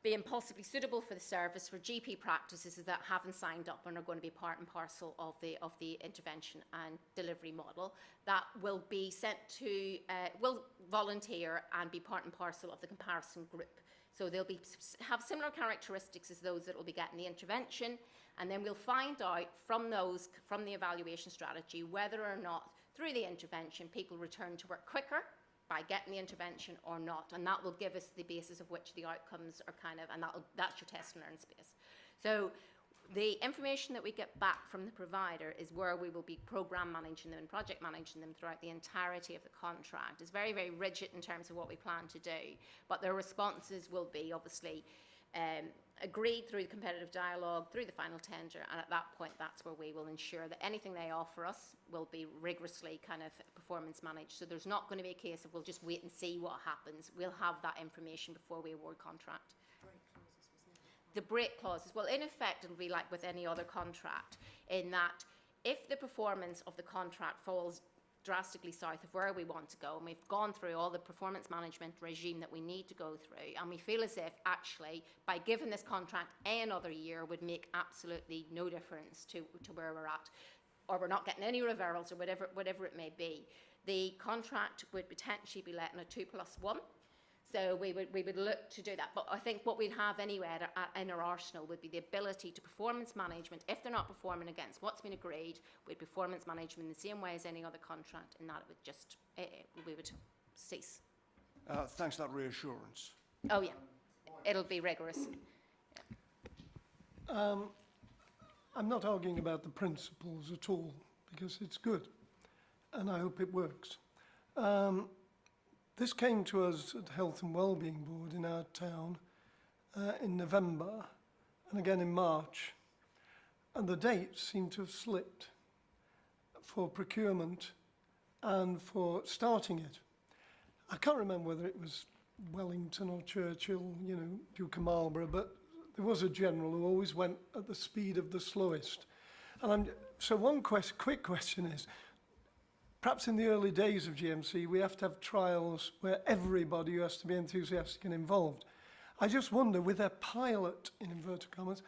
being possibly suitable for the service for GP practices that haven't signed up and are going to be part and parcel of the intervention and delivery model, that will be sent to, will volunteer and be part and parcel of the comparison group. So they'll have similar characteristics as those that will be getting the intervention, and then we'll find out from the evaluation strategy whether or not through the intervention people return to work quicker by getting the intervention or not, and that will give us the basis of which the outcomes are kind of, and that's your test and learn space. So the information that we get back from the provider is where we will be program managing them and project managing them throughout the entirety of the contract. It's very, very rigid in terms of what we plan to do, but their responses will be obviously agreed through the competitive dialogue, through the final tender, and at that point that's where we will ensure that anything they offer us will be rigorously kind of performance managed. So there's not going to be a case of we'll just wait and see what happens. We'll have that information before we award contract. The break clauses, well, in effect, it'll be like with any other contract, in that if the performance of the contract falls drastically south of where we want to go, and we've gone through all the performance management regime that we need to go through, and we feel as if actually by giving this contract another year would make absolutely no difference to where we're at, or we're not getting any referrals, or whatever it may be, the contract would potentially be let in a 2+1. So we would look to do that. But I think what we'd have anyway in our arsenal would be the ability to performance management. If they're not performing against what's been agreed, with performance management in the same way as any other contract, and that it would just, we would cease. Thanks for that reassurance. Oh yeah, it'll be rigorous. Yeah. I'm not arguing about the principles at all, because it's good, and I hope it works. This came to us at Health and Wellbeing Board in our town in November and again in March, and the dates seem to have slipped for procurement and for starting it. I can't remember whether it was Wellington or Churchill, you know, Duke of Marlborough, but there was a general who always went at the speed of the slowest. And so one quick question is, perhaps in the early days of GMC, we have to have trials where everybody has to be enthusiastic and involved. I just wonder, with a pilot, in inverted commas,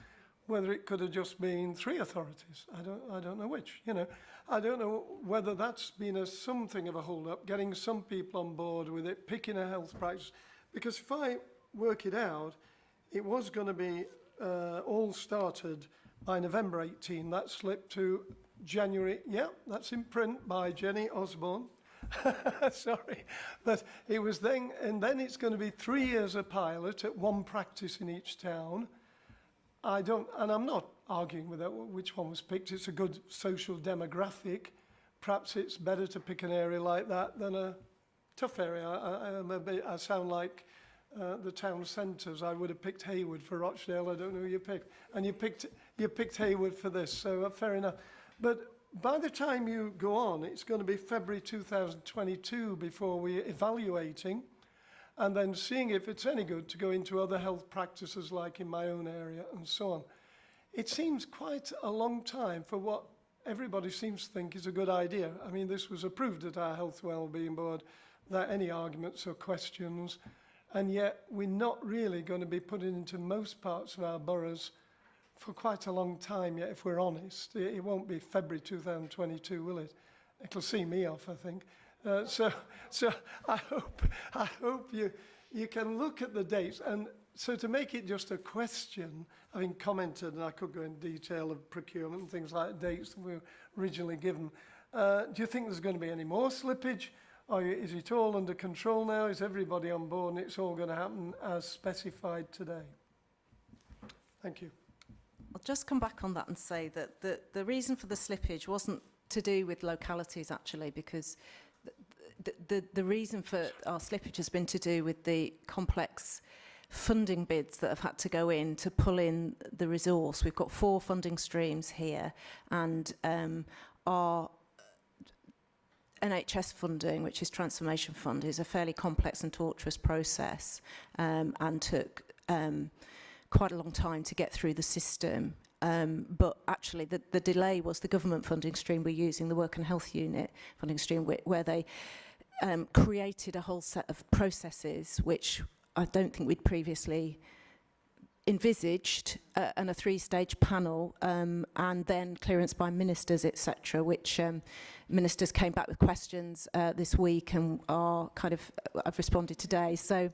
whether it could have just been 3 authorities. I don't know which, you know. I don't know whether that's been something of a hold-up, getting some people on board with it, picking a health practice. Because if I work it out, it was going to be all started by November 18. That slipped to January, yeah, that's in print by Jenny Osborne. Sorry, but it was then, and then it's going to be 3 years a pilot at 1 practice in each town. And I'm not arguing with that, which one was picked. It's a good social demographic. Perhaps it's better to pick an area like that than a tough area. I sound like the town centres. I would have picked Hayward for Rochdale. I don't know who you picked, and you picked Hayward for this. So fair enough. But by the time you go on, it's going to be February 2022 before we're evaluating and then seeing if it's any good to go into other health practices like in my own area and so on. It seems quite a long time for what everybody seems to think is a good idea. I mean, this was approved at our Health Wellbeing Board without any arguments or questions, and yet we're not really going to be putting into most parts of our boroughs for quite a long time yet, if we're honest. It won't be February 2022, will it? It'll see me off, I think. So I hope you can look at the dates. And so to make it just a question, having commented, and I could go in detail of procurement and things like dates that we were originally given, do you think there's going to be any more slippage? Or is it all under control now? Is everybody on board and it's all going to happen as specified today? Thank you. I'll just come back on that and say that the reason for the slippage wasn't to do with localities, actually, because the reason for our slippage has been to do with the complex funding bids that have had to go in to pull in the resource. We've got 4 funding streams here, and our NHS funding, which is Transformation Fund, is a fairly complex and tortuous process, and took quite a long time to get through the system. But actually the delay was the government funding stream we're using, the Work and Health Unit funding stream, where they created a whole set of processes which I don't think we'd previously envisaged, and a 3-stage panel, and then clearance by ministers, etc., which ministers came back with questions this week and are kind of, I've responded today. So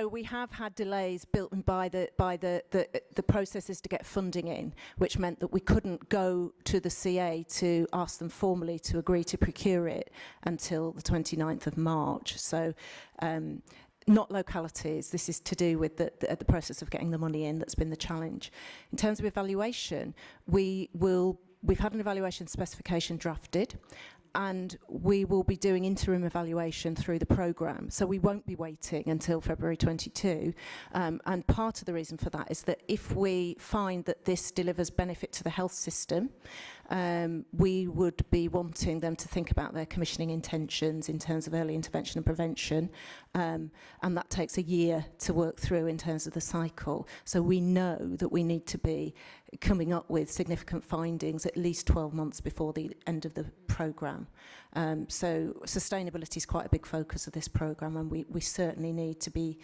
we have had delays built in by the processes to get funding in, which meant that we couldn't go to the CA to ask them formally to agree to procure it until the 29th of March. So not localities, this is to do with the process of getting the money in that's been the challenge. In terms of evaluation, we've had an evaluation specification drafted, and we will be doing interim evaluation through the programme. So we won't be waiting until February 22. And part of the reason for that is that if we find that this delivers benefit to the health system, we would be wanting them to think about their commissioning intentions in terms of early intervention and prevention. And that takes a year to work through in terms of the cycle. So we know that we need to be coming up with significant findings at least 12 months before the end of the programme. So sustainability is quite a big focus of this programme, and we certainly need to be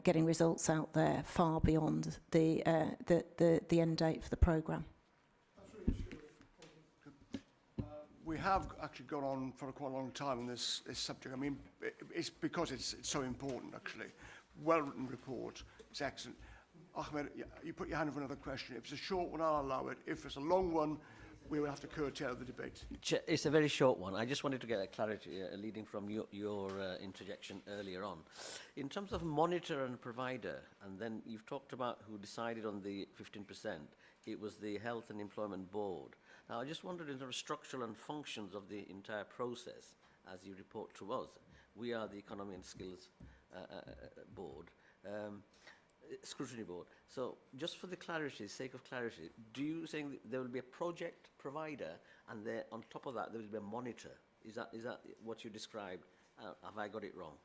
getting results out there far beyond the end date for the programme. We have actually gone on for quite a long time on this subject. I mean, it's because it's so important, actually. Well-written report. It's excellent. Ahmed, you put your hand up for another question. If it's a short one, I'll allow it. If it's a long one, we will have to curtail the debate. It's a very short one. I just wanted to get a clarity leading from your interjection earlier on. In terms of monitor and provider, and then you've talked about who decided on the 15%, it was the Health and Employment Board. Now, I just wondered in terms of structural and functions of the entire process, as you report to us. We are the Economy and Skills Board, Scrutiny Board. So just for the sake of clarity, do you think that there will be a project provider and there, on top of that there will be a monitor? Is that what you described? Have I got it wrong?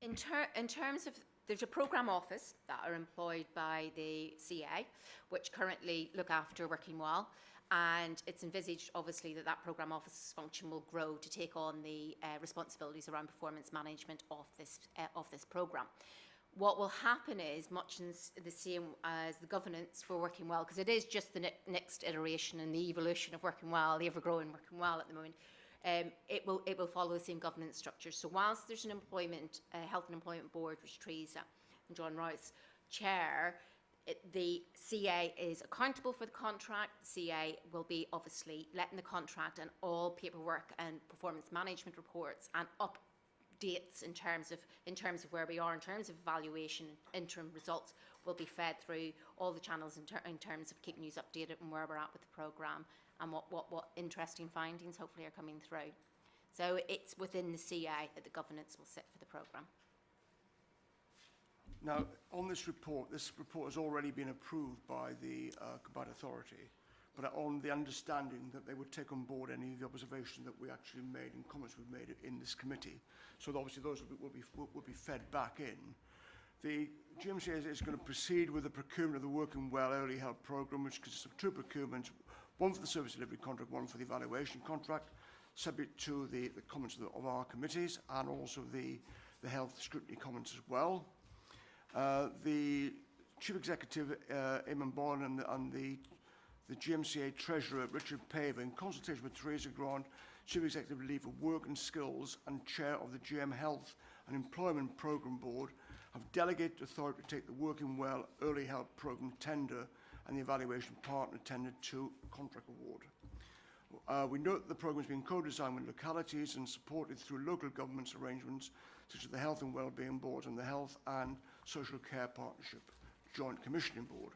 In terms of, there's a programme office that are employed by the CA, which currently look after Working Well, and it's envisaged, obviously, that programme office function will grow to take on the responsibilities around performance management of this programme. What will happen is, much in the same as the governance for Working Well, because it is just the next iteration and the evolution of Working Well, the ever-growing Working Well at the moment. It will follow the same governance structure. So whilst there's an Health and Employment Board, which Teresa and John Rouse chair, the CA is accountable for the contract. The CA will be obviously letting the contract and all paperwork and performance management reports and updates in terms of where we are, in terms of evaluation, interim results will be fed through all the channels in terms of keeping you updated on where we're at with the programme and what interesting findings hopefully are coming through. So it's within the CA that the governance will sit for the programme. Now, on this report has already been approved by the Combined Authority, but on the understanding that they would take on board any of the observations that we actually made and comments we've made in this committee. So obviously those will be fed back in. The GMCA is going to proceed with the procurement of the Working Well Early Help Programme, which consists of two procurements, one for the service delivery contract, one for the evaluation contract, subject to the comments of our committees and also the health scrutiny comments as well. The Chief Executive, Eamon Boylan, and the GMCA Treasurer, Richard Paver, in consultation with Teresa Grant, Chief Executive Lead for Work and Skills and Chair of the GM Health and Employment Programme Board, have delegated authority to take the Working Well Early Help Programme tender and the evaluation partner tender to contract award. We note that the programme has been co-designed with localities and supported through local governments arrangements such as the Health and Wellbeing Board and the Health and Social Care Partnership Joint Commissioning Board.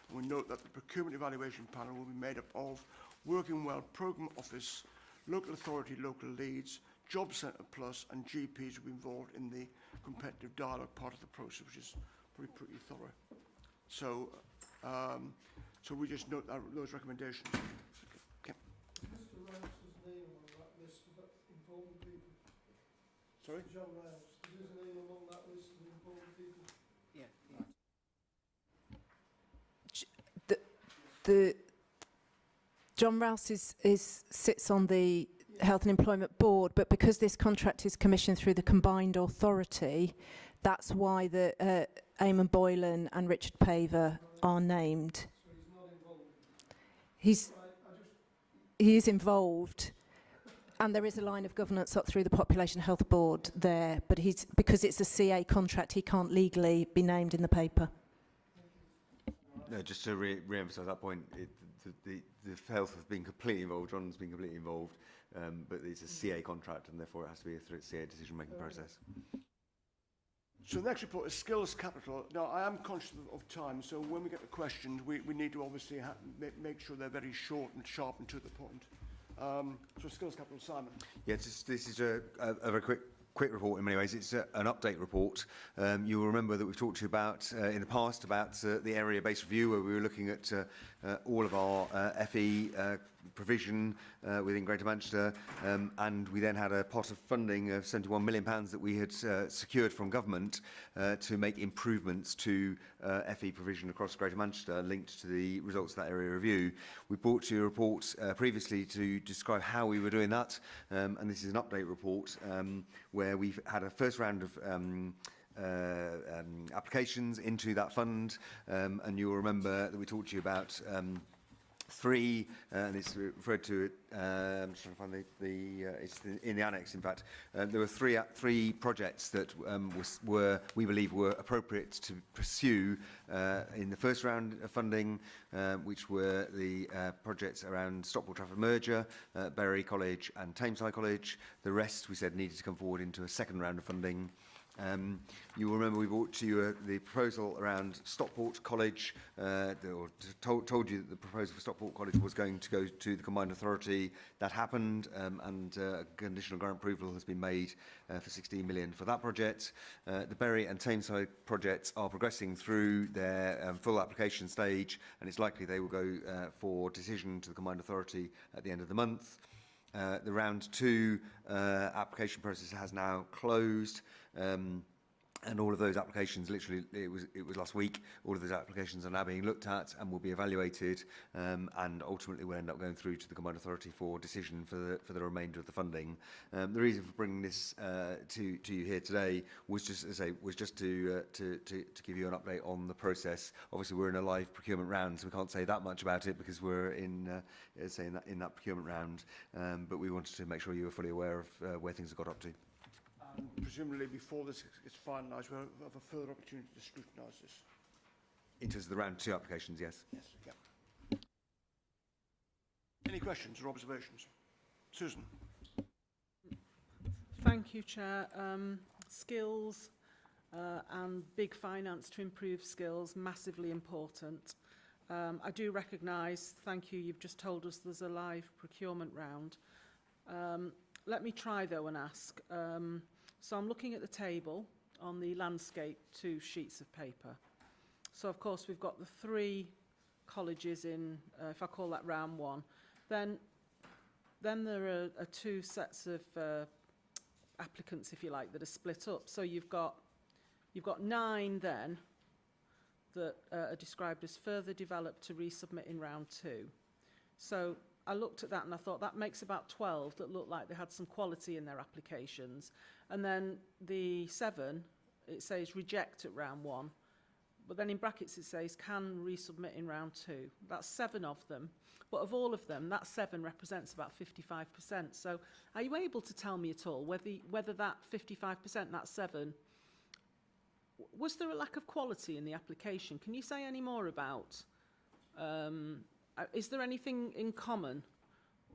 And we note that the procurement evaluation panel will be made up of Working Well Programme Office, local authority, local leads, Job Centre Plus, and GPs will be involved in the competitive dialogue part of the process, which is probably pretty thorough. So, so we just note those recommendations. Okay. Mr. Rouse's name on that list of important people? Sorry? John Rouse, is his name among that list of important people? Yeah. John Rouse sits on the Health and Employment Board, but because this contract is commissioned through the Combined Authority, that's why the Eamon Boylan and Richard Paver are named. So he's not involved? He is involved, and there is a line of governance up through the Population Health Board there, but because it's a CA contract, he can't legally be named in the paper. No, just to re-emphasise that point, the health has been completely involved, John's been completely involved, but it's a CA contract and therefore it has to be a CA decision-making process. So the next report is skills capital. Now, I am conscious of time, so when we get the questions, we need to obviously make sure they're very short and sharp and to the point. So Skills Capital, Simon. Yeah, this is a very quick report in many ways. It's an update report. You will remember that we've talked to you about in the past about the area-based review, where we were looking at all of our FE provision within Greater Manchester, and we then had a pot of funding of £71 million that we had secured from government to make improvements to FE provision across Greater Manchester, linked to the results of that area review. We brought you a report previously to describe how we were doing that, and this is an update report where we've had a first round of applications into that fund, and you'll remember that we talked to you about three, and it's referred to. I'm just trying to find it's in the annex. In fact, there were three projects that we believe were appropriate to pursue in the first round of funding, which were the projects around Stockport Trafford merger, Bury College and Tameside College. The rest we said needed to come forward into a second round of funding. You will remember we brought to you the proposal around Stockport College, or told you that the proposal for Stockport College was going to go to the Combined Authority. That happened, and conditional grant approval has been made for 16 million for that project. The Bury and Tameside projects are progressing through their full application stage, and it's likely they will go for decision to the Combined Authority at the end of the month. The round 2 application process has now closed, and all of those applications, literally it was last week, all of those applications are now being looked at and will be evaluated, and ultimately will end up going through to the Combined Authority for decision for the remainder of the funding. The reason for bringing this to you here today was just, as I say, to give you an update on the process. Obviously, we're in a live procurement round, so we can't say that much about it because we're in that procurement round. But we wanted to make sure you were fully aware of where things have got up to. Presumably, before this is finalised, we'll have a further opportunity to scrutinise this. In terms of the round 2 applications, yes. Yes. Yeah. Any questions or observations? Susan. Thank you, Chair. Skills and big finance to improve skills, massively important. I do recognise, thank you, you've just told us there's a live procurement round. Let me try, though, and ask. So I'm looking at the table on the landscape 2 sheets of paper. So, of course, we've got the 3 colleges in, if I call that round 1. Then there are 2 sets of applicants, if you like, that are split up. So you've got 9 then that are described as further developed to resubmit in round 2. So I looked at that and I thought that makes about 12 that looked like they had some quality in their applications. And then the 7, it says reject at round 1. But then in brackets it says can resubmit in round 2. That's 7 of them. But of all of them, that 7 represents about 55%. So are you able to tell me at all whether that 55%, that 7, was there a lack of quality in the application? Can you say any more about, is there anything in common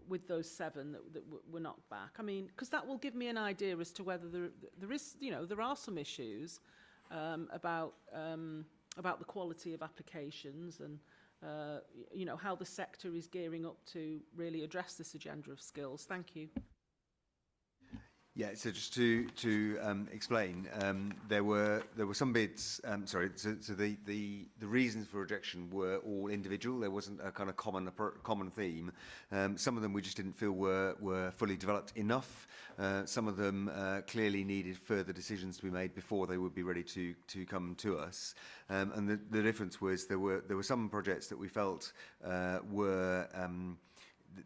with those 7 that were knocked back? I mean, because that will give me an idea as to whether there is, there are some issues about the quality of applications and, how the sector is gearing up to really address this agenda of skills. Thank you. Yeah, so just to explain, there were some bids. So the reasons for rejection were all individual. There wasn't a kind of common theme. Some of them we just didn't feel were fully developed enough. Some of them clearly needed further decisions to be made before they would be ready to come to us. And the difference was there were some projects that we felt were.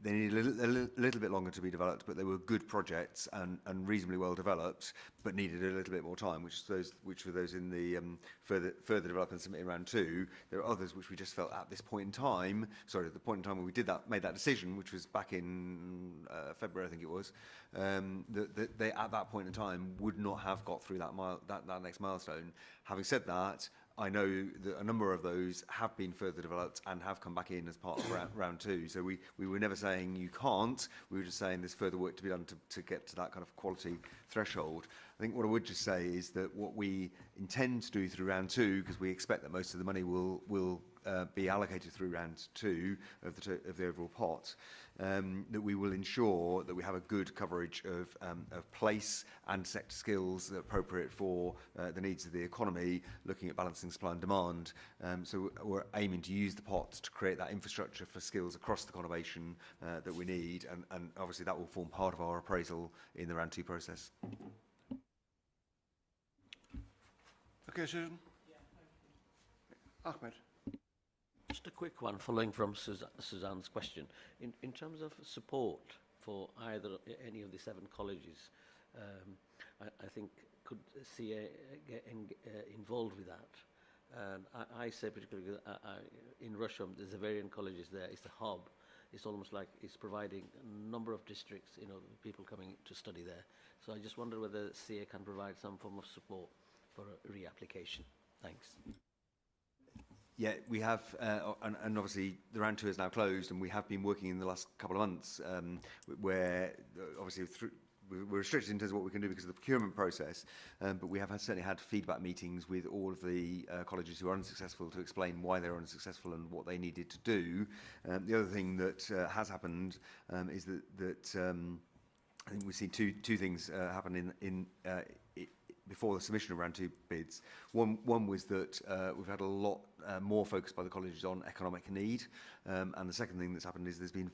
They needed a little bit longer to be developed, but they were good projects and reasonably well developed, but needed a little bit more time, which were those in the further development submitted round 2. There are others which we just felt at this point in time, at the point in time when we made that decision, which was back in February, I think it was, that they at that point in time would not have got through that next milestone. Having said that, I know that a number of those have been further developed and have come back in as part of round 2. So we were never saying you can't. We were just saying there's further work to be done to get to that kind of quality threshold. I think what I would just say is that what we intend to do through round 2, because we expect that most of the money will be allocated through round 2 of the overall pot, that we will ensure that we have a good coverage of place and sector skills that are appropriate for the needs of the economy, looking at balancing supply and demand. So we're aiming to use the pot to create that infrastructure for skills across the conurbation that we need, and obviously that will form part of our appraisal in the round 2 process. Okay, Susan. Ahmed. Just a quick one following from Suzanne's question. In terms of support for either any of the 7 colleges, I think could CA get involved with that? And I say particularly in Russia, there's a variant colleges there. It's the hub. It's almost like it's providing a number of districts, people coming to study there. So I just wonder whether CA can provide some form of support for a reapplication. Thanks. Yeah, we have, and obviously the round 2 is now closed, and we have been working in the last couple of months where obviously we're restricted in terms of what we can do because of the procurement process, but we have certainly had feedback meetings with all of the colleges who are unsuccessful to explain why they're unsuccessful and what they needed to do. The other thing that has happened is that I think we've seen two things happen before the submission of round 2 bids. One was that we've had a lot more focus by the colleges on economic need, and the second thing that's happened is there's been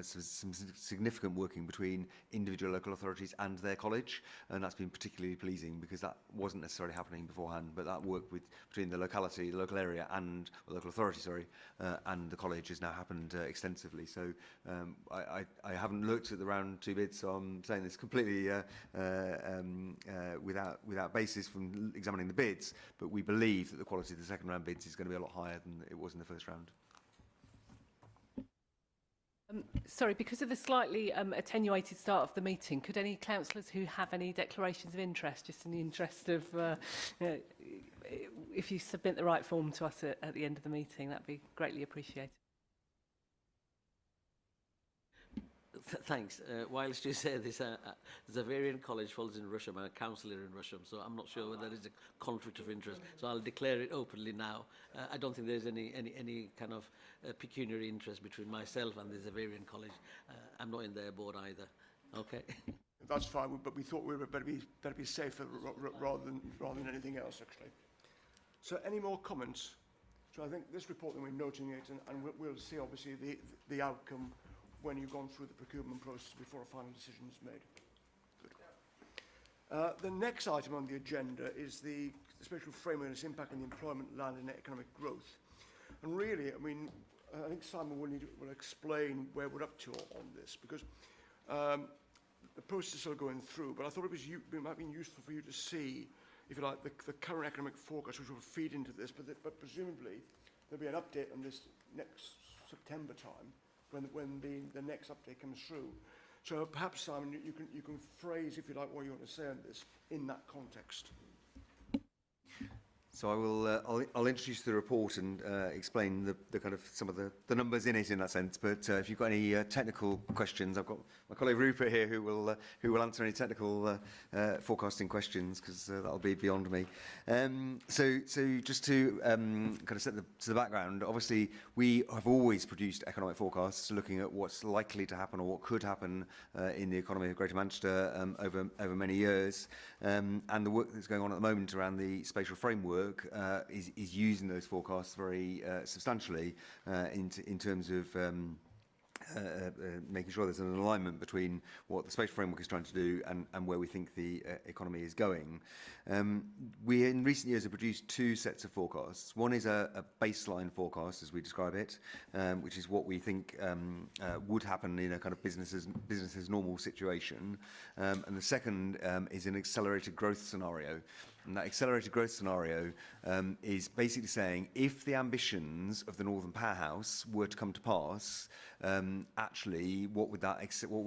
some significant working between individual local authorities and their college, and that's been particularly pleasing because that wasn't necessarily happening beforehand, but that work between the locality, the local area, and local authority, and the college has now happened extensively. So I haven't looked at the round 2 bids, so I'm saying this completely without basis from examining the bids, but we believe that the quality of the second round bids is going to be a lot higher than it was in the first round. Sorry, because of the slightly attenuated start of the meeting, could any councillors who have any declarations of interest, just in the interest of, if you submit the right form to us at the end of the meeting, that'd be greatly appreciated. Thanks. Whilst you say this, Zavarian College falls in Russia. I'm a councillor in Russia, so I'm not sure whether there is a conflict of interest. So I'll declare it openly now. I don't think there's any kind of pecuniary interest between myself and the Zavarian College. I'm not in their board either. Okay. That's fine, but we thought we would better be safer rather than anything else, actually. So, any more comments? So I think this report, then we're noting it, and we'll see obviously the outcome when you've gone through the procurement process before a final decision is made. Good. The next item on the agenda is the special framework and its impact on the employment, land and economic growth. And really, I mean, I think Simon will explain where we're up to on this, because the process is still going through, but I thought it might be useful for you to see, if you like, the current economic forecast, which will feed into this, but presumably there'll be an update on this next September time, when the next update comes through. So perhaps, Simon, you can phrase, if you like, what you want to say on this in that context. So I will. I'll introduce the report and explain the kind of some of the numbers in it in that sense. But if you've got any technical questions, I've got my colleague Rupert here who will answer any technical forecasting questions, because that'll be beyond me. So just to kind of set the background. Obviously, we have always produced economic forecasts looking at what's likely to happen or what could happen in the economy of Greater Manchester over many years, and the work that's going on at the moment around the spatial framework is using those forecasts very substantially in terms of making sure there's an alignment between what the spatial framework is trying to do and where we think the economy is going. We in recent years have produced 2 sets of forecasts. One is a baseline forecast, as we describe it, which is what we think would happen in a kind of business as normal situation, and the second is an accelerated growth scenario. And that accelerated growth scenario is basically saying if the ambitions of the Northern Powerhouse were to come to pass, actually, what would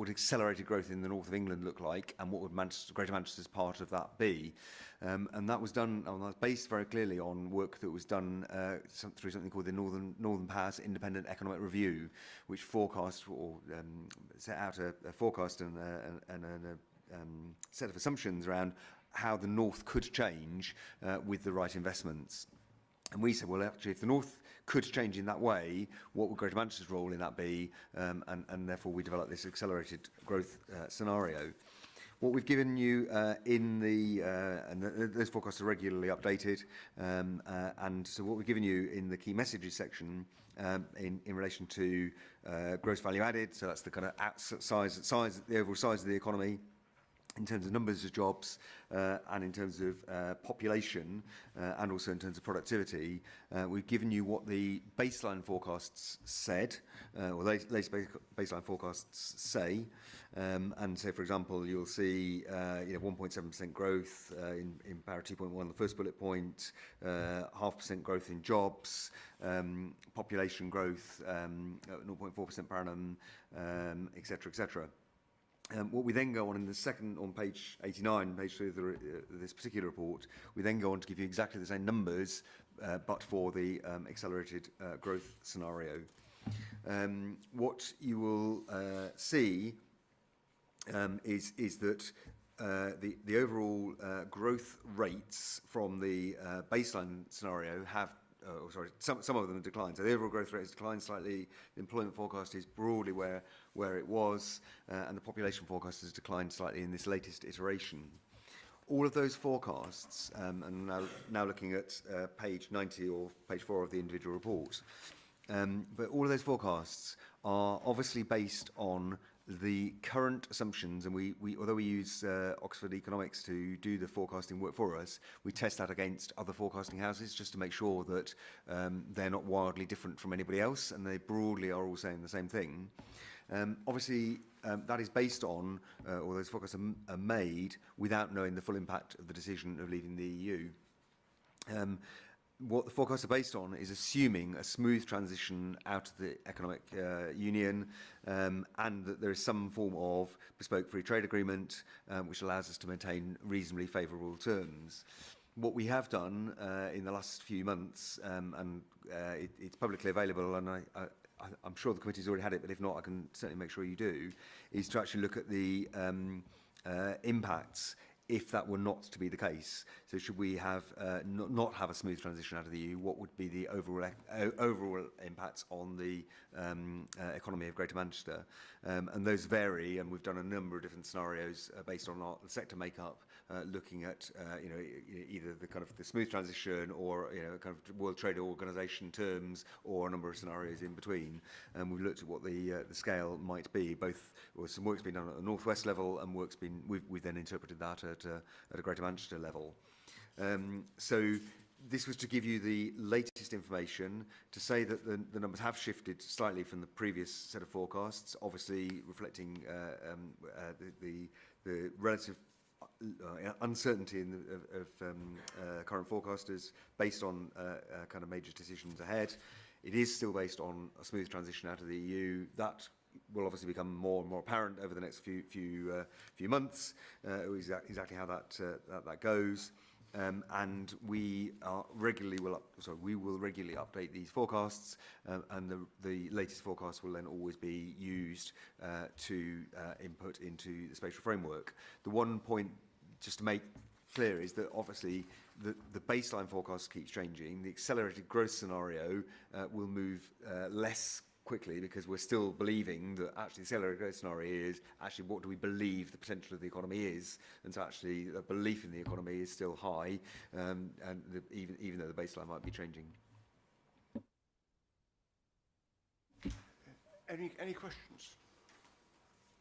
accelerated growth in the north of England look like, and what would Greater Manchester's part of that be? And that was done. And that's based very clearly on work that was done through something called the Northern Powerhouse Independent Economic Review, which forecast or set out a forecast and a set of assumptions around how the north could change with the right investments. And we said, well, actually, if the north could change in that way, what would Greater Manchester's role in that be? And therefore we developed this accelerated growth scenario. What we've given you in the, and those forecasts are regularly updated, and so what we've given you in the key messages section in relation to gross value added, so that's the kind of the overall size of the economy, in terms of numbers of jobs and in terms of population and also in terms of productivity. We've given you what the baseline forecasts said, or latest baseline forecasts say. And so, for example, you'll see 1.7% growth in para 2.1, the first bullet point, 0.5% growth in jobs, population growth, 0.4% per annum, etc., etc. What we then go on in the second, on page 89, page 3 of this particular report, we then go on to give you exactly the same numbers, but for the accelerated growth scenario. What you will see is that the overall growth rates from the baseline scenario have some of them have declined. So the overall growth rate has declined slightly. The employment forecast is broadly where it was, and the population forecast has declined slightly in this latest iteration. All of those forecasts, and now looking at page 90 or page 4 of the individual report, but all of those forecasts are obviously based on the current assumptions, and we although we use Oxford Economics to do the forecasting work for us, we test that against other forecasting houses just to make sure that they're not wildly different from anybody else, and they broadly are all saying the same thing. Obviously, that is based on, or those forecasts are made without knowing the full impact of the decision of leaving the EU. What the forecasts are based on is assuming a smooth transition out of the economic union, and that there is some form of bespoke free trade agreement which allows us to maintain reasonably favourable terms. What we have done in the last few months, and it's publicly available, and I'm sure the committee's already had it, but if not, I can certainly make sure you do, is to actually look at the impacts if that were not to be the case. So should we have not have a smooth transition out of the EU, what would be the overall impacts on the economy of Greater Manchester? And those vary, and we've done a number of different scenarios based on our sector makeup, looking at either the kind of the smooth transition or kind of World Trade Organization terms, or a number of scenarios in between. And we've looked at what the scale might be. Both, or some work's been done at the northwest level, and we've then interpreted that at a Greater Manchester level. So this was to give you the latest information, to say that the numbers have shifted slightly from the previous set of forecasts, obviously reflecting the relative uncertainty of current forecasters based on kind of major decisions ahead. It is still based on a smooth transition out of the EU. That will obviously become more and more apparent over the next few months, exactly how that goes. And we will regularly update these forecasts, and the latest forecasts will then always be used to input into the spatial framework. The one point just to make clear is that obviously the baseline forecast keeps changing. The accelerated growth scenario will move less quickly, because we're still believing that actually the accelerated growth scenario is actually what do we believe the potential of the economy is, and so actually the belief in the economy is still high, and even though the baseline might be changing. Any questions?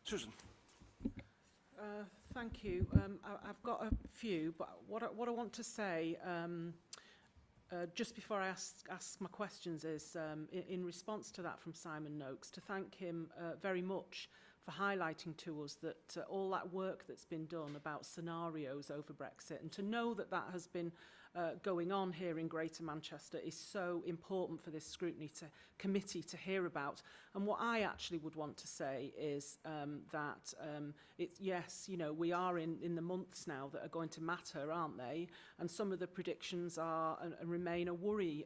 Susan. Thank you. I've got a few, but what I want to say just before I ask my questions is, in response to that from Simon Noakes, to thank him very much for highlighting to us that all that work that's been done about scenarios over Brexit, and to know that that has been going on here in Greater Manchester is so important for this scrutiny committee to hear about. And what I actually would want to say is that yes, we are in the months now that are going to matter, aren't they? And some of the predictions are and remain a worry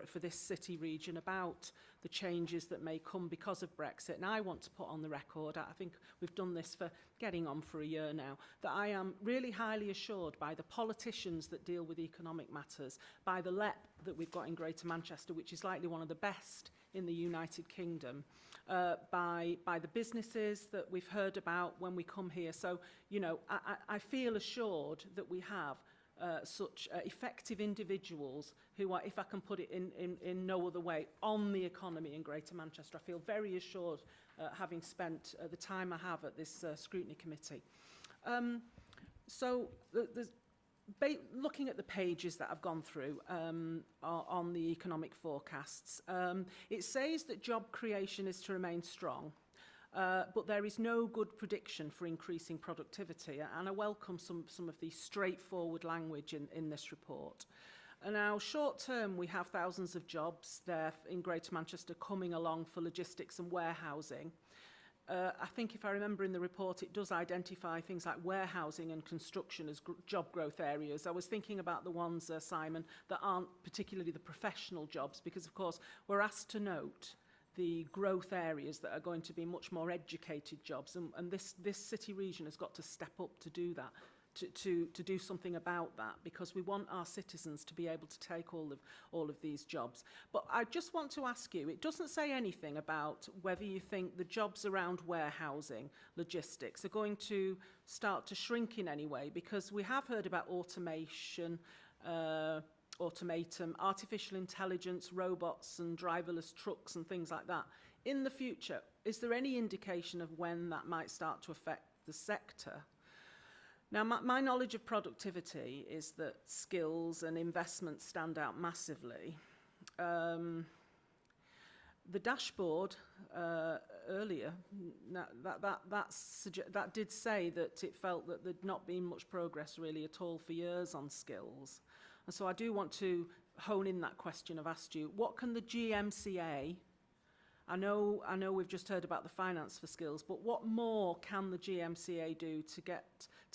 for this city region about the changes that may come because of Brexit. And I want to put on the record, I think we've done this for getting on for a year now, that I am really highly assured by the politicians that deal with economic matters, by the LEP that we've got in Greater Manchester, which is likely one of the best in the United Kingdom, by the businesses that we've heard about when we come here. So, you know, I feel assured that we have such effective individuals who are, if I can put it in no other way, on the economy in Greater Manchester. I feel very assured, having spent the time I have at this scrutiny committee. So looking at the pages that I've gone through on the economic forecasts, it says that job creation is to remain strong. But there is no good prediction for increasing productivity, and I welcome some of the straightforward language in this report. And now, short term, we have thousands of jobs there in Greater Manchester coming along for logistics and warehousing. I think if I remember in the report, it does identify things like warehousing and construction as job growth areas. I was thinking about the ones, Simon, that aren't particularly the professional jobs, because, of course, we're asked to note the growth areas that are going to be much more educated jobs, and this city region has got to step up to do that, to do something about that, because we want our citizens to be able to take all of these jobs. But I just want to ask you, it doesn't say anything about whether you think the jobs around warehousing, logistics, are going to start to shrink in any way, because we have heard about automation, automatum, artificial intelligence, robots and driverless trucks and things like that. In the future, is there any indication of when that might start to affect the sector? Now, my knowledge of productivity is that skills and investments stand out massively. The dashboard earlier, that did say that it felt that there'd not been much progress really at all for years on skills. And so I do want to hone in that question I've asked you. What can the GMCA, I know we've just heard about the finance for skills, but what more can the GMCA do to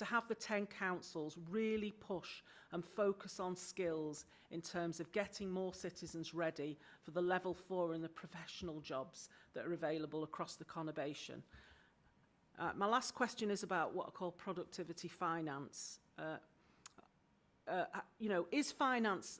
have the 10 councils really push and focus on skills in terms of getting more citizens ready for the level 4 and the professional jobs that are available across the conurbation? My last question is about what I call productivity finance. You know, is finance,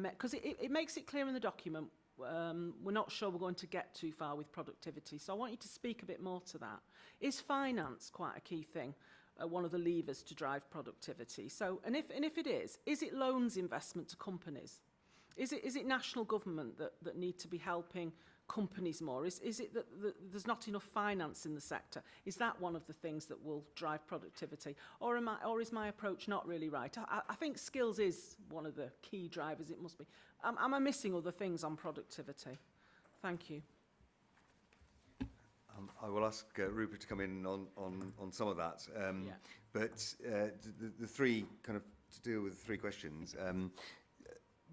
because it makes it clear in the document, we're not sure we're going to get too far with productivity. So I want you to speak a bit more to that. Is finance quite a key thing, one of the levers to drive productivity? So, and if it is it loans investment to companies? Is it national government that need to be helping companies more? Is it that there's not enough finance in the sector? Is that one of the things that will drive productivity? Or is my approach not really right? I think skills is one of the key drivers, it must be. Am I missing other things on productivity? Thank you. I will ask Rupert to come in on some of that. But the three, kind of to deal with the three questions,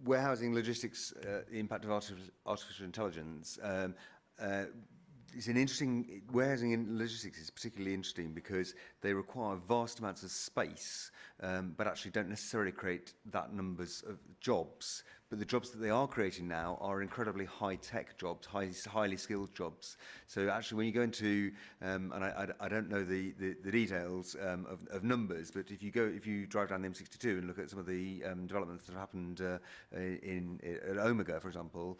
warehousing, logistics, the impact of artificial intelligence. It's an interesting, warehousing and logistics is particularly interesting because they require vast amounts of space, but actually don't necessarily create that numbers of jobs. But the jobs that they are creating now are incredibly high-tech jobs, highly skilled jobs. So actually, when you go into, and I don't know the details of numbers, but if you drive down the M62 and look at some of the developments that have happened at Omega, for example,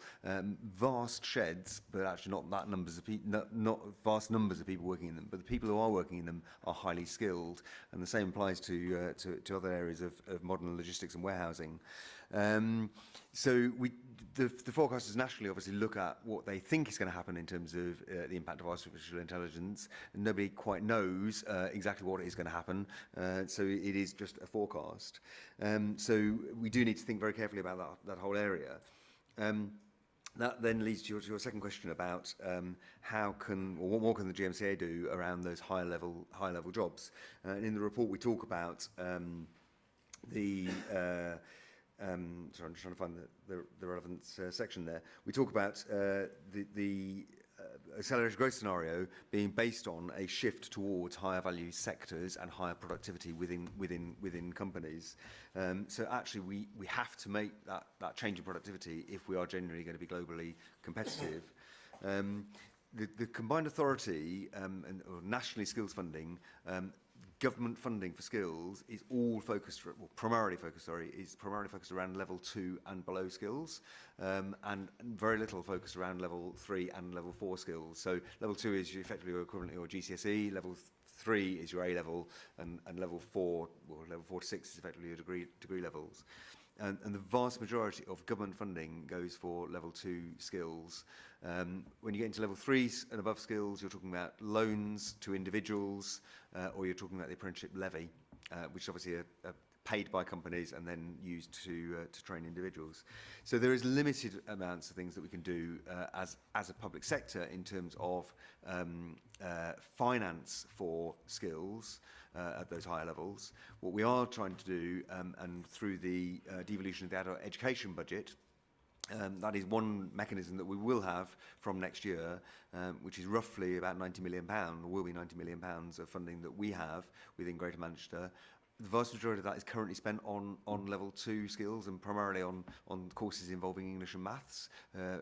vast sheds, but actually not that numbers of not vast numbers of people working in them. But the people who are working in them are highly skilled, and the same applies to other areas of modern logistics and warehousing. So the forecasters nationally obviously look at what they think is going to happen in terms of the impact of artificial intelligence, and nobody quite knows exactly what is going to happen, so it is just a forecast. So we do need to think very carefully about that whole area. That then leads to your second question about what more can the GMCA do around those high level jobs. And in the report we talk about sorry, I'm just trying to find the relevant section there. We talk about the accelerated growth scenario being based on a shift towards higher value sectors and higher productivity within companies. So actually, we have to make that change in productivity if we are genuinely going to be globally competitive. the combined authority or nationally skills funding, government funding for skills is all focused, primarily focused around level 2 and below skills, and very little focused around level 3 and level 4 skills. So level 2 is effectively your equivalent or GCSE, level 3 is your A level, and level 4, well, level 4 to 6 is effectively your degree levels. And the vast majority of government funding goes for level 2 skills. When you get into level 3 and above skills, you're talking about loans to individuals, or you're talking about the apprenticeship levy, which obviously are paid by companies and then used to train individuals. So there is limited amounts of things that we can do as a public sector in terms of finance for skills at those higher levels. What we are trying to do, and through the devolution of the adult education budget, that is one mechanism that we will have from next year, which is roughly about £90 million, or will be £90 million of funding that we have within Greater Manchester. The vast majority of that is currently spent on level 2 skills, and primarily on courses involving English and maths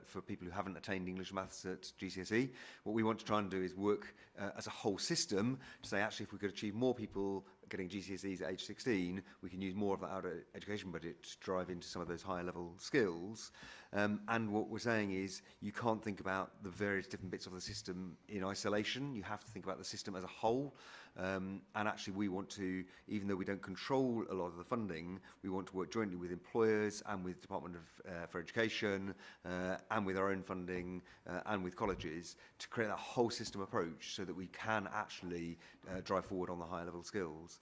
for people who haven't attained English and maths at GCSE. What we want to try and do is work as a whole system to say, actually, if we could achieve more people getting GCSEs at age 16, we can use more of that out of education budget to drive into some of those higher level skills. And what we're saying is you can't think about the various different bits of the system in isolation. You have to think about the system as a whole. And actually we want to, even though we don't control a lot of the funding, we want to work jointly with employers and with Department for Education and with our own funding and with colleges to create that whole system approach so that we can actually drive forward on the higher level skills.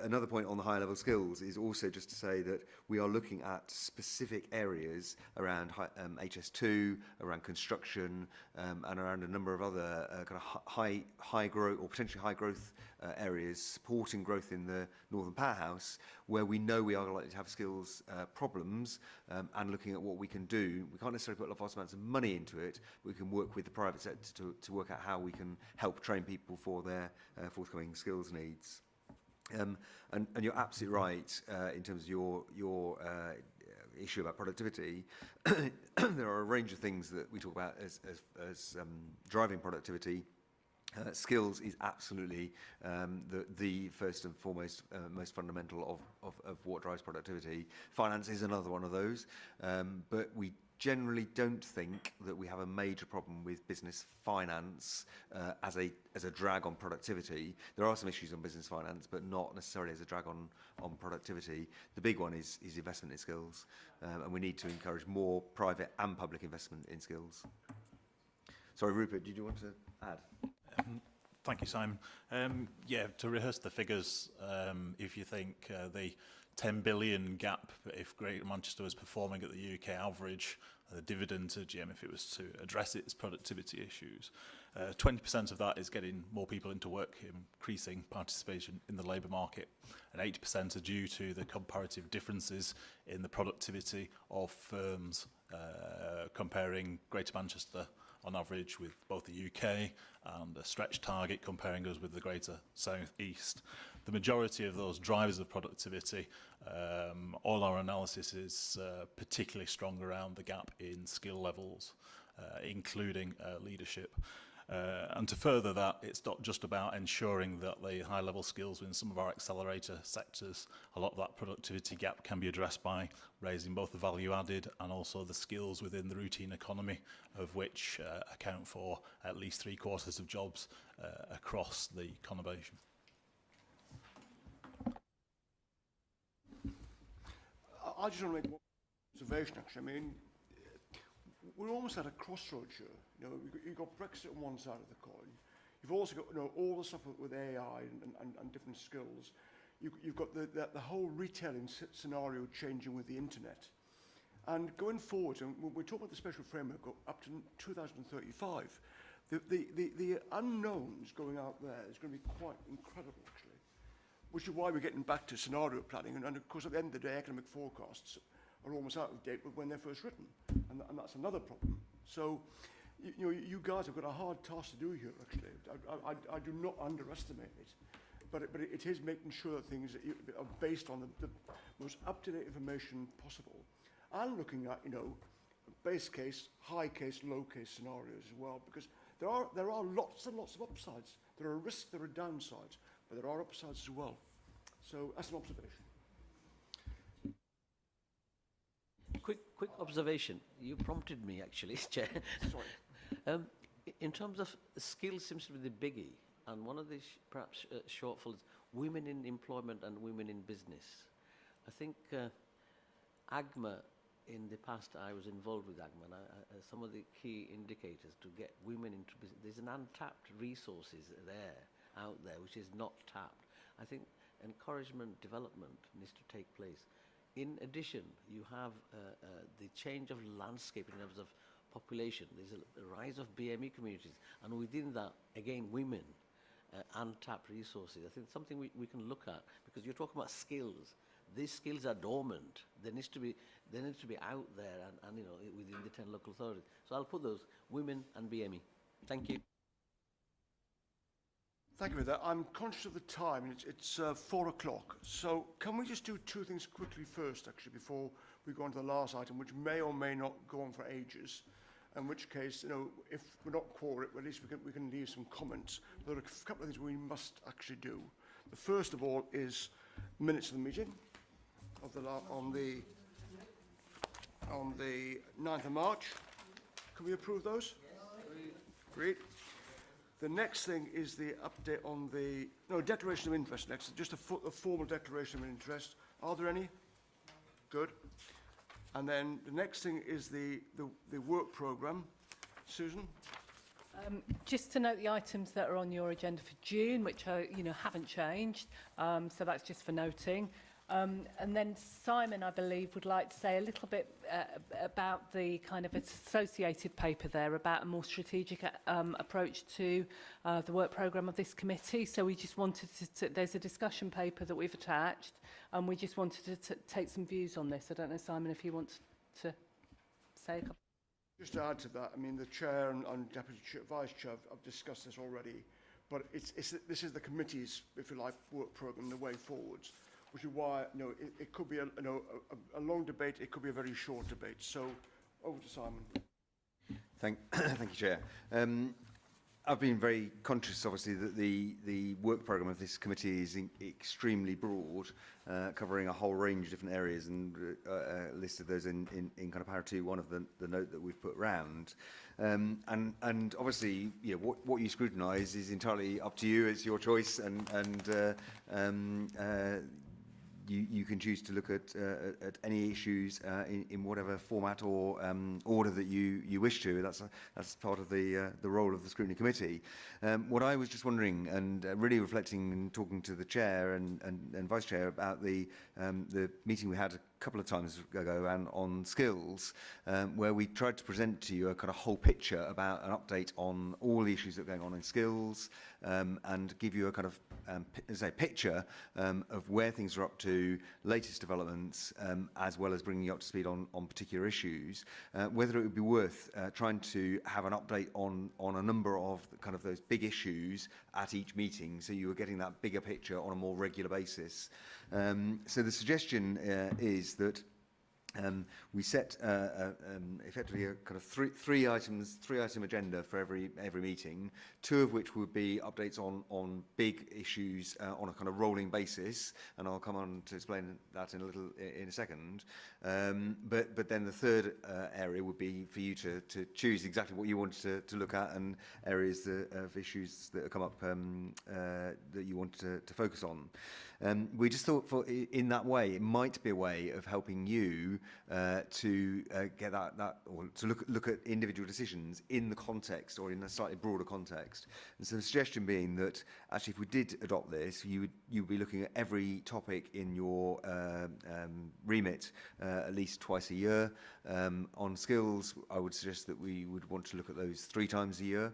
Another point on the higher level skills is also just to say that we are looking at specific areas around HS2, around construction, and around a number of other kind of high growth or potentially high growth areas supporting growth in the Northern Powerhouse, where we know we are likely to have skills problems, and looking at what we can do. We can't necessarily put vast amounts of money into it, but we can work with the private sector to work out how we can help train people for their forthcoming skills needs. And you're absolutely right in terms of your issue about productivity. There are a range of things that we talk about as driving productivity. Skills is absolutely the first and foremost most fundamental of what drives productivity. Finance is another one of those, but we generally don't think that we have a major problem with business finance as a drag on productivity. There are some issues on business finance, but not necessarily as a drag on productivity. The big one is investment in skills, and we need to encourage more private and public investment in skills. Sorry, Rupert, did you want to add? Thank you, Simon. Yeah, to rehearse the figures, if you think the 10 billion gap, if Greater Manchester was performing at the UK average, the dividend to GM, if it was to address its productivity issues, 20% of that is getting more people into work, increasing participation in the labour market, and 80% are due to the comparative differences in the productivity of firms, comparing Greater Manchester on average with both the UK and a stretch target comparing us with the Greater South East. The majority of those drivers of productivity, all our analysis is particularly strong around the gap in skill levels, including leadership. And to further that, it's not just about ensuring that the high-level skills in some of our accelerator sectors, a lot of that productivity gap can be addressed by raising both the value added and also the skills within the routine economy, of which account for at least 3/4 of jobs across the conurbation. I just want to make one observation, actually. I mean, we're almost at a crossroads here. You know, you've got Brexit on one side of the coin. You've also got, you know, all the stuff with AI and different skills. You've got the whole retailing scenario changing with the internet. And going forward, and we're talking about the special framework up to 2035, the unknowns going out there is going to be quite incredible, actually. Which is why we're getting back to scenario planning. And of course, at the end of the day, economic forecasts are almost out of date when they're first written. And that's another problem. So, you know, you guys have got a hard task to do here, actually. I do not underestimate it. But it is making sure that things are based on the most up-to-date information possible. And looking at, you know, base case, high case, low case scenarios as well, because there are lots and lots of upsides. There are risks, there are downsides, but there are upsides as well. So that's an observation. Quick observation. You prompted me, actually, Chair. Sorry. In terms of skills, seems to be the biggie, and one of the perhaps shortfalls: women in employment and women in business. I think AGMA. In the past, I was involved with AGMA, and some of the key indicators to get women into business, there's an untapped resources out there, which is not tapped. I think encouragement, development needs to take place. In addition, you have the change of landscape in terms of population. There's a rise of BME communities, and within that, again, women, untapped resources. I think something we can look at, because you're talking about skills. These skills are dormant. They need to be out there and within the 10 local authorities. So I'll put those, women and BME. Thank you. Thank you for that. I'm conscious of the time, and it's 4 o'clock. So can we just do two things quickly first, actually, before we go on to the last item, which may or may not go on for ages, in which case, if we're not quorum, at least we can leave some comments. There are a couple of things we must actually do. The first of all is minutes of the meeting on the 9th of March. Can we approve those? Yes. Great. The next thing is the update on the declaration of interest. Next, just a formal declaration of interest. Are there any? Good. And then the next thing is the work programme. Susan. Just to note the items that are on your agenda for June, which are, haven't changed. So that's just for noting. And then Simon, I believe, would like to say a little bit about the kind of associated paper there about a more strategic approach to the work programme of this committee. So we just wanted to there's a discussion paper that we've attached, and we just wanted to take some views on this. I don't know, Simon, if you want to say a couple. Just to add to that, I mean, the Chair and Deputy Chair, Vice Chair have discussed this already, but this is the committee's, if you like, work programme, the way forwards. Which is why it could be a long debate, it could be a very short debate. So, over to Simon. Thank you, Chair. I've been very conscious, obviously, that the work programme of this committee is extremely broad, covering a whole range of different areas, and listed those in kind of para 2.1 of the note that we've put round. And obviously, what you scrutinise is entirely up to you. It's your choice, and you can choose to look at any issues in whatever format or order that you wish to. That's part of the role of the Scrutiny Committee. What I was just wondering, and really reflecting and talking to the Chair and Vice Chair about the meeting we had a couple of times ago on skills, where we tried to present to you a kind of whole picture about an update on all the issues that are going on in skills, and give you a kind of picture of where things are up to, latest developments, as well as bringing you up to speed on particular issues. Whether it would be worth trying to have an update on a number of kind of those big issues at each meeting, so you were getting that bigger picture on a more regular basis. So the suggestion is that we set effectively a kind of three item agenda for every meeting, two of which would be updates on big issues on a kind of rolling basis, and I'll come on to explain that in a second. But then the third area would be for you to choose exactly what you wanted to look at, and areas of issues that have come up that you want to focus on. We just thought in that way it might be a way of helping you to get that or to look at individual decisions in the context or in a slightly broader context. And so the suggestion being that actually if we did adopt this, you would be looking at every topic in your remit at least twice a year. On skills, I would suggest that we would want to look at those 3 times a year,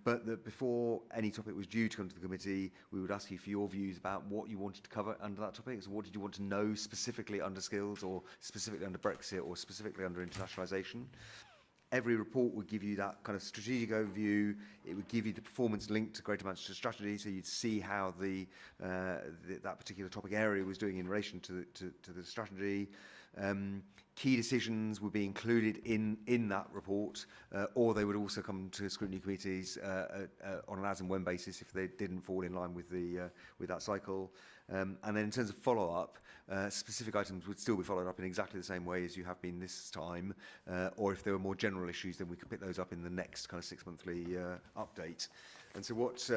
but that before any topic was due to come to the committee, we would ask you for your views about what you wanted to cover under that topic. So what did you want to know specifically under skills, or specifically under Brexit, or specifically under internationalisation? Every report would give you that kind of strategic overview. It would give you the performance linked to Greater Manchester Strategy, so you'd see how that particular topic area was doing in relation to the strategy. Key decisions would be included in that report, or they would also come to scrutiny committees on an as and when basis if they didn't fall in line with that cycle. And then in terms of follow-up, specific items would still be followed up in exactly the same way as you have been this time, or if there were more general issues, then we could pick those up in the next kind of 6-monthly update. And so what,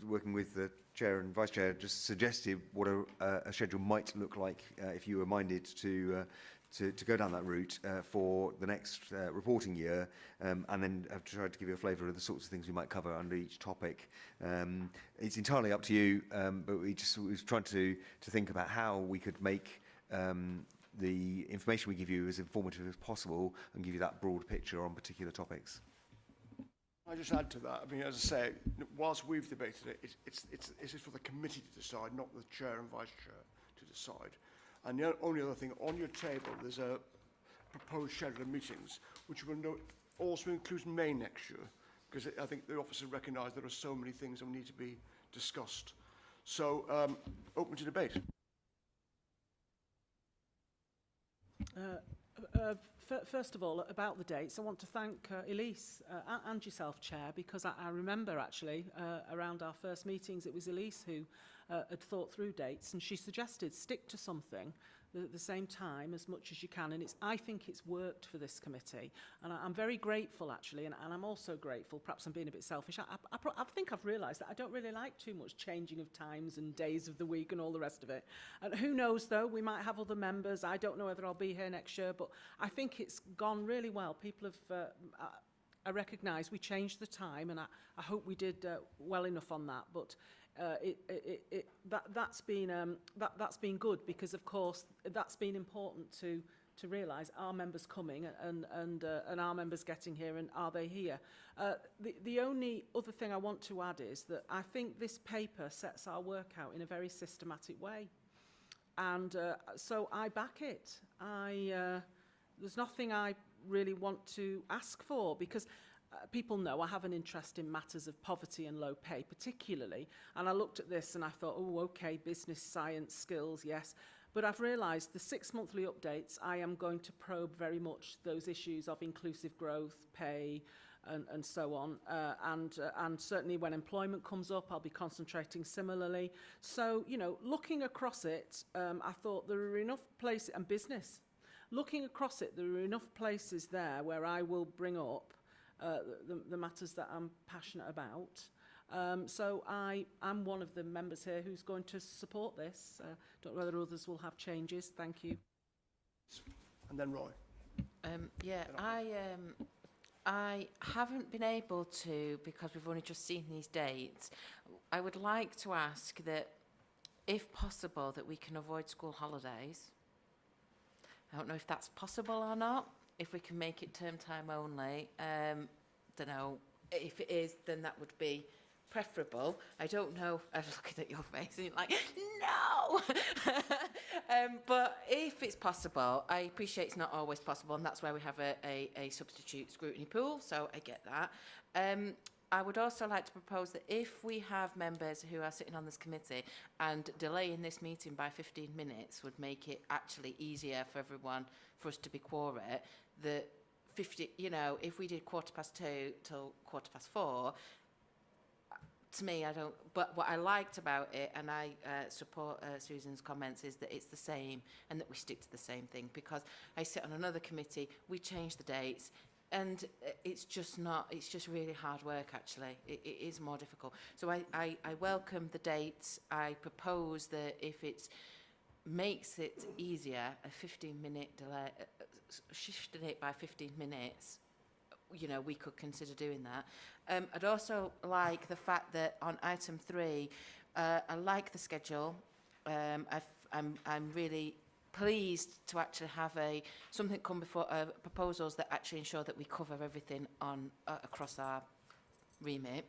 working with the Chair and Vice Chair, just suggested what a schedule might look like if you were minded to go down that route for the next reporting year, and then I've tried to give you a flavour of the sorts of things we might cover under each topic. It's entirely up to you, but we was trying to think about how we could make the information we give you as informative as possible and give you that broad picture on particular topics. I just add to that. I mean, as I say, whilst we've debated it, it's for the committee to decide, not the Chair and Vice Chair to decide. And the only other thing, on your table, there's a proposed schedule of meetings, which will also include May next year, because I think the officer recognised there are so many things that need to be discussed. So, open to debate. First of all, about the dates, I want to thank Elise and yourself, Chair, because I remember actually around our first meetings, it was Elise who had thought through dates, and she suggested stick to something at the same time as much as you can, and I think it's worked for this committee, and I'm very grateful actually, and I'm also grateful, perhaps I'm being a bit selfish, I think I've realised that I don't really like too much changing of times and days of the week and all the rest of it, and who knows though, we might have other members, I don't know whether I'll be here next year, but I think it's gone really well. People have I recognise we changed the time, and I hope we did well enough on that, but that's been good, because of course that's been important to realise our members coming and our members getting here, and are they here. The only other thing I want to add is that I think this paper sets our work out in a very systematic way, and so I back it. There's nothing I really want to ask for, because people know I have an interest in matters of poverty and low pay particularly, and I looked at this and I thought, oh, okay, business, science, skills, yes, but I've realised the 6 monthly updates I am going to probe very much those issues of inclusive growth, pay, and so on, and certainly when employment comes up I'll be concentrating similarly. So, you know, looking across it, I thought there are enough places, and business, looking across it, there are enough places there where I will bring up the matters that I'm passionate about. So I'm one of the members here who's going to support this. Don't know whether others will have changes. Thank you. And then Roy. Yeah, I haven't been able to, because we've only just seen these dates. I would like to ask that, if possible, that we can avoid school holidays. I don't know if that's possible or not. If we can make it term time only, don't know. If it is, then that would be preferable. I don't know. I'm looking at your face and you're like, no! But if it's possible, I appreciate it's not always possible, and that's why we have a substitute scrutiny pool, so I get that. I would also like to propose that if we have members who are sitting on this committee, and delaying this meeting by 15 minutes would make it actually easier for everyone, for us to be quorate, that 50, you know, if we did 2:15 till 4:15, to me, I don't, but what I liked about it, and I support Susan's comments, is that it's the same, and that we stick to the same thing, because I sit on another committee, we change the dates, and it's just not, it's just really hard work, actually. It is more difficult. So I welcome the dates. I propose that if it makes it easier, a 15-minute delay, shifting it by 15 minutes, you know, we could consider doing that. I'd also like the fact that on item 3, I like the schedule. I'm really pleased to actually have something come before proposals that actually ensure that we cover everything on across our remit.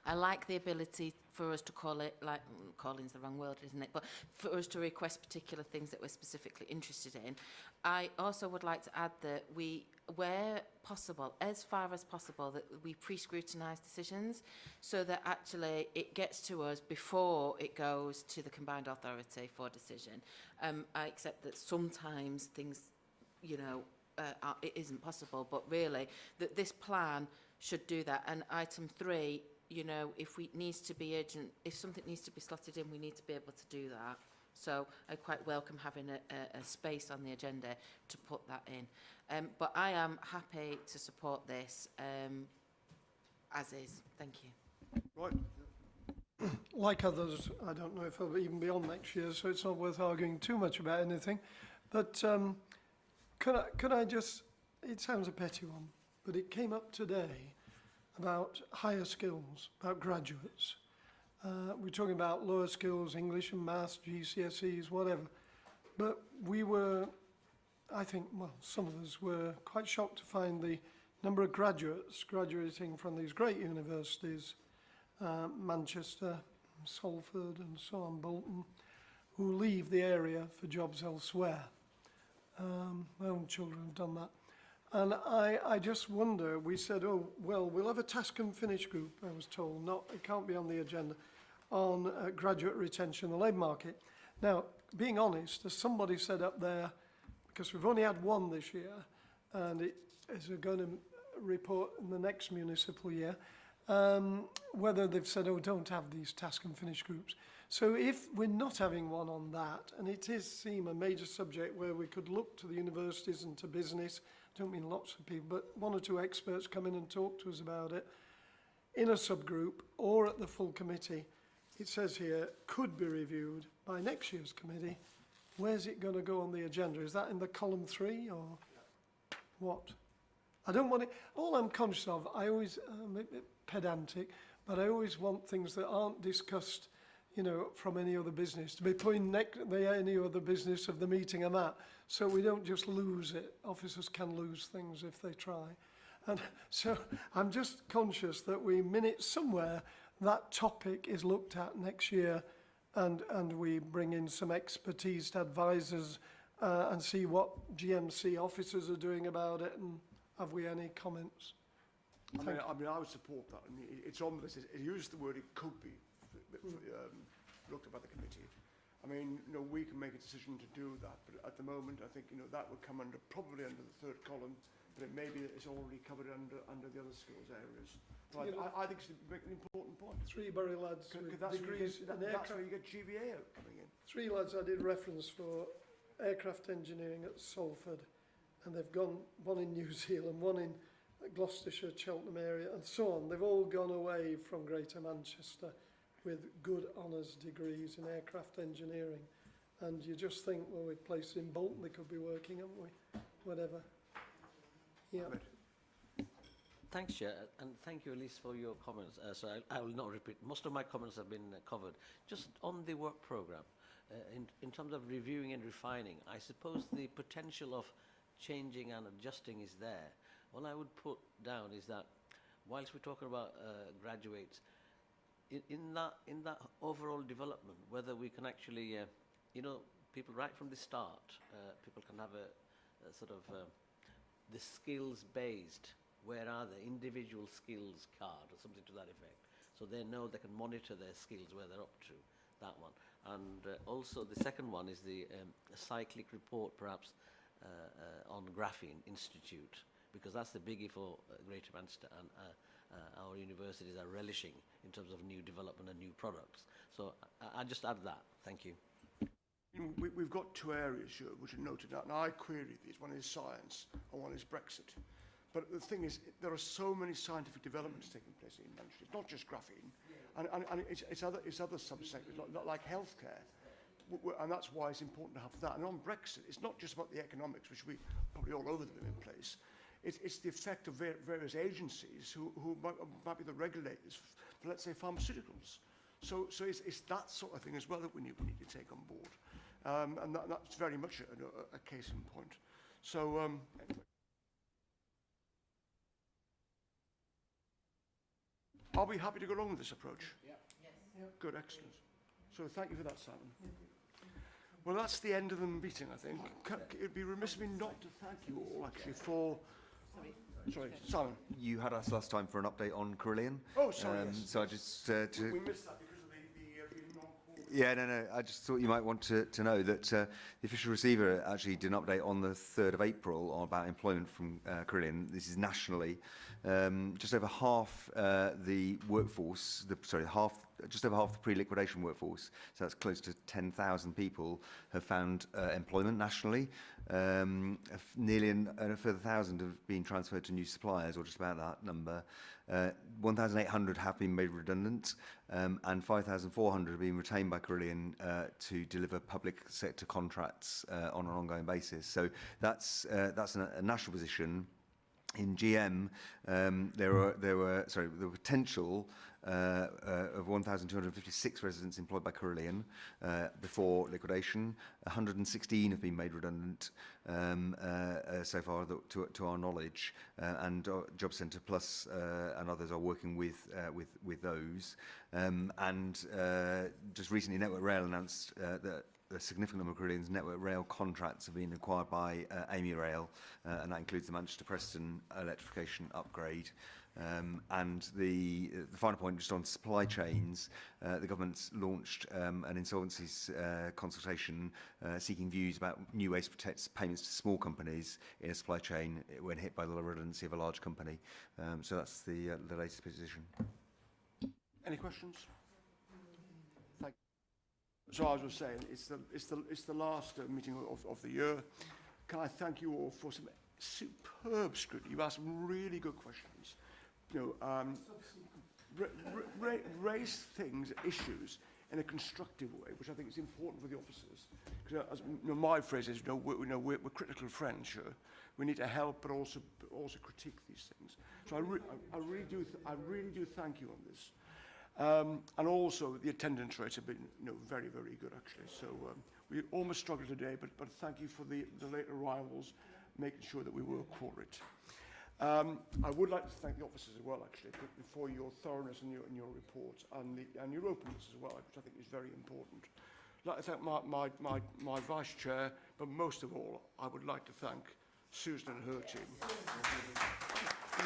I like the ability for us to call it, like, calling's the wrong word, isn't it? But for us to request particular things that we're specifically interested in. I also would like to add that we, where possible, as far as possible, that we pre-scrutinise decisions so that actually it gets to us before it goes to the combined authority for decision. I accept that sometimes things, you know, it isn't possible, but really that this plan should do that. And item 3, you know, if we needs to be urgent, if something needs to be slotted in, we need to be able to do that. So I quite welcome having a space on the agenda to put that in. But I am happy to support this as is. Thank you. Right. Like others, I don't know if I'll even be on next year, so it's not worth arguing too much about anything. But could I just, it sounds a petty one, but it came up today about higher skills, about graduates. We're talking about lower skills, English and maths, GCSEs, whatever. But we were, I think, well, some of us were quite shocked to find the number of graduates graduating from these great universities, Manchester, Salford and so on, Bolton, who leave the area for jobs elsewhere. My own children have done that. And I just wonder, we said, oh, well, we'll have a task and finish group, I was told, not, it can't be on the agenda, on graduate retention in the labour market. Now, being honest, as somebody said up there, because we've only had one this year, and it is going to report in the next municipal year, whether they've said, oh, don't have these task and finish groups. So if we're not having one on that, and it is seem a major subject where we could look to the universities and to business, I don't mean lots of people, but 1 or 2 experts come in and talk to us about it, in a subgroup or at the full committee, it says here, could be reviewed by next year's committee. Where's it going to go on the agenda? Is that in the column 3 or what? I don't want it, all I'm conscious of, I always, I'm a bit pedantic, but I always want things that aren't discussed, you know, from any other business, to be put in any other business of the meeting I'm at, so we don't just lose it. Officers can lose things if they try. And so I'm just conscious that we minute somewhere that topic is looked at next year, and we bring in some expertise advisors and see what GMC officers are doing about it, and have we any comments? I mean, I would support that. I mean, it's on this. It uses the word it could be looked at by the committee. I mean, you know, we can make a decision to do that, but at the moment, I think, you know, that would come under, probably under the 3rd column, but it maybe it's already covered under the other skills areas. So I think it's an important point. 3 Bury lads with degrees in aircraft. That's where you get GVA coming in. 3 lads I did reference for aircraft engineering at Salford, and they've gone, one in New Zealand, one in Gloucestershire, Cheltenham area, and so on. They've all gone away from Greater Manchester with good honours degrees in aircraft engineering. And you just think, well, we've places in Bolton they could be working, haven't we? Whatever. Yeah. Thanks, Chair, and thank you, Elise, for your comments. So I will not repeat. Most of my comments have been covered. Just on the work programme, in terms of reviewing and refining, I suppose the potential of changing and adjusting is there. What I would put down is that whilst we're talking about graduates, in that overall development, whether we can actually, you know, people right from the start, people can have a sort of the skills-based, where are the individual skills card or something to that effect, so they know they can monitor their skills where they're up to, that one. And also the second one is the cyclic report, perhaps, on Graphene Institute, because that's the biggie for Greater Manchester, and our universities are relishing in terms of new development and new products. So I just add that. Thank you. We've got 2 areas here which are noted out, and I query these. One is science, and one is Brexit. But the thing is, there are so many scientific developments taking place in Manchester. It's not just graphene, and it's other subsectors like healthcare, and that's why it's important to have that. And on Brexit, it's not just about the economics, which we probably all over them in place. It's the effect of various agencies who might be the regulators for, let's say, pharmaceuticals. So it's that sort of thing as well that we need to take on board, and that's very much a case in point. So anyway. Are we happy to go along with this approach? Yeah. Yes. Good, excellent. So thank you for that, Simon. Well, that's the end of the meeting, I think. It'd be remiss of me not to thank you all, actually, for... Sorry, Simon. You had us last time for an update on Carillion. Oh, sorry, yes. So I just... We missed that because of the non-call. Yeah, no. I just thought you might want to know that the official receiver actually did an update on the 3rd of April about employment from Carillion. This is nationally. Just over half the workforce, just over half the pre-liquidation workforce, so that's close to 10,000 people, have found employment nationally. Nearly a further 1,000 have been transferred to new suppliers, or just about that number. 1,800 have been made redundant, and 5,400 have been retained by Carillion to deliver public sector contracts on an ongoing basis. So that's a national position. In GM, there were potential of 1,256 residents employed by Carillion before liquidation. 116 have been made redundant so far, to our knowledge, and Job Centre Plus and others are working with those. Just recently, Network Rail announced that a significant number of Carillion's Network Rail contracts have been acquired by Amy Rail, and that includes the Manchester Preston electrification upgrade. And the final point, just on supply chains, the government's launched an insolvencies consultation seeking views about new ways to protect payments to small companies in a supply chain when hit by the redundancy of a large company. So that's the latest position. Any questions? Thank you. So as I was saying, it's the last meeting of the year. Can I thank you all for some superb scrutiny? You've asked some really good questions. Raise things, issues, in a constructive way, which I think is important for the officers. Because my phrase is, we're critical friends here. We need to help, but also critique these things. So I really do thank you on this. And also the attendance rates have been very, very good, actually. So we almost struggled today, but thank you for the late arrivals, making sure that we were quorate. I would like to thank the officers as well, actually, for your thoroughness in your reports and your openness as well, which I think is very important. I'd like to thank my vice chair, but most of all, I would like to thank Susan and her team.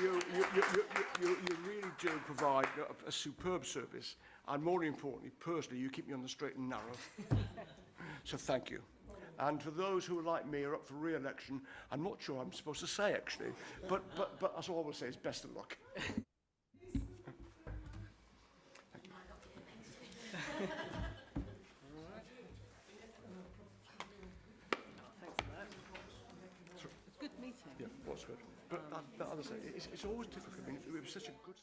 You really do provide a superb service, and more importantly, personally, you keep me on the straight and narrow. So thank you. And for those who, like me, are up for re-election, I'm not sure I'm supposed to say, actually, but that's all I will say is best of luck. It's a good meeting. Yeah, it was good. But as I say, it's always difficult. I mean, it was such a good...